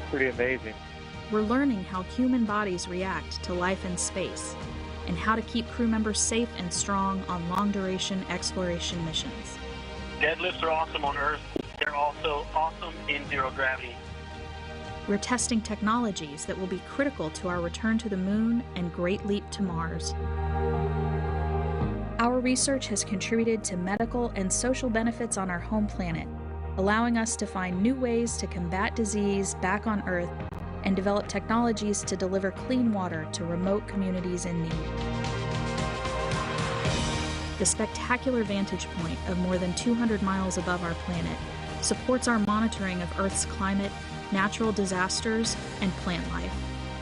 S16: pretty amazing.
S13: We're learning how human bodies react to life in space and how to keep crew members safe and strong on long-duration exploration missions.
S17: Deadlifts are awesome on Earth. They're also awesome in zero gravity.
S13: We're testing technologies that will be critical to our return to the moon and great leap to Mars. Our research has contributed to medical and social benefits on our home planet, allowing us to find new ways to combat disease back on Earth and develop technologies to deliver clean water to remote communities in need. The spectacular vantage point of more than 200 miles above our planet supports our monitoring of Earth's climate, natural disasters, and plant life.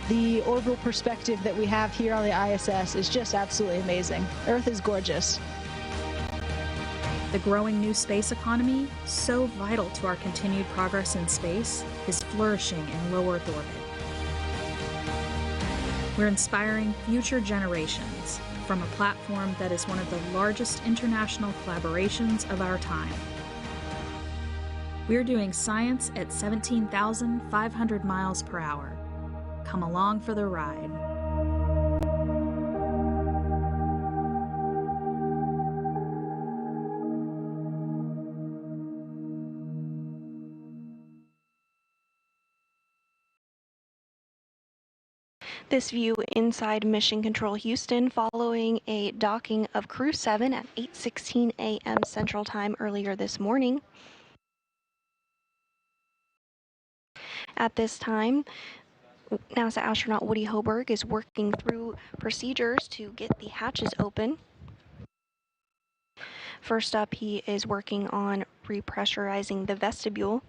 S14: The orbital perspective that we have here on the ISS is just absolutely amazing. Earth is gorgeous.
S13: The growing new space economy, so vital to our continued progress in space, is flourishing in low Earth orbit. We're inspiring future generations from a platform that is one of the largest international collaborations of our time. We're doing science at 17,500 miles per hour. Come along for the ride.
S7: This view inside Mission Control Houston following a docking of Crew 7 at 8:16 a.m. Central Time earlier this morning. At this time, NASA astronaut Woody Hoberg is working through procedures to get the hatches open. First up, he is working on repressurizing the vestibule.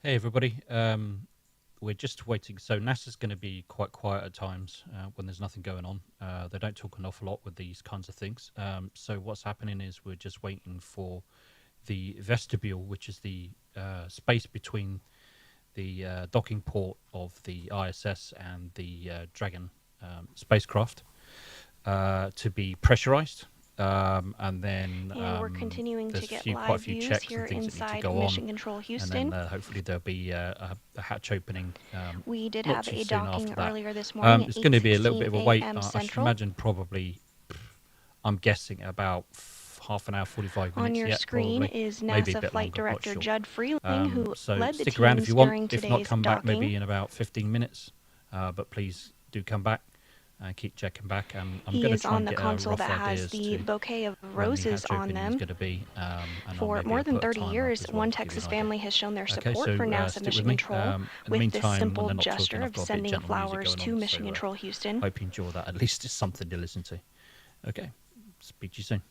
S1: Hey everybody, we're just waiting. So NASA's going to be quite quiet at times when there's nothing going on. They don't talk an awful lot with these kinds of things. So what's happening is we're just waiting for the vestibule, which is the space between the docking port of the ISS and the Dragon spacecraft to be pressurized. And then
S7: we're continuing to get
S1: quite a
S7: live
S1: few
S7: views
S1: checks
S7: here
S1: and things that need to
S7: inside
S1: go
S7: Mission
S1: on,
S7: Control Houston.
S1: and then hopefully there'll be a hatch opening.
S7: We did
S1: not
S7: have
S1: too
S7: a
S1: soon
S7: docking
S1: after that.
S7: earlier this morning at
S1: It's going to be a little
S7: 8:16
S1: bit of a wait.
S7: a.m.
S1: I should
S7: Central.
S1: imagine probably, I'm guessing about half an hour, 45 minutes.
S7: On your
S1: yet,
S7: screen
S1: probably.
S7: is
S1: Maybe a
S7: NASA
S1: bit
S7: Flight
S1: longer, not
S7: Director
S1: sure.
S7: Judd Freeling, who
S1: So
S7: led the
S1: stick around
S7: teams
S1: if you want.
S7: during
S1: If
S7: today's
S1: not, come back
S7: docking.
S1: maybe in about 15 minutes. But please do come back and keep checking back. And I'm
S7: He
S1: going to
S7: is
S1: try
S7: on
S1: and
S7: the
S1: get
S7: console
S1: rough
S7: that has
S1: ideas
S7: the
S1: to
S7: bouquet of
S1: when the
S7: roses
S1: hatch
S7: on
S1: opening
S7: them.
S1: is going to be. And
S7: For
S1: maybe
S7: more
S1: I'll
S7: than
S1: put a
S7: 30
S1: timer up
S7: years,
S1: as well
S7: One
S1: to give you
S7: Texas
S1: an idea.
S7: family has shown their
S1: Okay,
S7: support
S1: so
S7: for NASA
S1: stick
S7: Mission
S1: with me.
S7: Control
S1: In the
S7: with this
S1: meantime, when
S7: simple
S1: they're not
S7: gesture
S1: talking, I've
S7: of
S1: got a bit of
S7: sending
S1: gentle music
S7: flowers
S1: going
S7: to
S1: on,
S7: Mission
S1: so,
S7: Control Houston.
S1: Hope you enjoy that. At least it's something to listen to. Okay, speak to you soon.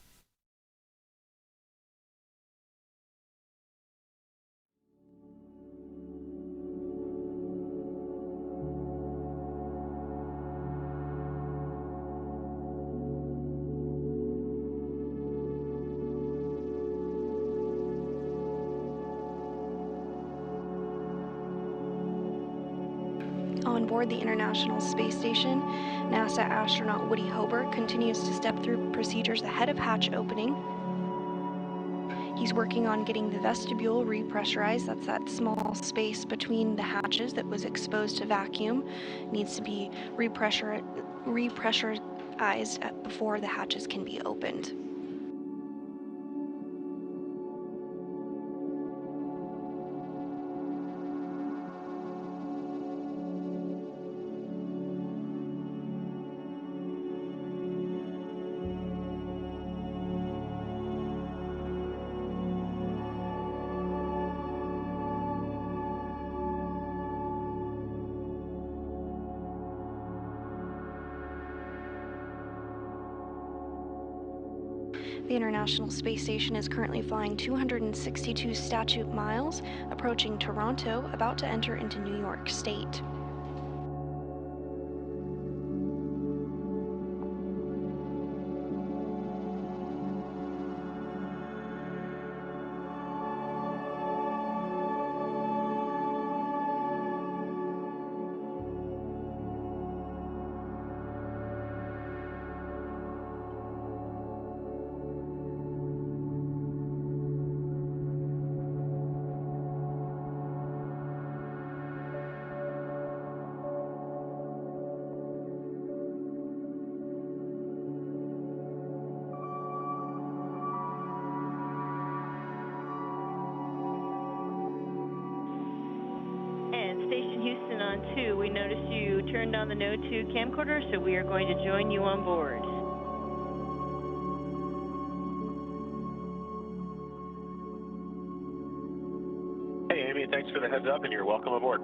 S7: On board the International Space Station, NASA astronaut Woody Hoberg continues to step through procedures ahead of hatch opening. He's working on getting the vestibule repressurized. That's that small space between the hatches that was exposed to vacuum. Needs to be repressurized before the hatches can be opened. The International Space Station is currently flying 262 statute miles, approaching Toronto, about to enter into New York State.
S8: Station Houston on 2, we noticed you turned on the Node 2 camcorder, so we are going to join you on board.
S9: Hey, Amy, thanks for the heads up, and you're welcome aboard.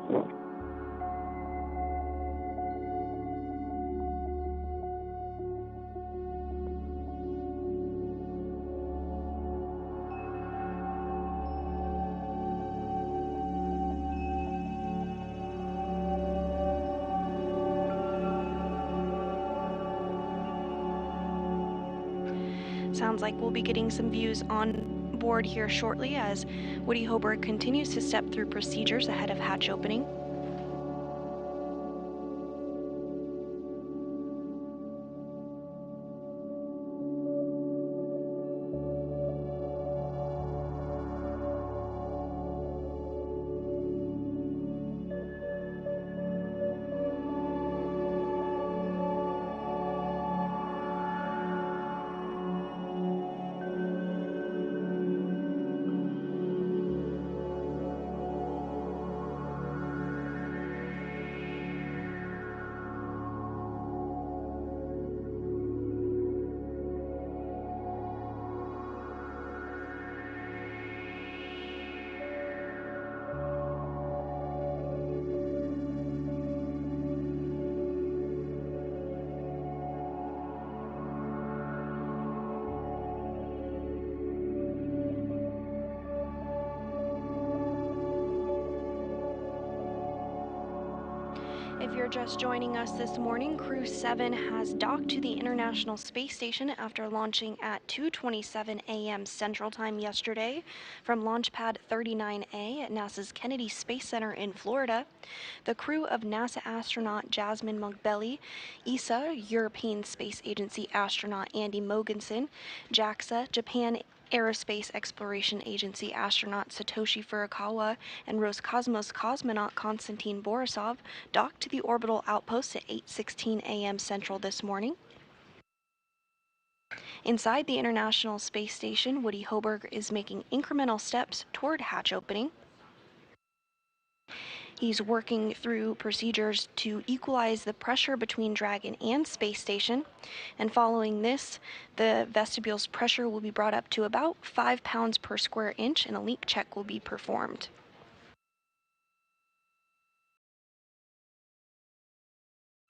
S7: Sounds like we'll be getting some views on board here shortly as Woody Hoberg continues to step through procedures ahead of hatch opening. If you're just joining us this morning, Crew 7 has docked to the International Space Station after launching at 2:27 a.m. Central Time yesterday from Launch Pad 39A at NASA's Kennedy Space Center in Florida. The crew of NASA astronaut Jasmine Mogbelli, ESA, European Space Agency astronaut Andy Mogensen, JAXA, Japan Aerospace Exploration Agency astronaut Satoshi Furukawa, and Roscosmos cosmonaut Konstantin Borisov docked to the orbital outpost at 8:16 a.m. Central this morning. Inside the International Space Station, Woody Hoberg is making incremental steps toward hatch opening. He's working through procedures to equalize the pressure between Dragon and Space Station, and following this, the vestibule's pressure will be brought up to about 5 pounds per square inch, and a leak check will be performed.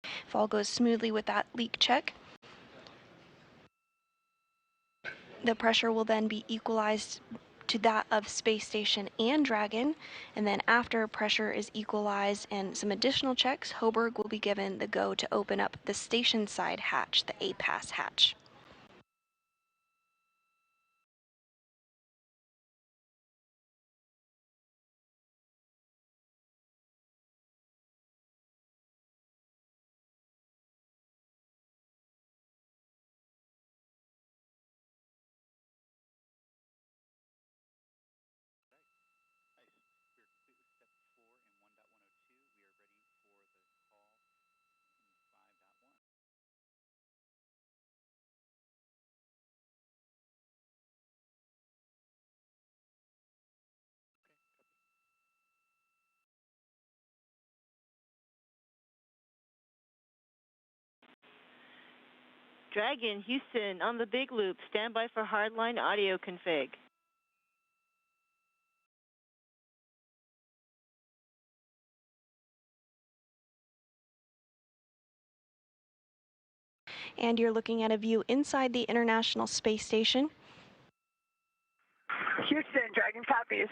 S7: If all goes smoothly with that leak check, the pressure will then be equalized to that of Space Station and Dragon, and then after pressure is equalized and some additional checks, Hoberg will be given the go to open up the station side hatch, the A-pass hatch.
S8: Dragon, Houston, on the big loop. Stand by for hardline audio config.
S7: And you're looking at a view inside the International Space Station.
S5: Houston, Dragon copies.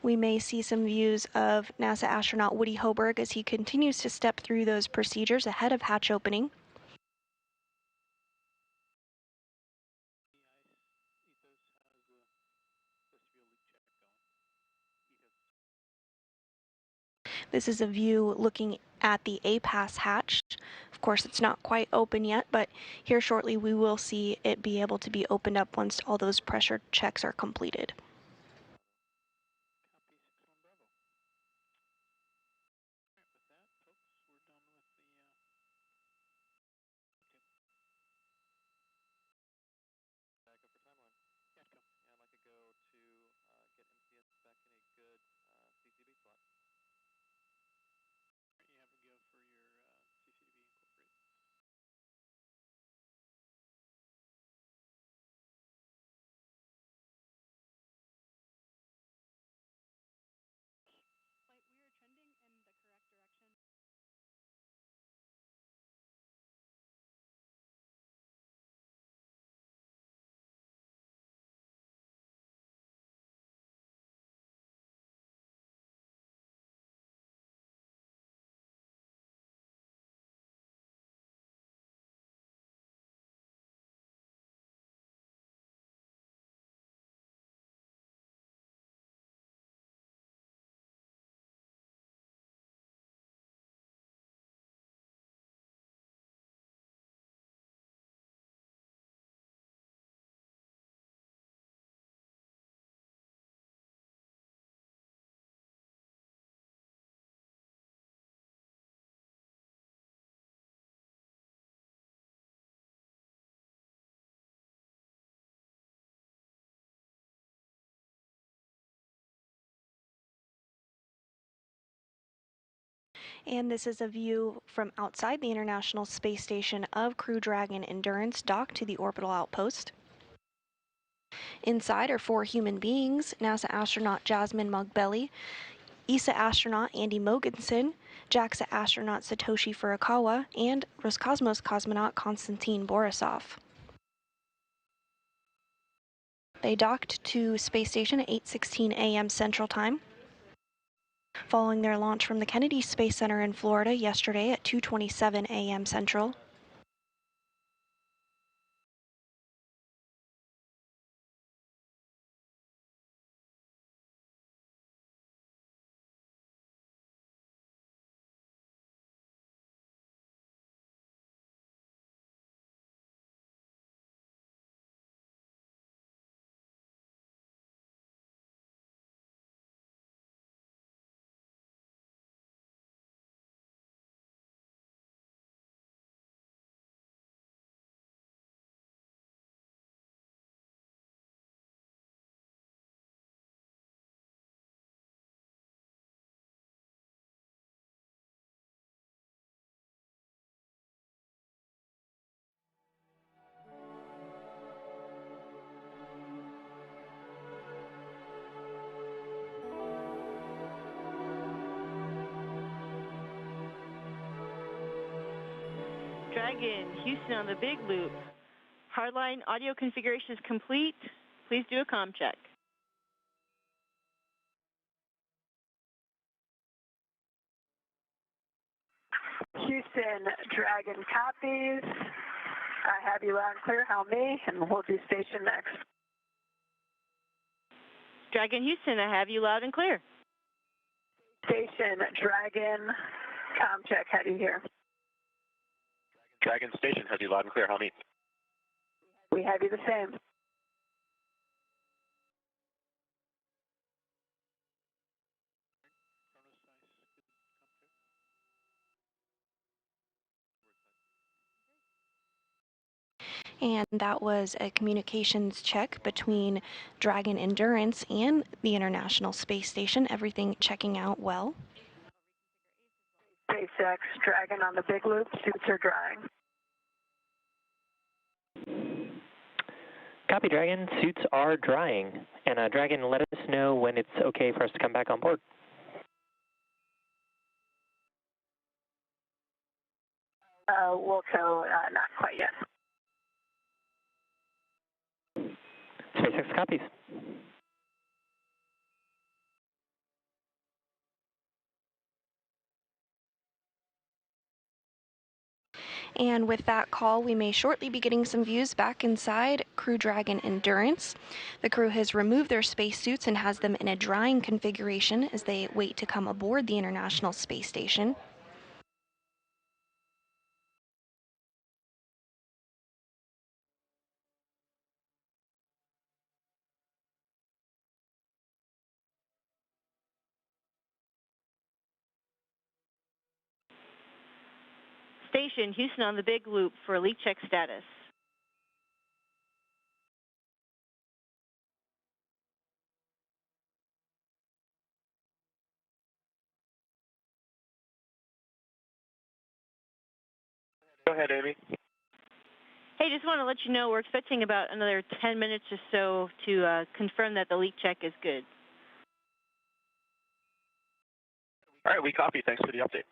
S7: We may see some views of NASA astronaut Woody Hoberg as he continues to step through those procedures ahead of hatch opening. This is a view looking at the A-pass hatch. Of course, it's not quite open yet, but here shortly we will see it be able to be opened up once all those pressure checks are completed. And this is a view from outside the International Space Station of Crew Dragon Endurance docked to the orbital outpost. Inside are 4 human beings: NASA astronaut Jasmine Mogbelli, ESA astronaut Andy Mogensen, JAXA astronaut Satoshi Furukawa, and Roscosmos cosmonaut Konstantin Borisov. They docked to space station at 8:16 a.m. Central Time, following their launch from the Kennedy Space Center in Florida yesterday at 2:27 a.m. Central.
S8: Dragon, Houston on the big loop. Hardline audio configuration is complete. Please do a comm check.
S5: Houston, Dragon copies. I have you loud and clear. How me? And we'll do station next.
S8: Dragon, Houston, I have you loud and clear.
S5: Station, Dragon, comm check. How do you hear?
S9: Dragon Station has you loud and clear. How me?
S5: We have you the same.
S7: And that was a communications check between Dragon Endurance and the International Space Station. Everything checking out well.
S5: SpaceX, Dragon on the big loop. Suits are drying.
S4: Copy, Dragon. Suits are drying. And Dragon, let us know when it's okay for us to come back on board.
S5: Wilco, not quite yet.
S4: SpaceX copies.
S7: And with that call, we may shortly be getting some views back inside Crew Dragon Endurance. The crew has removed their spacesuits and has them in a drying configuration as they wait to come aboard the International Space Station.
S8: Station, Houston on the big loop for leak check status.
S9: Go ahead, Amy.
S8: Hey, just want to let you know we're expecting about another 10 minutes or so to confirm that the leak check is good.
S9: All right, we copy. Thanks for the update.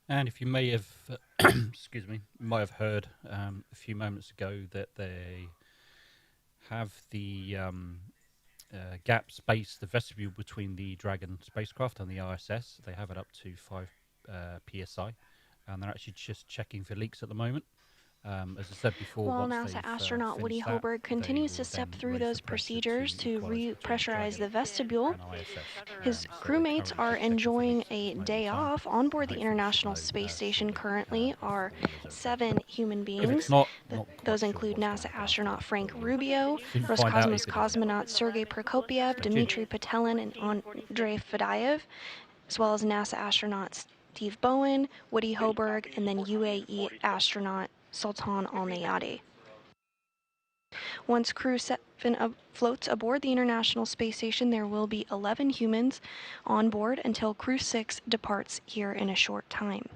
S1: And if you may have, excuse me, might have heard a few moments ago that they have the gap space, the vestibule between the Dragon spacecraft and the ISS. They have it up to 5 psi, and they're actually just checking for leaks at the moment. As I said before,
S7: While
S1: once
S7: NASA
S1: they've
S7: astronaut Woody
S1: finished that,
S7: Hoberg
S1: they
S7: continues to
S1: will
S7: step
S1: then
S7: through
S1: raise
S7: those
S1: the pressure
S7: procedures
S1: to
S7: to
S1: equalize between
S7: repressurize the
S1: Dragon
S7: vestibule,
S1: and ISS.
S7: his
S1: So they're
S7: crewmates
S1: currently
S7: are
S1: just checking for
S7: enjoying
S1: leaks at
S7: a
S1: this moment
S7: day
S1: in time,
S7: off. On board
S1: and
S7: the
S1: hopefully we should
S7: International
S1: know
S7: Space Station
S1: shortly
S7: currently
S1: if
S7: are
S1: all is okay.
S7: 7 human
S1: If it's
S7: beings.
S1: not quite
S7: Those
S1: sure
S7: include
S1: what's
S7: NASA
S1: going to happen
S7: astronaut
S1: after,
S7: Frank
S1: but we'll
S7: Rubio,
S1: soon find out
S7: Roscosmos
S1: if it is or not.
S7: cosmonaut Sergei Prokopyev,
S1: Stay tuned.
S7: Dmitry Petelin, and Andrei Fadayev, as well as NASA astronauts Steve Bowen, Woody Hoberg, and then UAE astronaut Sultan Al Nayati. Once Crew 7 floats aboard the International Space Station, there will be 11 humans on board until Crew 6 departs here in a short time.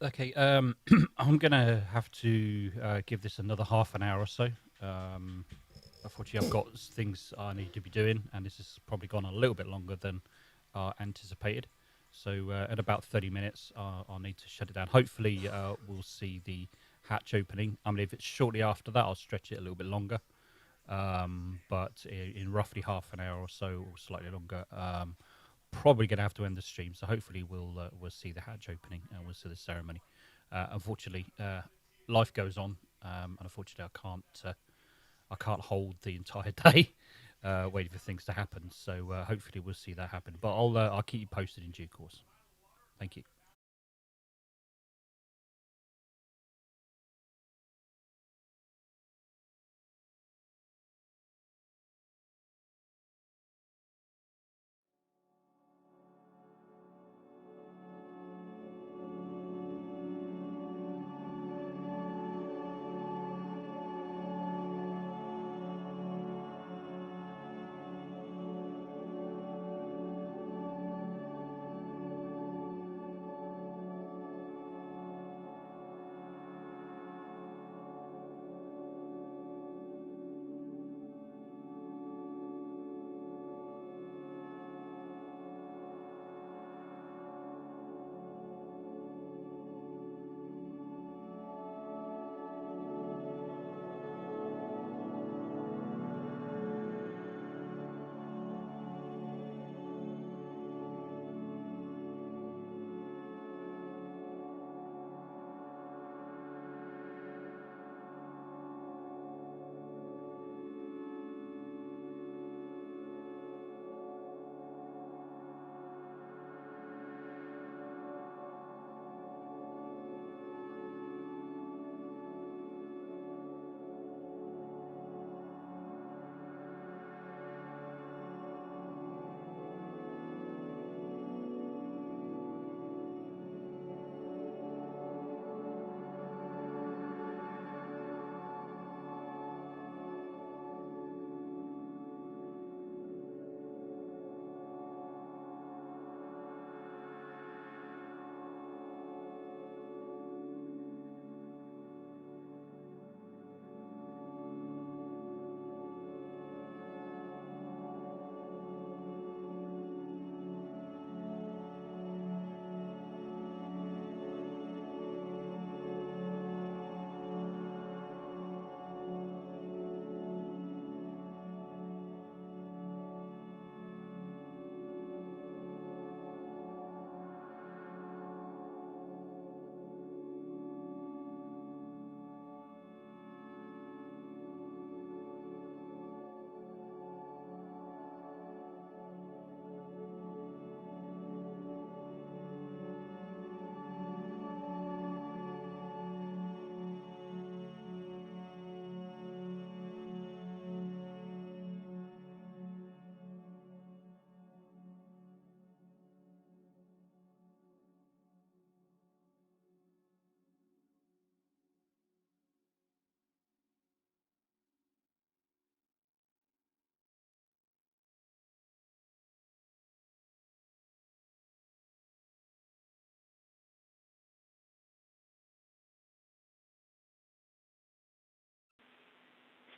S1: Okay, I'm gonna have to give this another half an hour or so. Unfortunately, I've got things I need to be doing, and this has probably gone a little bit longer than anticipated. So at about 30 minutes, I'll need to shut it down. Hopefully, we'll see the hatch opening. I mean, if it's shortly after that, I'll stretch it a little bit longer. But in roughly half an hour or so, or slightly longer, probably going to have to end the stream. So hopefully we'll see the hatch opening and we'll see the ceremony. Unfortunately, life goes on, and unfortunately I can't hold the entire day waiting for things to happen. So hopefully we'll see that happen. But I'll keep you posted in due course. Thank you.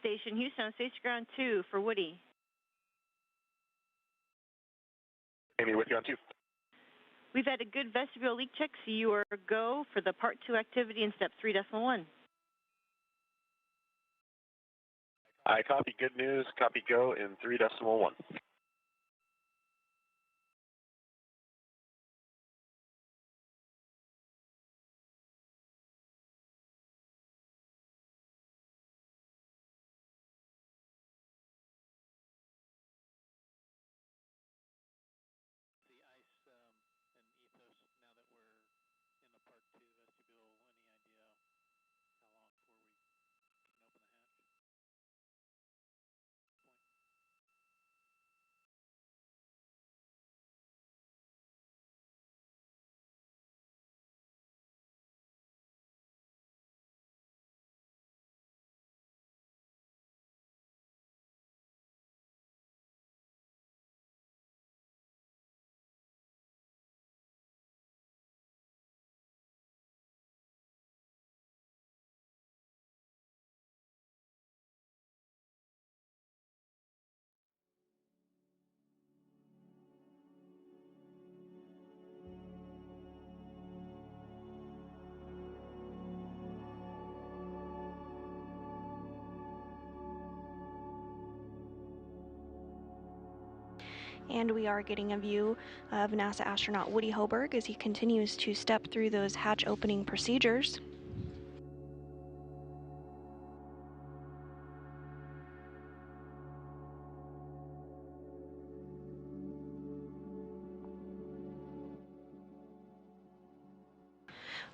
S8: Station Houston on Station Ground 2 for Woody.
S9: Amy, with you on 2.
S8: We've had a good vestibule leak check, so you are go for the Part 2 activity in Step 3.1.
S9: I copy. Good news. Copy go in 3.1.
S7: And we are getting a view of NASA astronaut Woody Hoberg as he continues to step through those hatch opening procedures.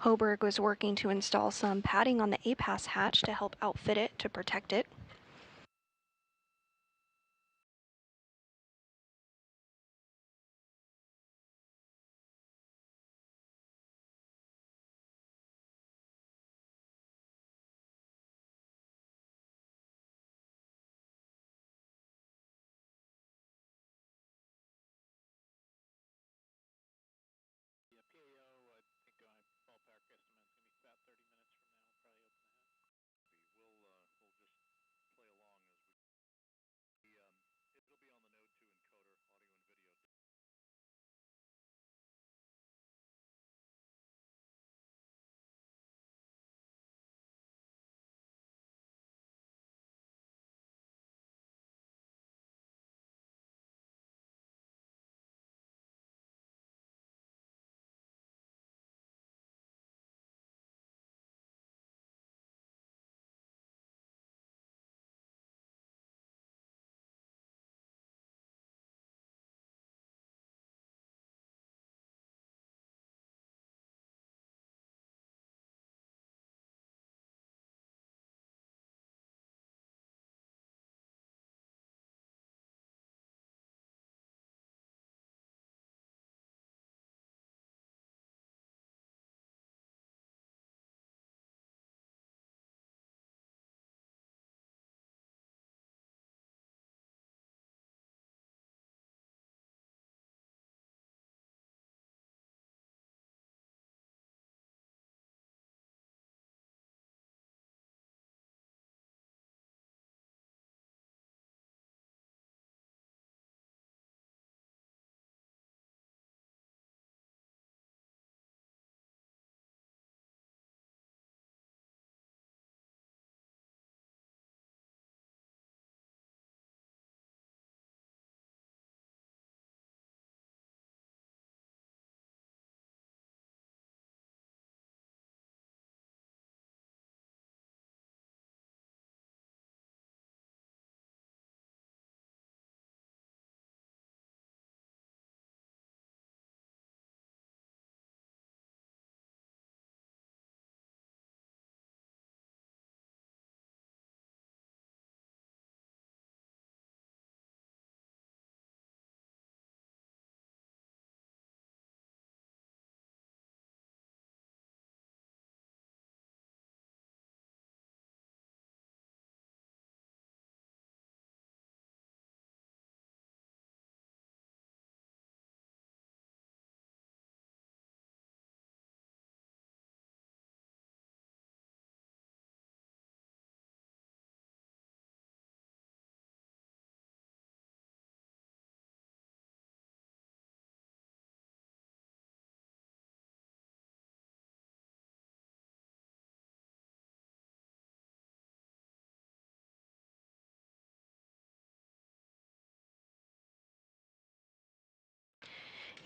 S7: Hoberg was working to install some padding on the APAS hatch to help outfit it to protect it.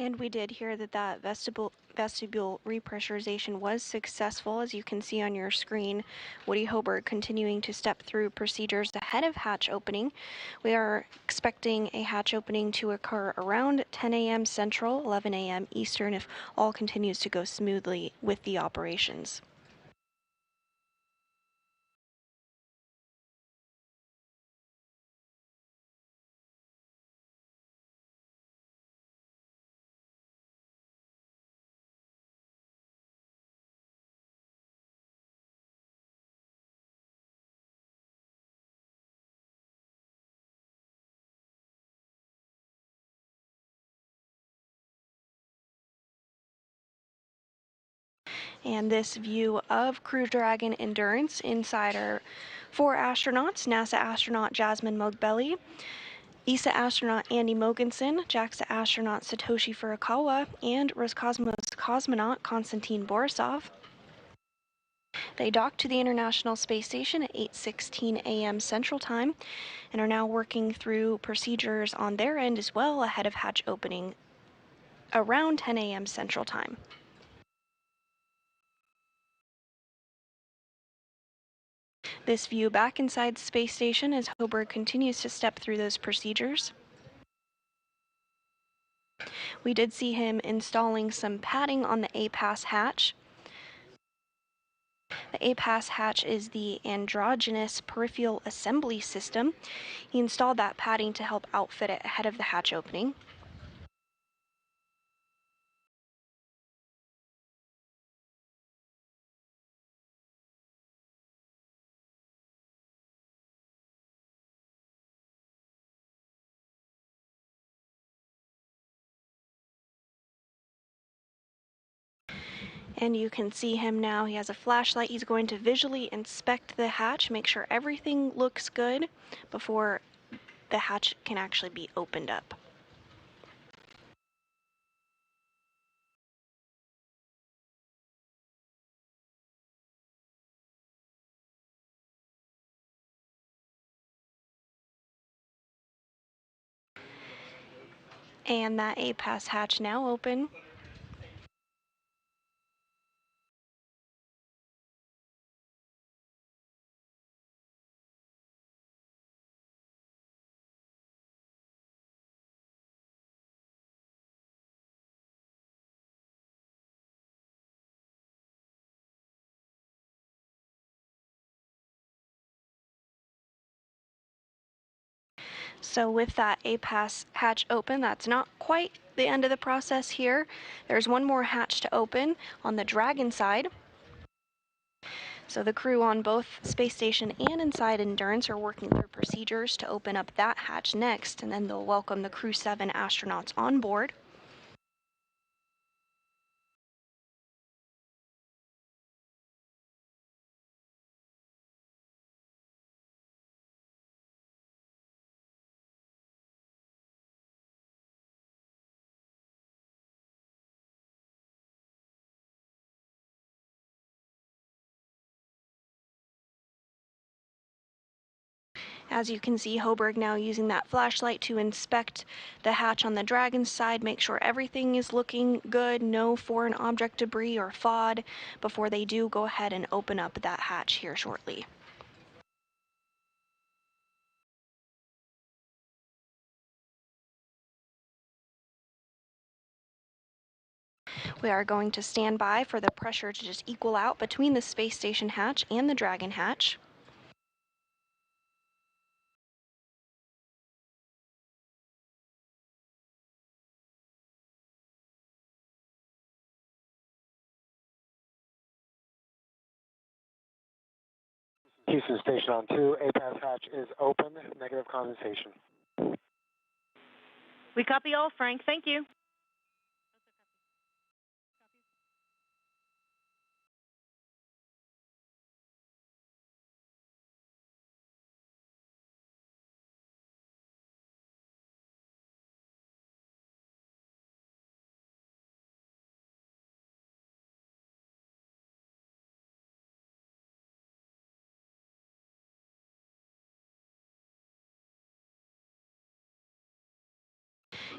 S7: And we did hear that that vestibule repressurization was successful. As you can see on your screen, Woody Hoberg continuing to step through procedures ahead of hatch opening. We are expecting a hatch opening to occur around 10 a.m. Central, 11 a.m. Eastern, if all continues to go smoothly with the operations. And this view of Crew Dragon Endurance inside our 4 astronauts, NASA astronaut Jasmine Mogbelli, ESA astronaut Andy Mogensen, JAXA astronaut Satoshi Furukawa, and Roscosmos cosmonaut Konstantin Borisov. They docked to the International Space Station at 8:16 a.m. Central Time and are now working through procedures on their end as well ahead of hatch opening around 10 a.m. Central Time. This view back inside the space station as Hoberg continues to step through those procedures. We did see him installing some padding on the A-Pass hatch. The A-Pass hatch is the androgynous peripheral assembly system. He installed that padding to help outfit it ahead of the hatch opening. And you can see him now. He has a flashlight. He's going to visually inspect the hatch, make sure everything looks good before the hatch can actually be opened up. And that A-Pass hatch now open. So with that A-Pass hatch open, that's not quite the end of the process here. There's one more hatch to open on the Dragon side. So the crew on both Space Station and inside Endurance are working through procedures to open up that hatch next, and then they'll welcome the Crew 7 astronauts on board. As you can see, Hoberg now using that flashlight to inspect the hatch on the Dragon side, make sure everything is looking good, no foreign object debris or FOD, before they do go ahead and open up that hatch here shortly. We are going to stand by for the pressure to just equal out between the Space Station hatch and the Dragon hatch.
S6: Houston Station on 2, A-Pass hatch is open, negative condensation.
S8: We copy all, Frank. Thank you.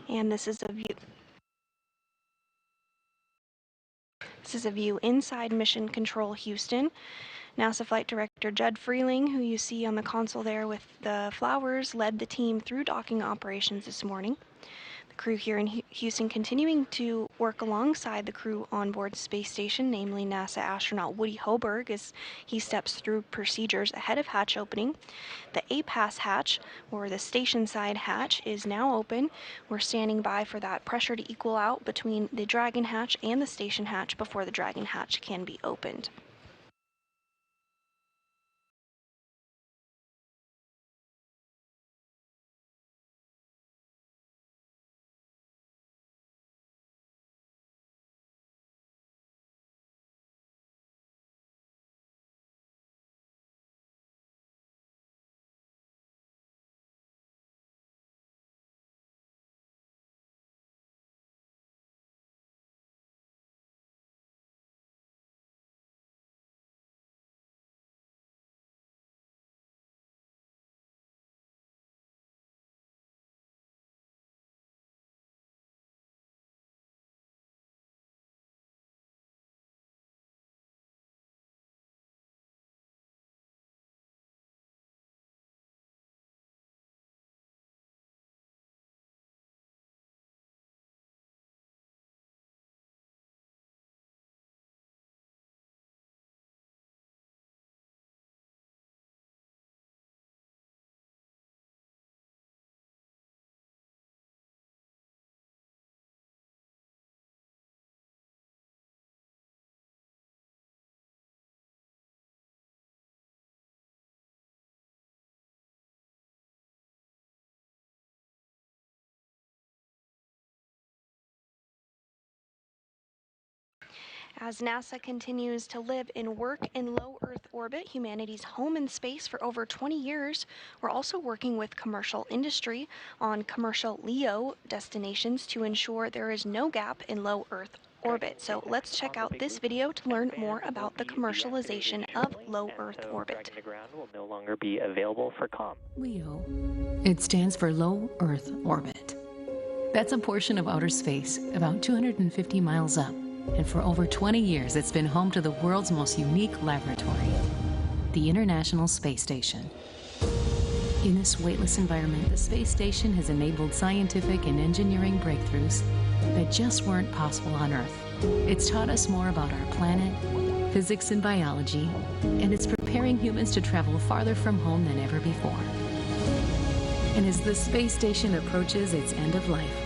S7: And this is a view. This is a view inside Mission Control Houston. NASA Flight Director Judd Freeling, who you see on the console there with the flowers, led the team through docking operations this morning. The crew here in Houston continuing to work alongside the crew on board the space station, namely NASA astronaut Woody Hoberg, as he steps through procedures ahead of hatch opening. The APAS hatch, or the station side hatch, is now open. We're standing by for that pressure to equal out between the Dragon hatch and the station hatch before the Dragon hatch can be opened. As NASA continues to live and work in low Earth orbit, humanity's home in space for over 20 years, we're also working with commercial industry on commercial LEO destinations to ensure there is no gap in low Earth orbit. So let's check out this video to learn more about the commercialization of low Earth orbit.
S4: Dragon to ground will no longer be available for comm.
S18: LEO. It stands for Low Earth Orbit. That's a portion of outer space about 250 miles up. And for over 20 years, it's been home to the world's most unique laboratory, the International Space Station. In this weightless environment, the space station has enabled scientific and engineering breakthroughs that just weren't possible on Earth. It's taught us more about our planet, physics and biology, and it's preparing humans to travel farther from home than ever before. And as the space station approaches its end of life,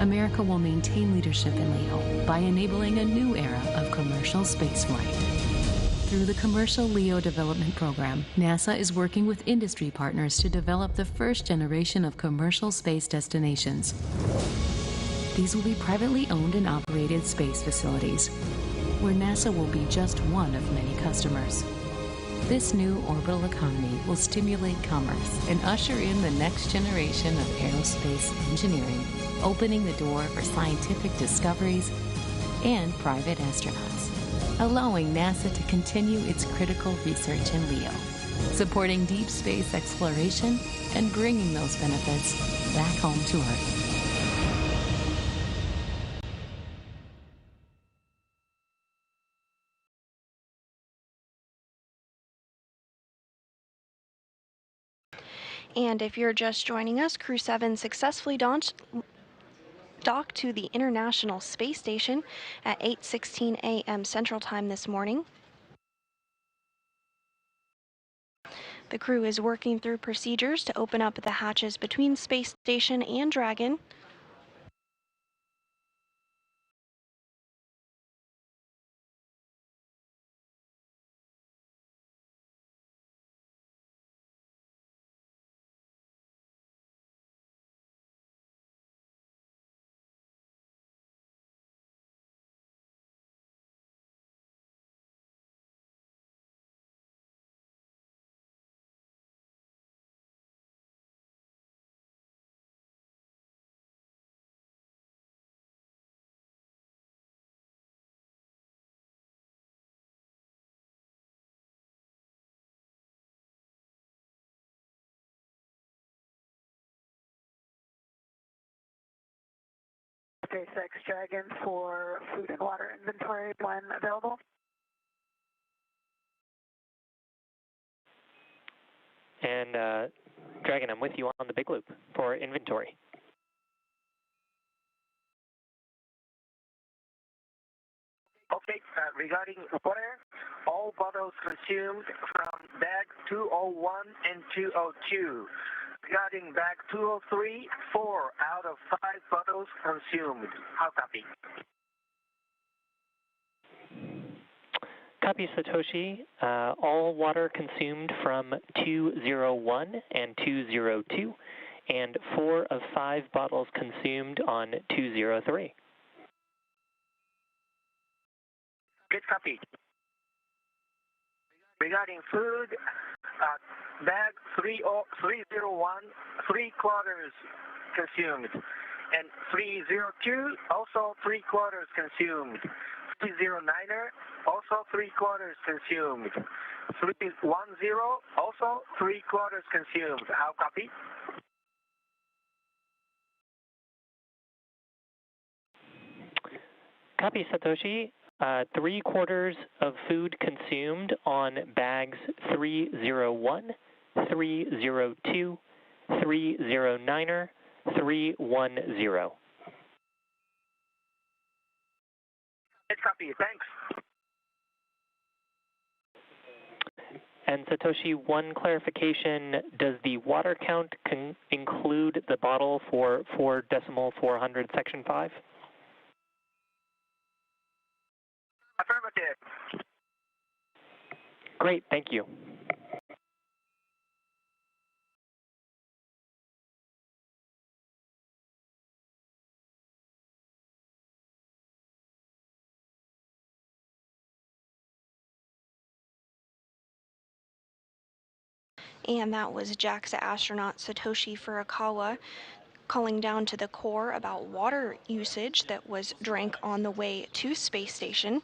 S18: America will maintain leadership in LEO by enabling a new era of commercial spaceflight. Through the Commercial LEO Development Program, NASA is working with industry partners to develop the first generation of commercial space destinations. These will be privately owned and operated space facilities, where NASA will be just one of many customers. This new orbital economy will stimulate commerce and usher in the next generation of aerospace engineering, opening the door for scientific discoveries and private astronauts, allowing NASA to continue its critical research in LEO, supporting deep space exploration and bringing those benefits back home to Earth.
S7: And if you're just joining us, Crew 7 successfully docked to the International Space Station at 8:16 a.m. Central Time this morning. The crew is working through procedures to open up the hatches between Space Station and Dragon.
S5: SpaceX Dragon for food and water inventory when available.
S4: And Dragon, I'm with you on the big loop for inventory.
S10: Okay, regarding water, all bottles consumed from bag 201 and 202. Regarding bag 203, 4 out of 5 bottles consumed. How copy?
S4: Copy, Satoshi. All water consumed from 201 and 202, and 4 of 5 bottles consumed on 203.
S10: Good copy. Regarding food, bag 301, 3 quarters consumed. And 302, also 3 quarters consumed. 309er, also 3 quarters consumed. 310, also 3 quarters consumed. How copy?
S4: Copy, Satoshi. 3 quarters of food consumed on bags 301, 302, 309er, 310.
S10: Good copy, thanks.
S4: And Satoshi, one clarification, does the water count include the bottle for 4.400 section 5?
S10: Affirmative.
S4: Great, thank you.
S7: And that was JAXA astronaut Satoshi Furukawa calling down to the core about water usage that was drank on the way to space station.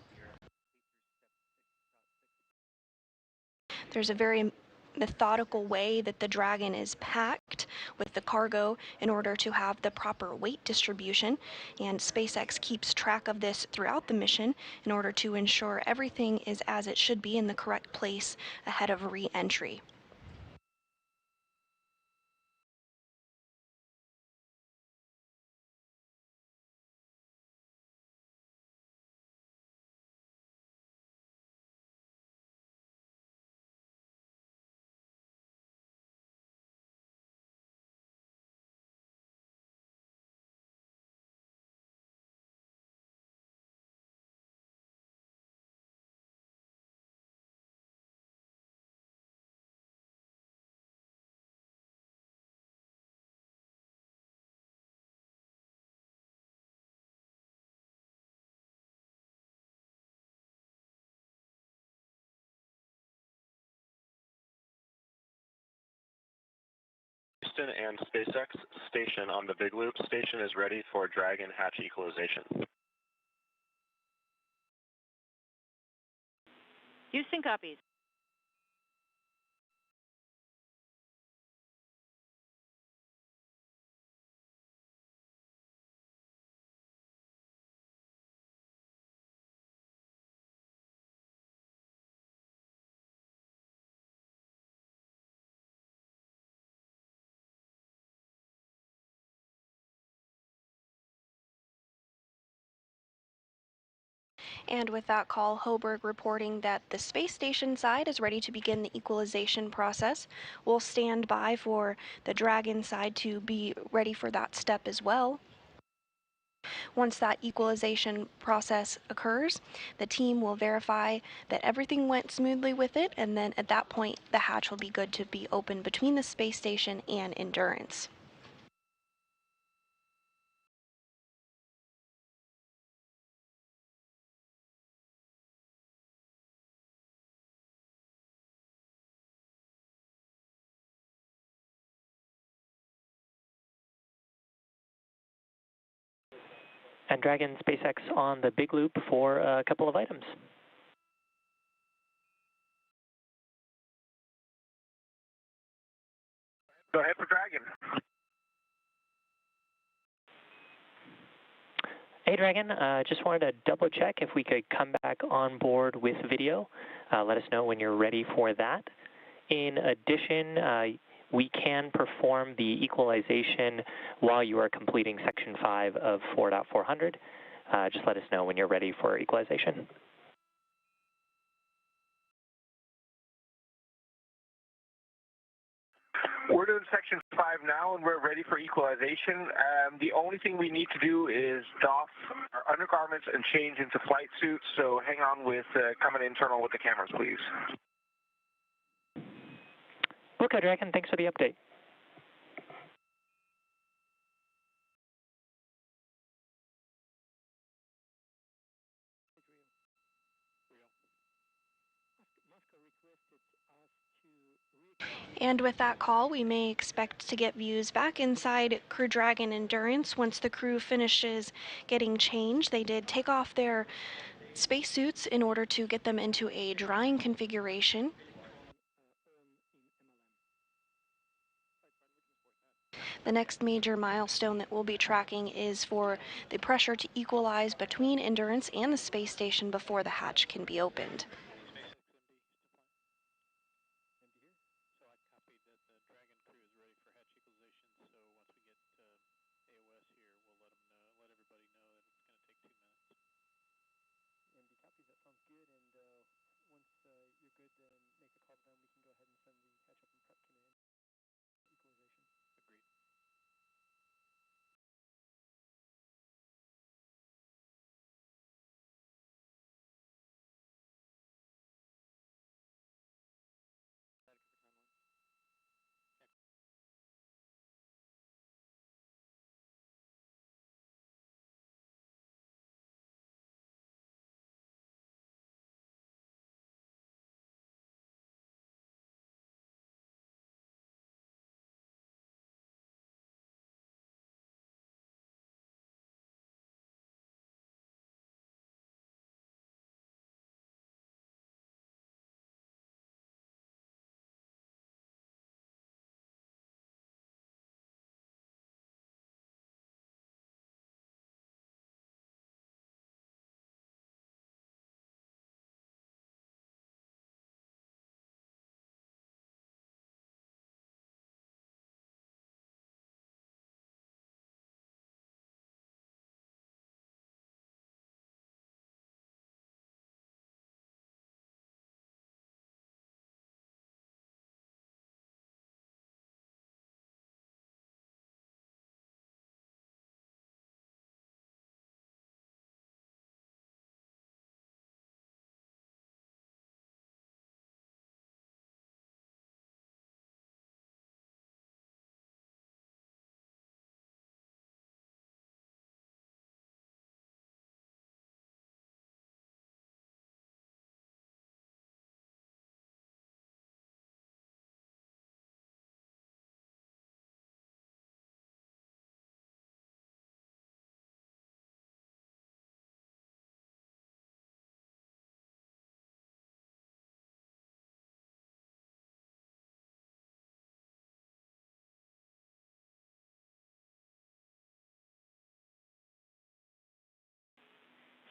S7: There's a very methodical way that the Dragon is packed with the cargo in order to have the proper weight distribution, and SpaceX keeps track of this throughout the mission in order to ensure everything is as it should be in the correct place ahead of re-entry.
S9: Houston and SpaceX station on the Big Loop. Station is ready for Dragon hatch equalization.
S8: Houston copies.
S7: And with that call, Hoberg reporting that the space station side is ready to begin the equalization process. We'll stand by for the Dragon side to be ready for that step as well. Once that equalization process occurs, the team will verify that everything went smoothly with it, and then at that point, the hatch will be good to be open between the space station and Endurance.
S4: And Dragon SpaceX on the Big Loop for a couple of items.
S10: Go ahead for Dragon.
S4: Dragon. Just wanted to double check if we could come back on board with video. Let us know when you're ready for that. In addition, we can perform the equalization while you are completing Section 5 of 4.400. Just let us know when you're ready for equalization.
S6: We're doing Section 5 now, and we're ready for equalization. The only thing we need to do is doff our undergarments and change into flight suits, so hang on with coming internal with the cameras, please.
S4: Okay, Dragon, thanks for the update.
S7: And with that call, we may expect to get views back inside Crew Dragon Endurance once the crew finishes getting changed. They did take off their spacesuits in order to get them into a drying configuration. The next major milestone that we'll be tracking is for the pressure to equalize between Endurance and the space station before the hatch can be opened.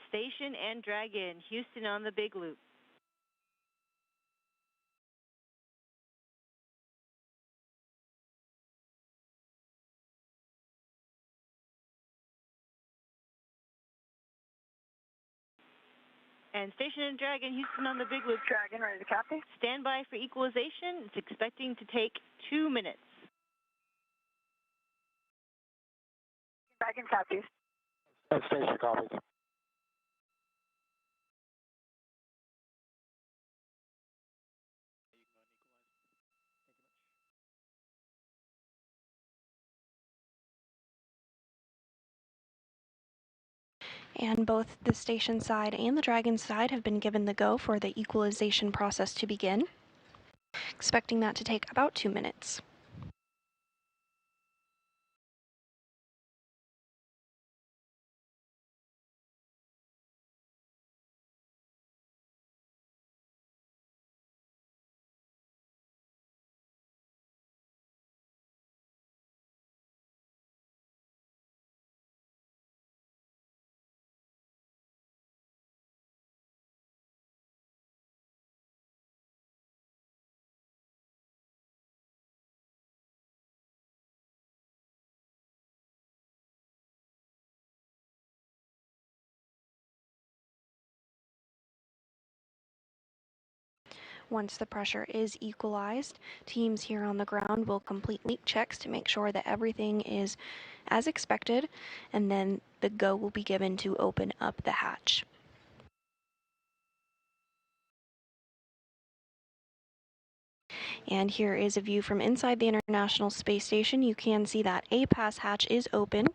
S8: Station and Dragon, Houston on the Big Loop. And Station and Dragon, Houston on the Big Loop.
S10: Dragon, ready to copy?
S8: Stand by for equalization. It's expecting to take 2 minutes.
S10: Dragon copies.
S6: Station copies.
S7: And both the station side and the Dragon side have been given the go for the equalization process to begin. Expecting that to take about 2 minutes. Once the pressure is equalized, teams here on the ground will complete leak checks to make sure that everything is as expected, and then the go will be given to open up the hatch. And here is a view from inside the International Space Station. You can see that a pass hatch is open.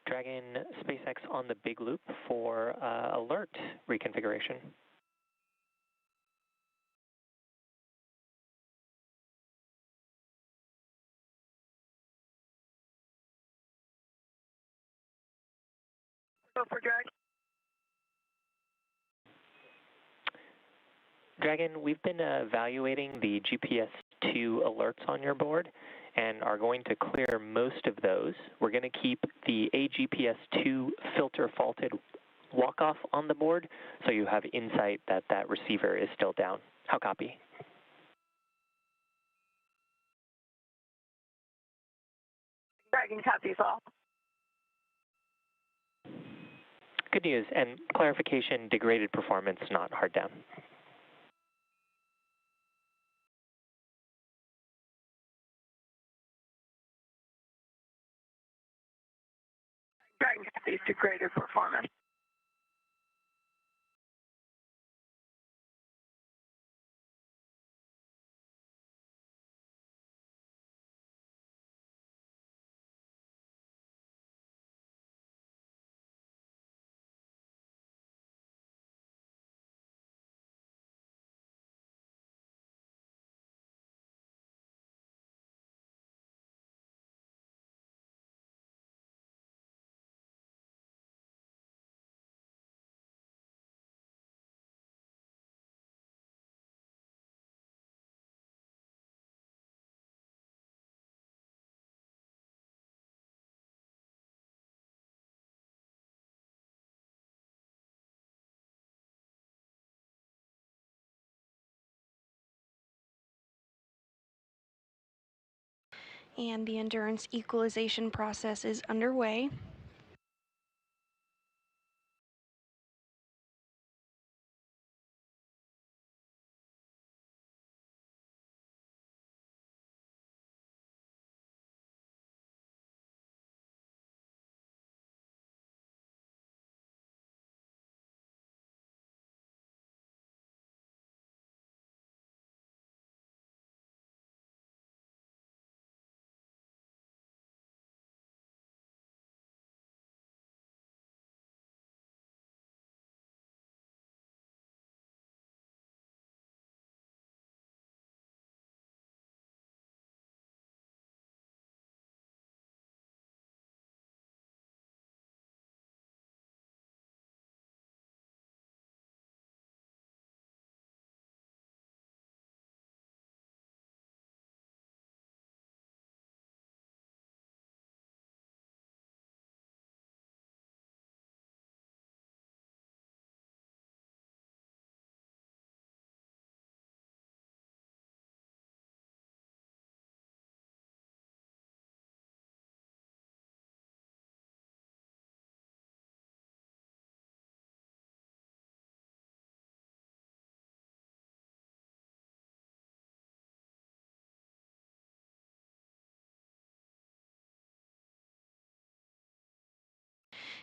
S4: Dragon SpaceX on the big loop for alert reconfiguration.
S10: Go for Dragon.
S4: Dragon, we've been evaluating the GPS-2 alerts on your board and are going to clear most of those. We're going to keep the AGPS-2 filter faulted walk-off on the board so you have insight that that receiver is still down. How copy?
S10: Dragon copies all.
S4: Good news, and clarification, degraded performance, not hard down.
S10: Dragon copies degraded performance.
S7: And the endurance equalization process is underway.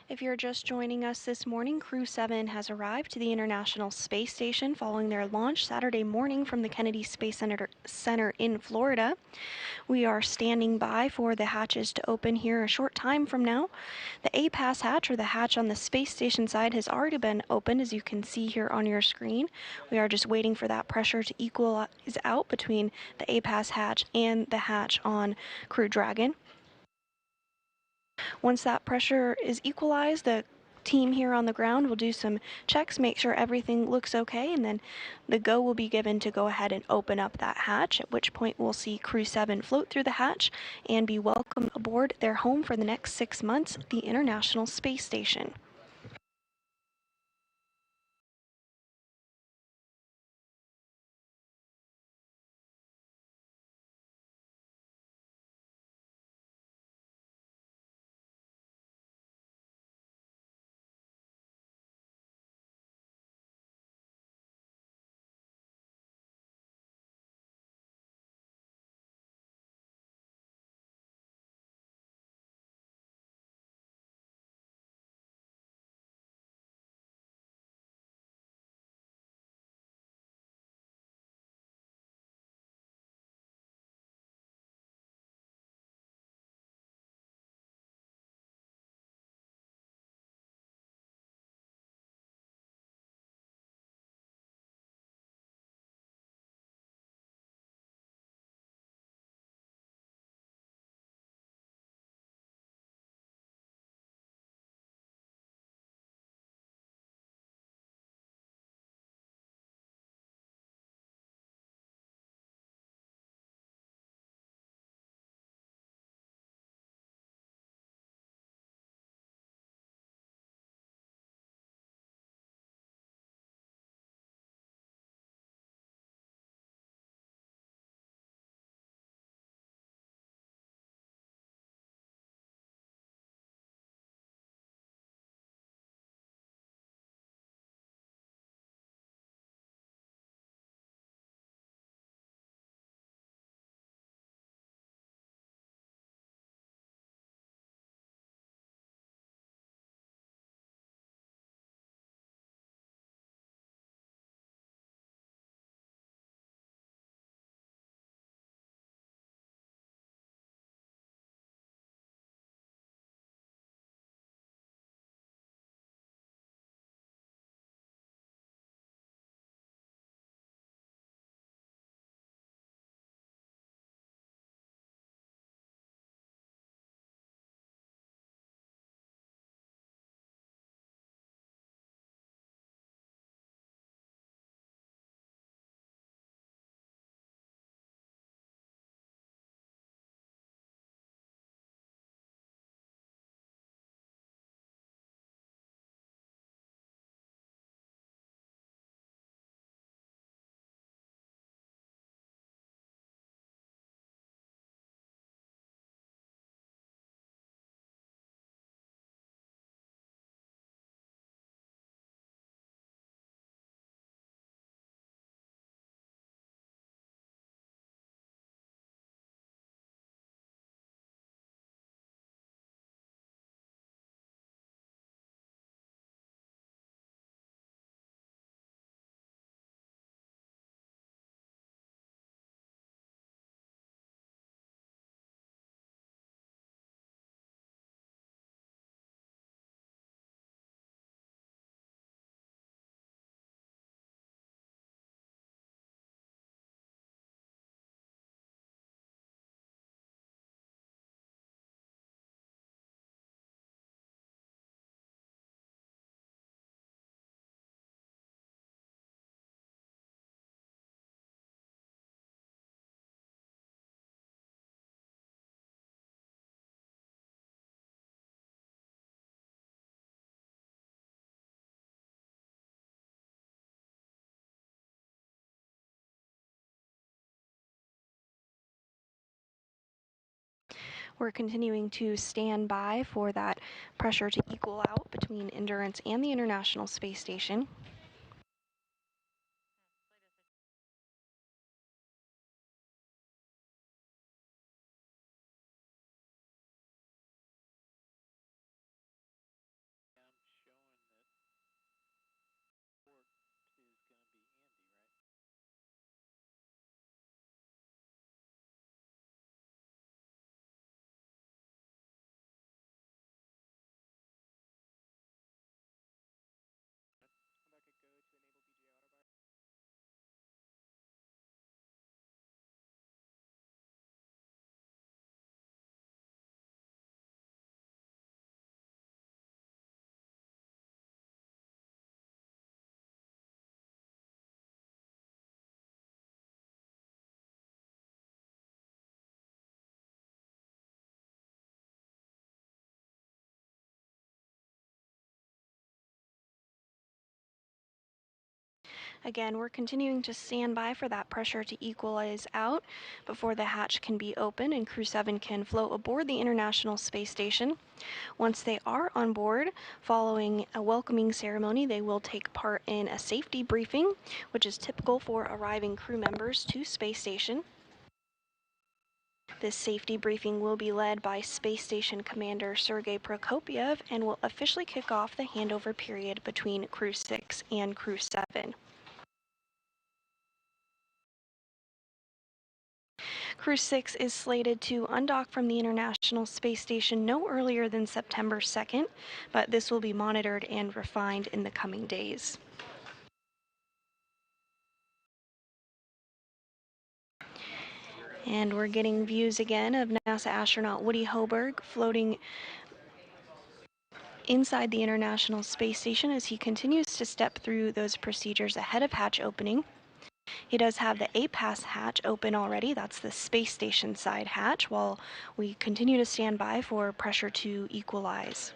S7: If you're just joining us this morning, Crew 7 has arrived to the International Space Station following their launch Saturday morning from the Kennedy Space Center in Florida. We are standing by for the hatches to open here a short time from now. The A-Pass hatch, or the hatch on the space station side, has already been opened, as you can see here on your screen. We are just waiting for that pressure to equalize out between the A-Pass hatch and the hatch on Crew Dragon. Once that pressure is equalized, the team here on the ground will do some checks, make sure everything looks okay, and then the go will be given to go ahead and open up that hatch, at which point we'll see Crew 7 float through the hatch and be welcomed aboard their home for the next 6 months, the International Space Station. We're continuing to stand by for that pressure to equal out between Endurance and the International Space Station. Again, we're continuing to stand by for that pressure to equalize out before the hatch can be opened and Crew 7 can float aboard the International Space Station. Once they are on board, following a welcoming ceremony, they will take part in a safety briefing, which is typical for arriving crew members to Space Station. This safety briefing will be led by Space Station Commander Sergei Prokopyev and will officially kick off the handover period between Crew 6 and Crew 7. Crew 6 is slated to undock from the International Space Station no earlier than September 2nd, but this will be monitored and refined in the coming days. And we're getting views again of NASA astronaut Woody Hoberg floating inside the International Space Station as he continues to step through those procedures ahead of hatch opening. He does have the APAS hatch open already. That's the space station side hatch, while we continue to stand by for pressure to equalize.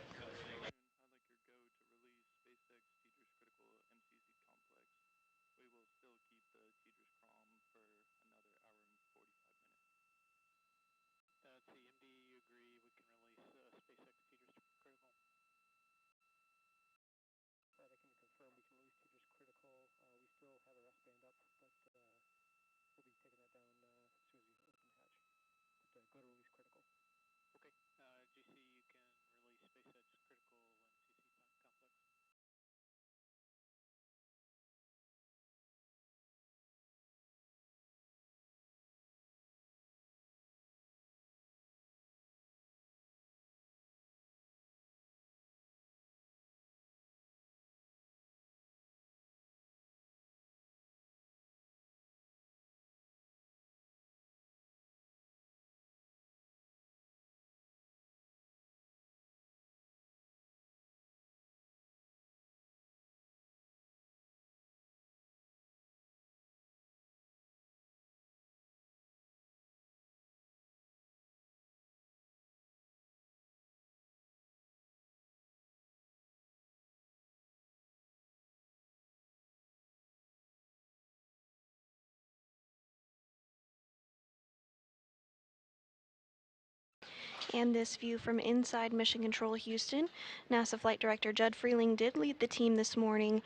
S7: And this view from inside Mission Control Houston. NASA Flight Director Judd Freeling did lead the team this morning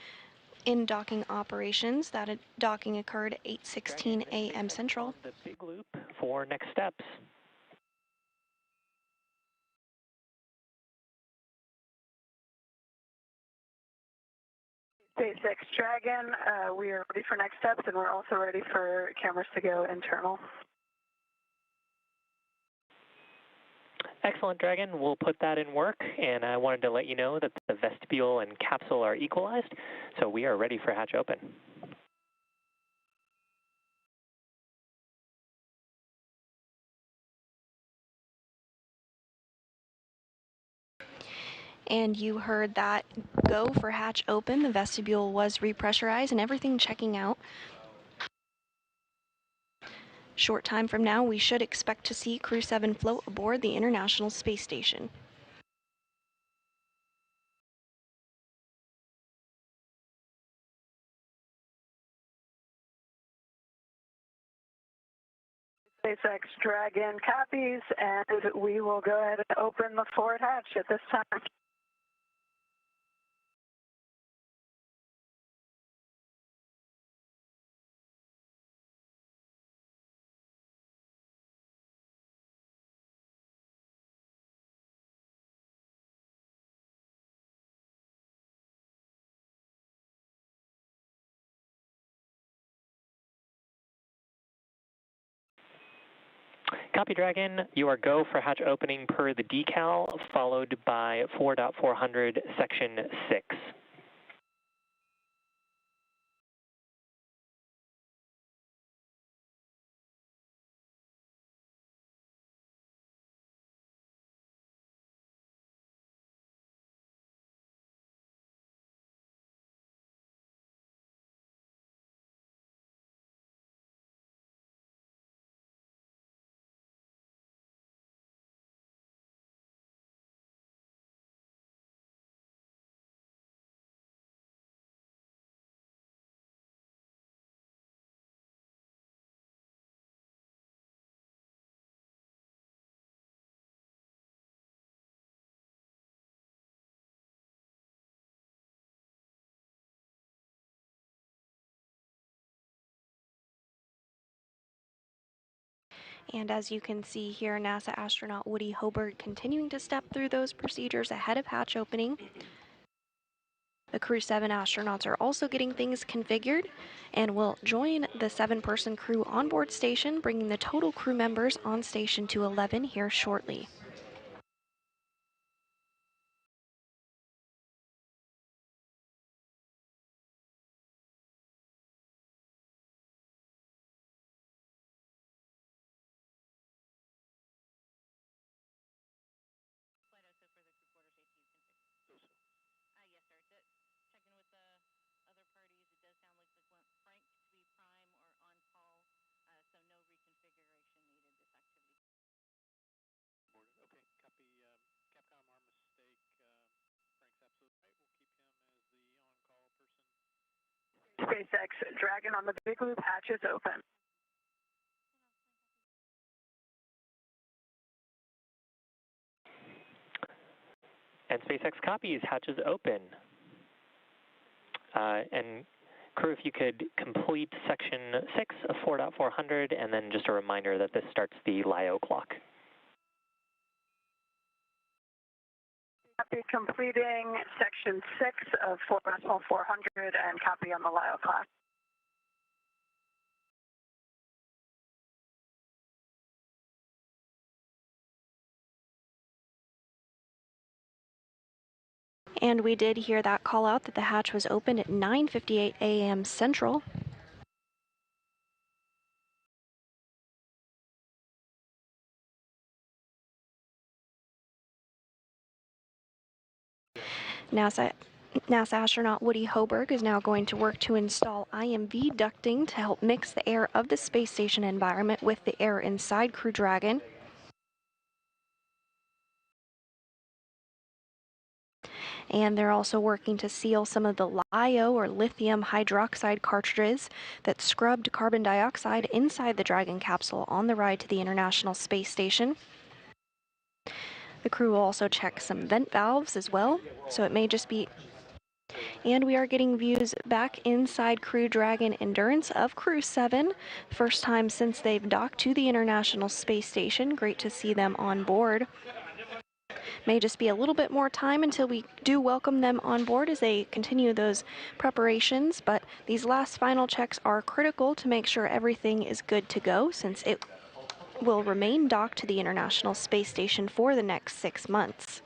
S7: in docking operations. That docking occurred at 8:16 a.m. Central.
S4: The big loop for next steps.
S5: SpaceX Dragon, we are ready for next steps, and we're also ready for cameras to go internal.
S4: Excellent, Dragon. We'll put that in work, and I wanted to let you know that the vestibule and capsule are equalized, so we are ready for hatch open.
S7: And you heard that go for hatch open. The vestibule was repressurized and everything checking out. Short time from now, we should expect to see Crew 7 float aboard the International Space Station.
S5: SpaceX Dragon copies, and we will go ahead and open the forward hatch at this time.
S4: Copy, Dragon. You are go for hatch opening per the decal, followed by 4.400 section 6.
S7: And as you can see here, NASA astronaut Woody Hoberg continuing to step through those procedures ahead of hatch opening. The Crew 7 astronauts are also getting things configured and will join the 7-person crew onboard station, bringing the total crew members on station to 11 here shortly.
S5: SpaceX Dragon on the big loop, hatch is open.
S4: And SpaceX copies, hatch is open. And crew, if you could complete section 6 of 4.400, and then just a reminder that this starts the LIO clock.
S5: Copy completing section 6 of 4.400 and copy on the LIO clock.
S7: And we did hear that call out that the hatch was opened at 9:58 a.m. Central. NASA astronaut Woody Hoberg is now going to work to install IMV ducting to help mix the air of the space station environment with the air inside Crew Dragon. And they're also working to seal some of the LiO, or lithium hydroxide cartridges that scrubbed carbon dioxide inside the Dragon capsule on the ride to the International Space Station. The crew will also check some vent valves as well, so it may just be... And we are getting views back inside Crew Dragon Endurance of Crew 7, first time since they've docked to the International Space Station. Great to see them on board. May just be a little bit more time until we do welcome them on board as they continue those preparations, but these last final checks are critical to make sure everything is good to go, since it will remain docked to the International Space Station for the next 6 months.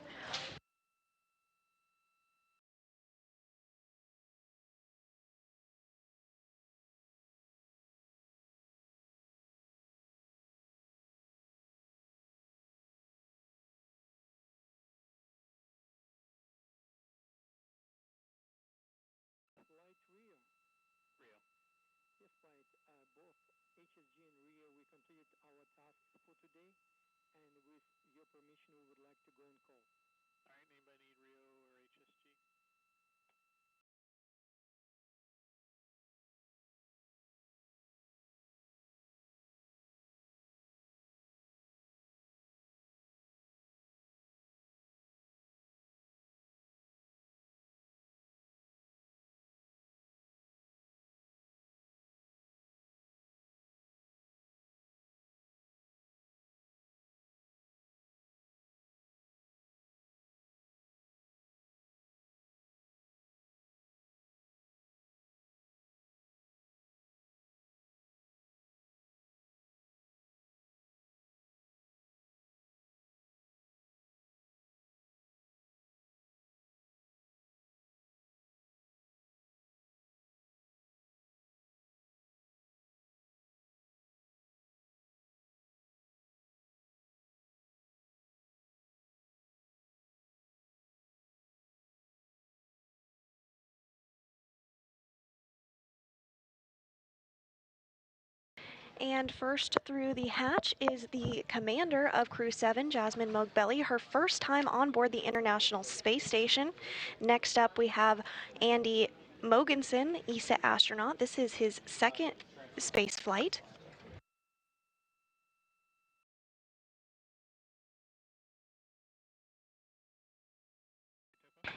S7: And first through the hatch is the commander of Crew 7, Jasmine Mogbelli, her first time on board the International Space Station. Next up we have Andy Mogensen, ESA astronaut. This is his second space flight.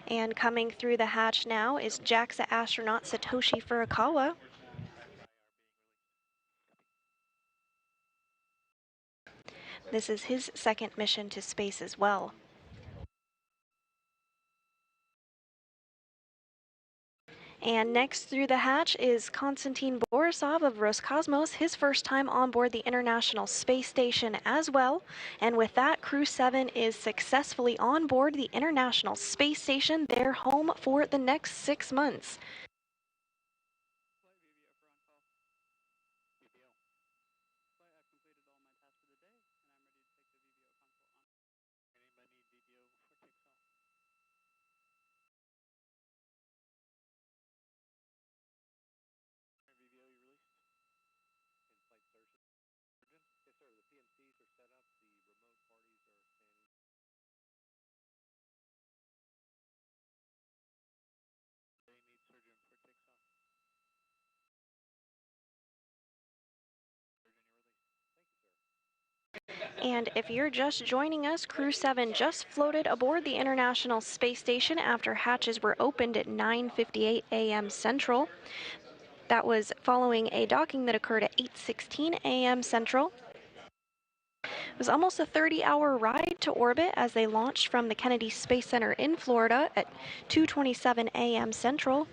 S7: And coming through the hatch now is JAXA astronaut Satoshi Furukawa. This is his second mission to space as well. And next through the hatch is Konstantin Borisov of Roscosmos, his first time on board the International Space Station as well. And with that, Crew 7 is successfully on board the International Space Station, their home for the next 6 months. And if you're just joining us, Crew 7 just floated aboard the International Space Station after hatches were opened at 9:58 a.m. Central. That was following a docking that occurred at 8:16 a.m. Central. It was almost a 30-hour ride to orbit as they launched from the Kennedy Space Center in Florida at 2:27 a.m. Central.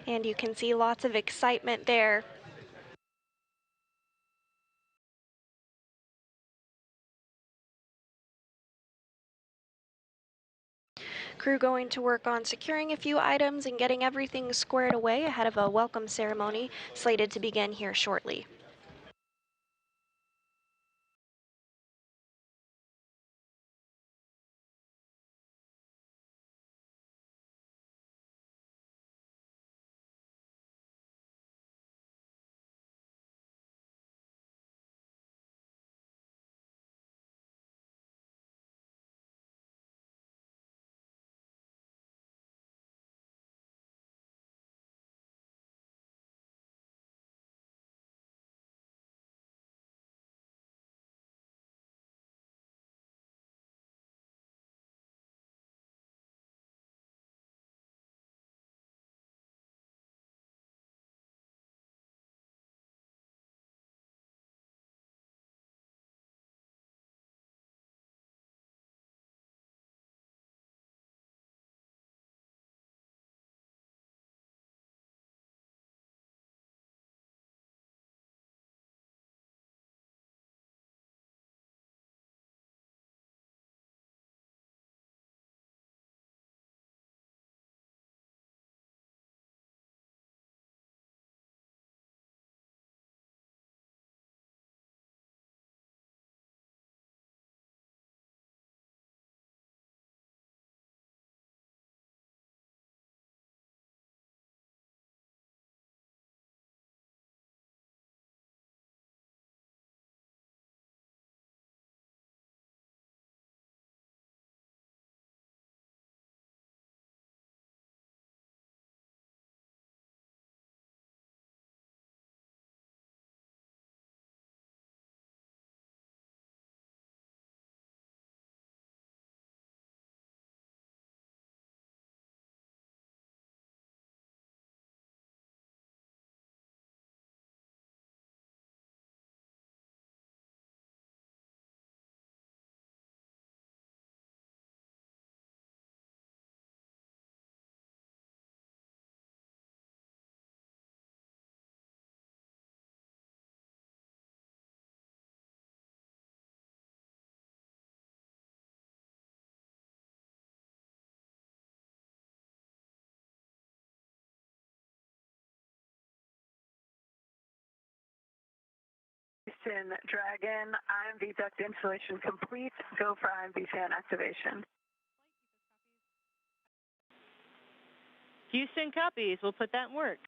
S7: And you can see lots of excitement there. Crew going to work on securing a few items and getting everything squared away ahead of a welcome ceremony slated to begin here shortly.
S5: Houston Dragon, IMV duct installation complete. Go for IMV fan activation.
S8: Houston copies. We'll put that in work.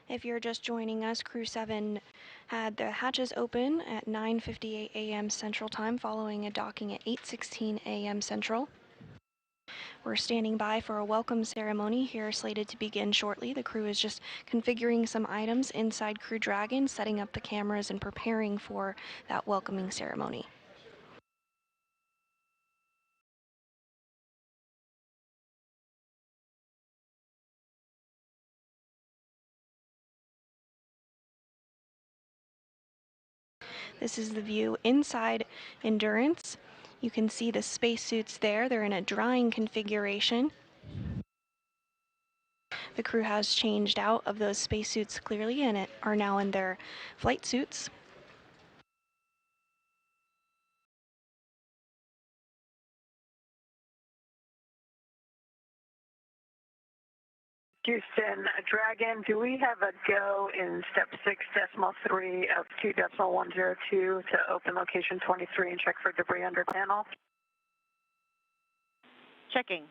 S7: If you're just joining us, Crew 7 had the hatches open at 9:58 a.m. Central Time following a docking at 8:16 a.m. Central. We're standing by for a welcome ceremony here slated to begin shortly. The crew is just configuring some items inside Crew Dragon, setting up the cameras and preparing for that welcoming ceremony. This is the view inside Endurance. You can see the spacesuits there. They're in a drying configuration. The crew has changed out of those spacesuits clearly and are now in their flight suits.
S5: Houston, Dragon, do we have a go in step 6.3 of 2.102 to open location 23 and check for debris under panel?
S8: Checking.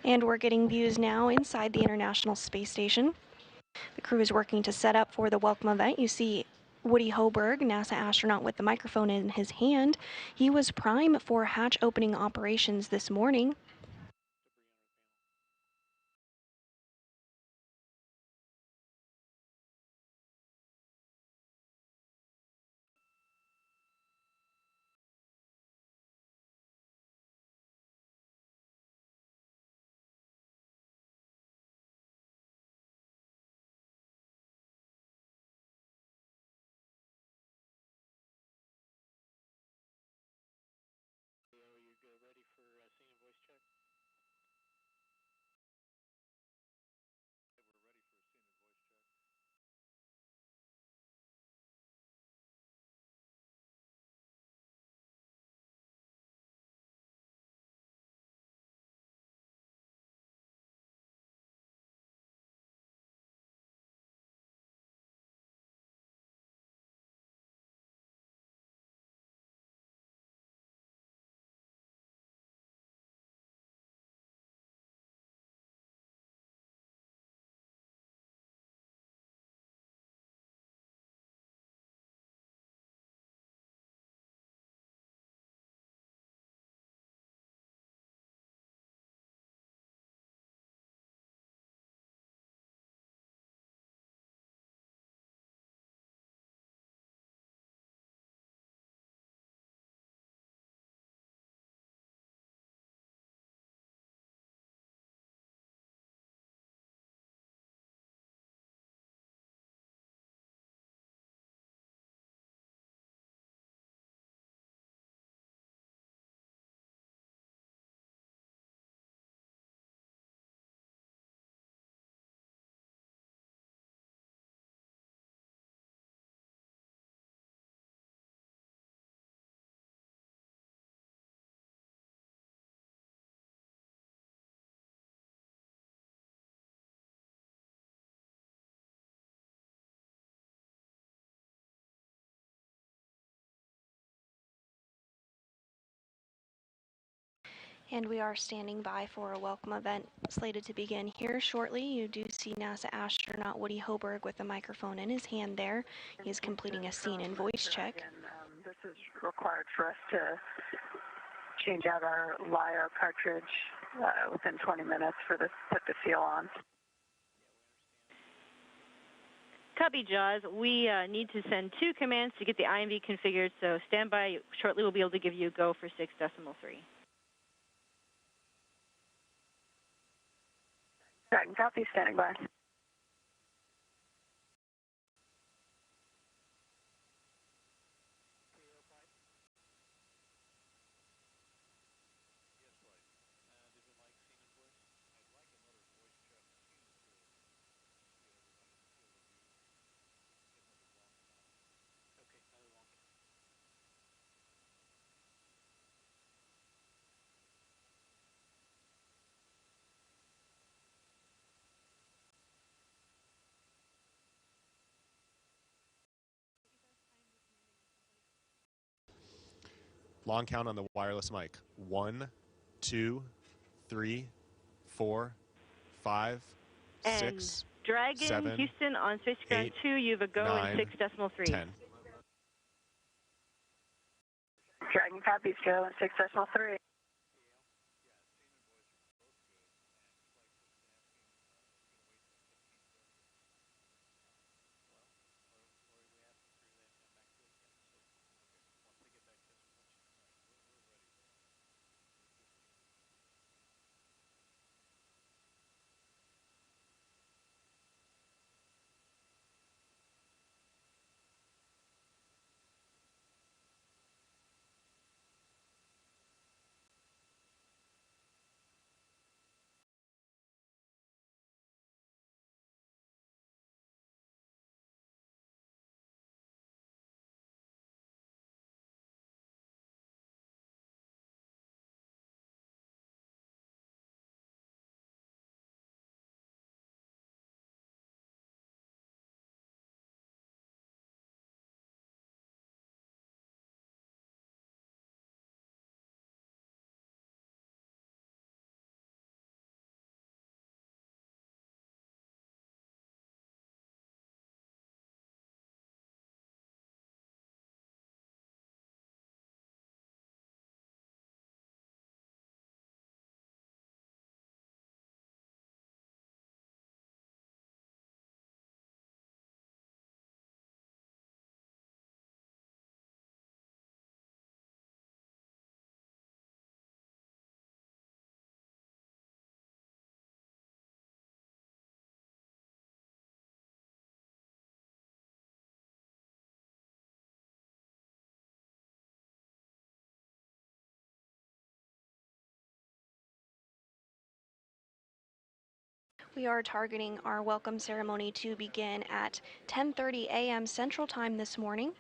S7: And we're getting views now inside the International Space Station. The crew is working to set up for the welcome event. You see Woody Hoberg, NASA astronaut with the microphone in his hand. He was prime for hatch opening operations this morning. And we are standing by for a welcome event slated to begin here shortly. You do see NASA astronaut Woody Hoberg with the microphone in his hand there. He is completing a scene and voice check.
S5: This is required for us to change out our LiO cartridge within 20 minutes for this, put the seal on.
S8: Copy, Jaws. We need to send 2 commands to get the IMV configured, so stand by. Shortly we'll be able to give you a go for 6.3.
S5: Dragon, copy, standing by.
S19: Long count on the wireless mic. 1, 2, 3, 4, 5,
S8: And
S19: 6,
S8: Dragon
S19: 7,
S8: Houston on Space Ground
S19: 8,
S8: 2, you have a go
S19: 9,
S8: in 6.3.
S19: 10.
S15: Dragon copies, go in 6.3.
S7: We are targeting our welcome ceremony to begin at 10:30 a.m. Central Time this morning.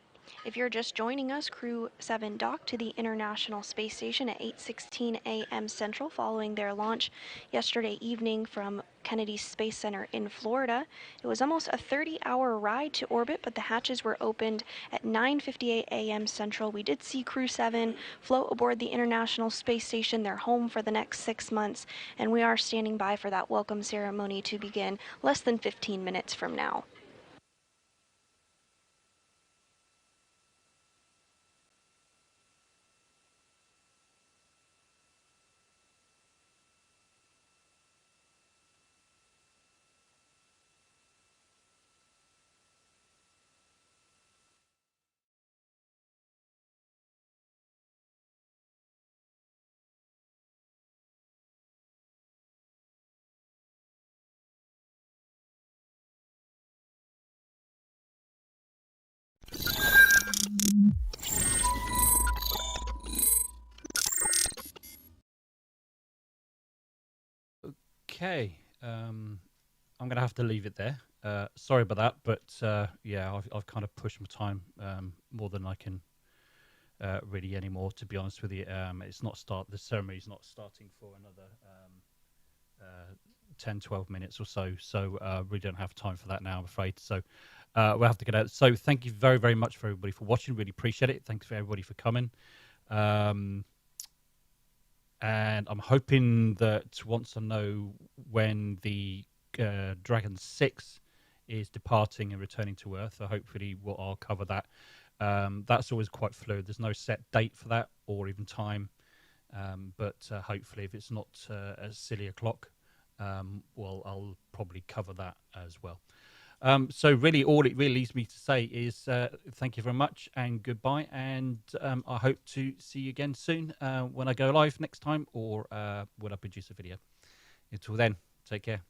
S7: If you're just joining us, Crew 7 docked to the International Space Station at 8:16 a.m. Central following their launch yesterday evening from Kennedy Space Center in Florida. It was almost a 30-hour ride to orbit, but the hatches were opened at 9:58 a.m. Central. We did see Crew 7 float aboard the International Space Station, their home for the next 6 months, and we are standing by for that welcome ceremony to begin less than 15 minutes from now.
S1: Okay, I'm going to have to leave it there. Sorry about that, but yeah, I've kind of pushed my time more than I can really anymore. To be honest with you, it's not the ceremony's not starting for another 10-12 minutes or so. So we don't have time for that now, I'm afraid. So we'll have to get out. So thank you very, very much for everybody for watching. Really appreciate it. Thanks for everybody for coming. And I'm hoping that once I know when the Dragon 6 is departing and returning to Earth, hopefully I'll cover that. That's always quite fluid. There's no set date for that or even time. But hopefully if it's not as silly a clock, well, I'll probably cover that as well. So really all it really leaves me to say is thank you very much and goodbye, and I hope to see you again soon when I go live next time or when I produce a video. Until then, take care.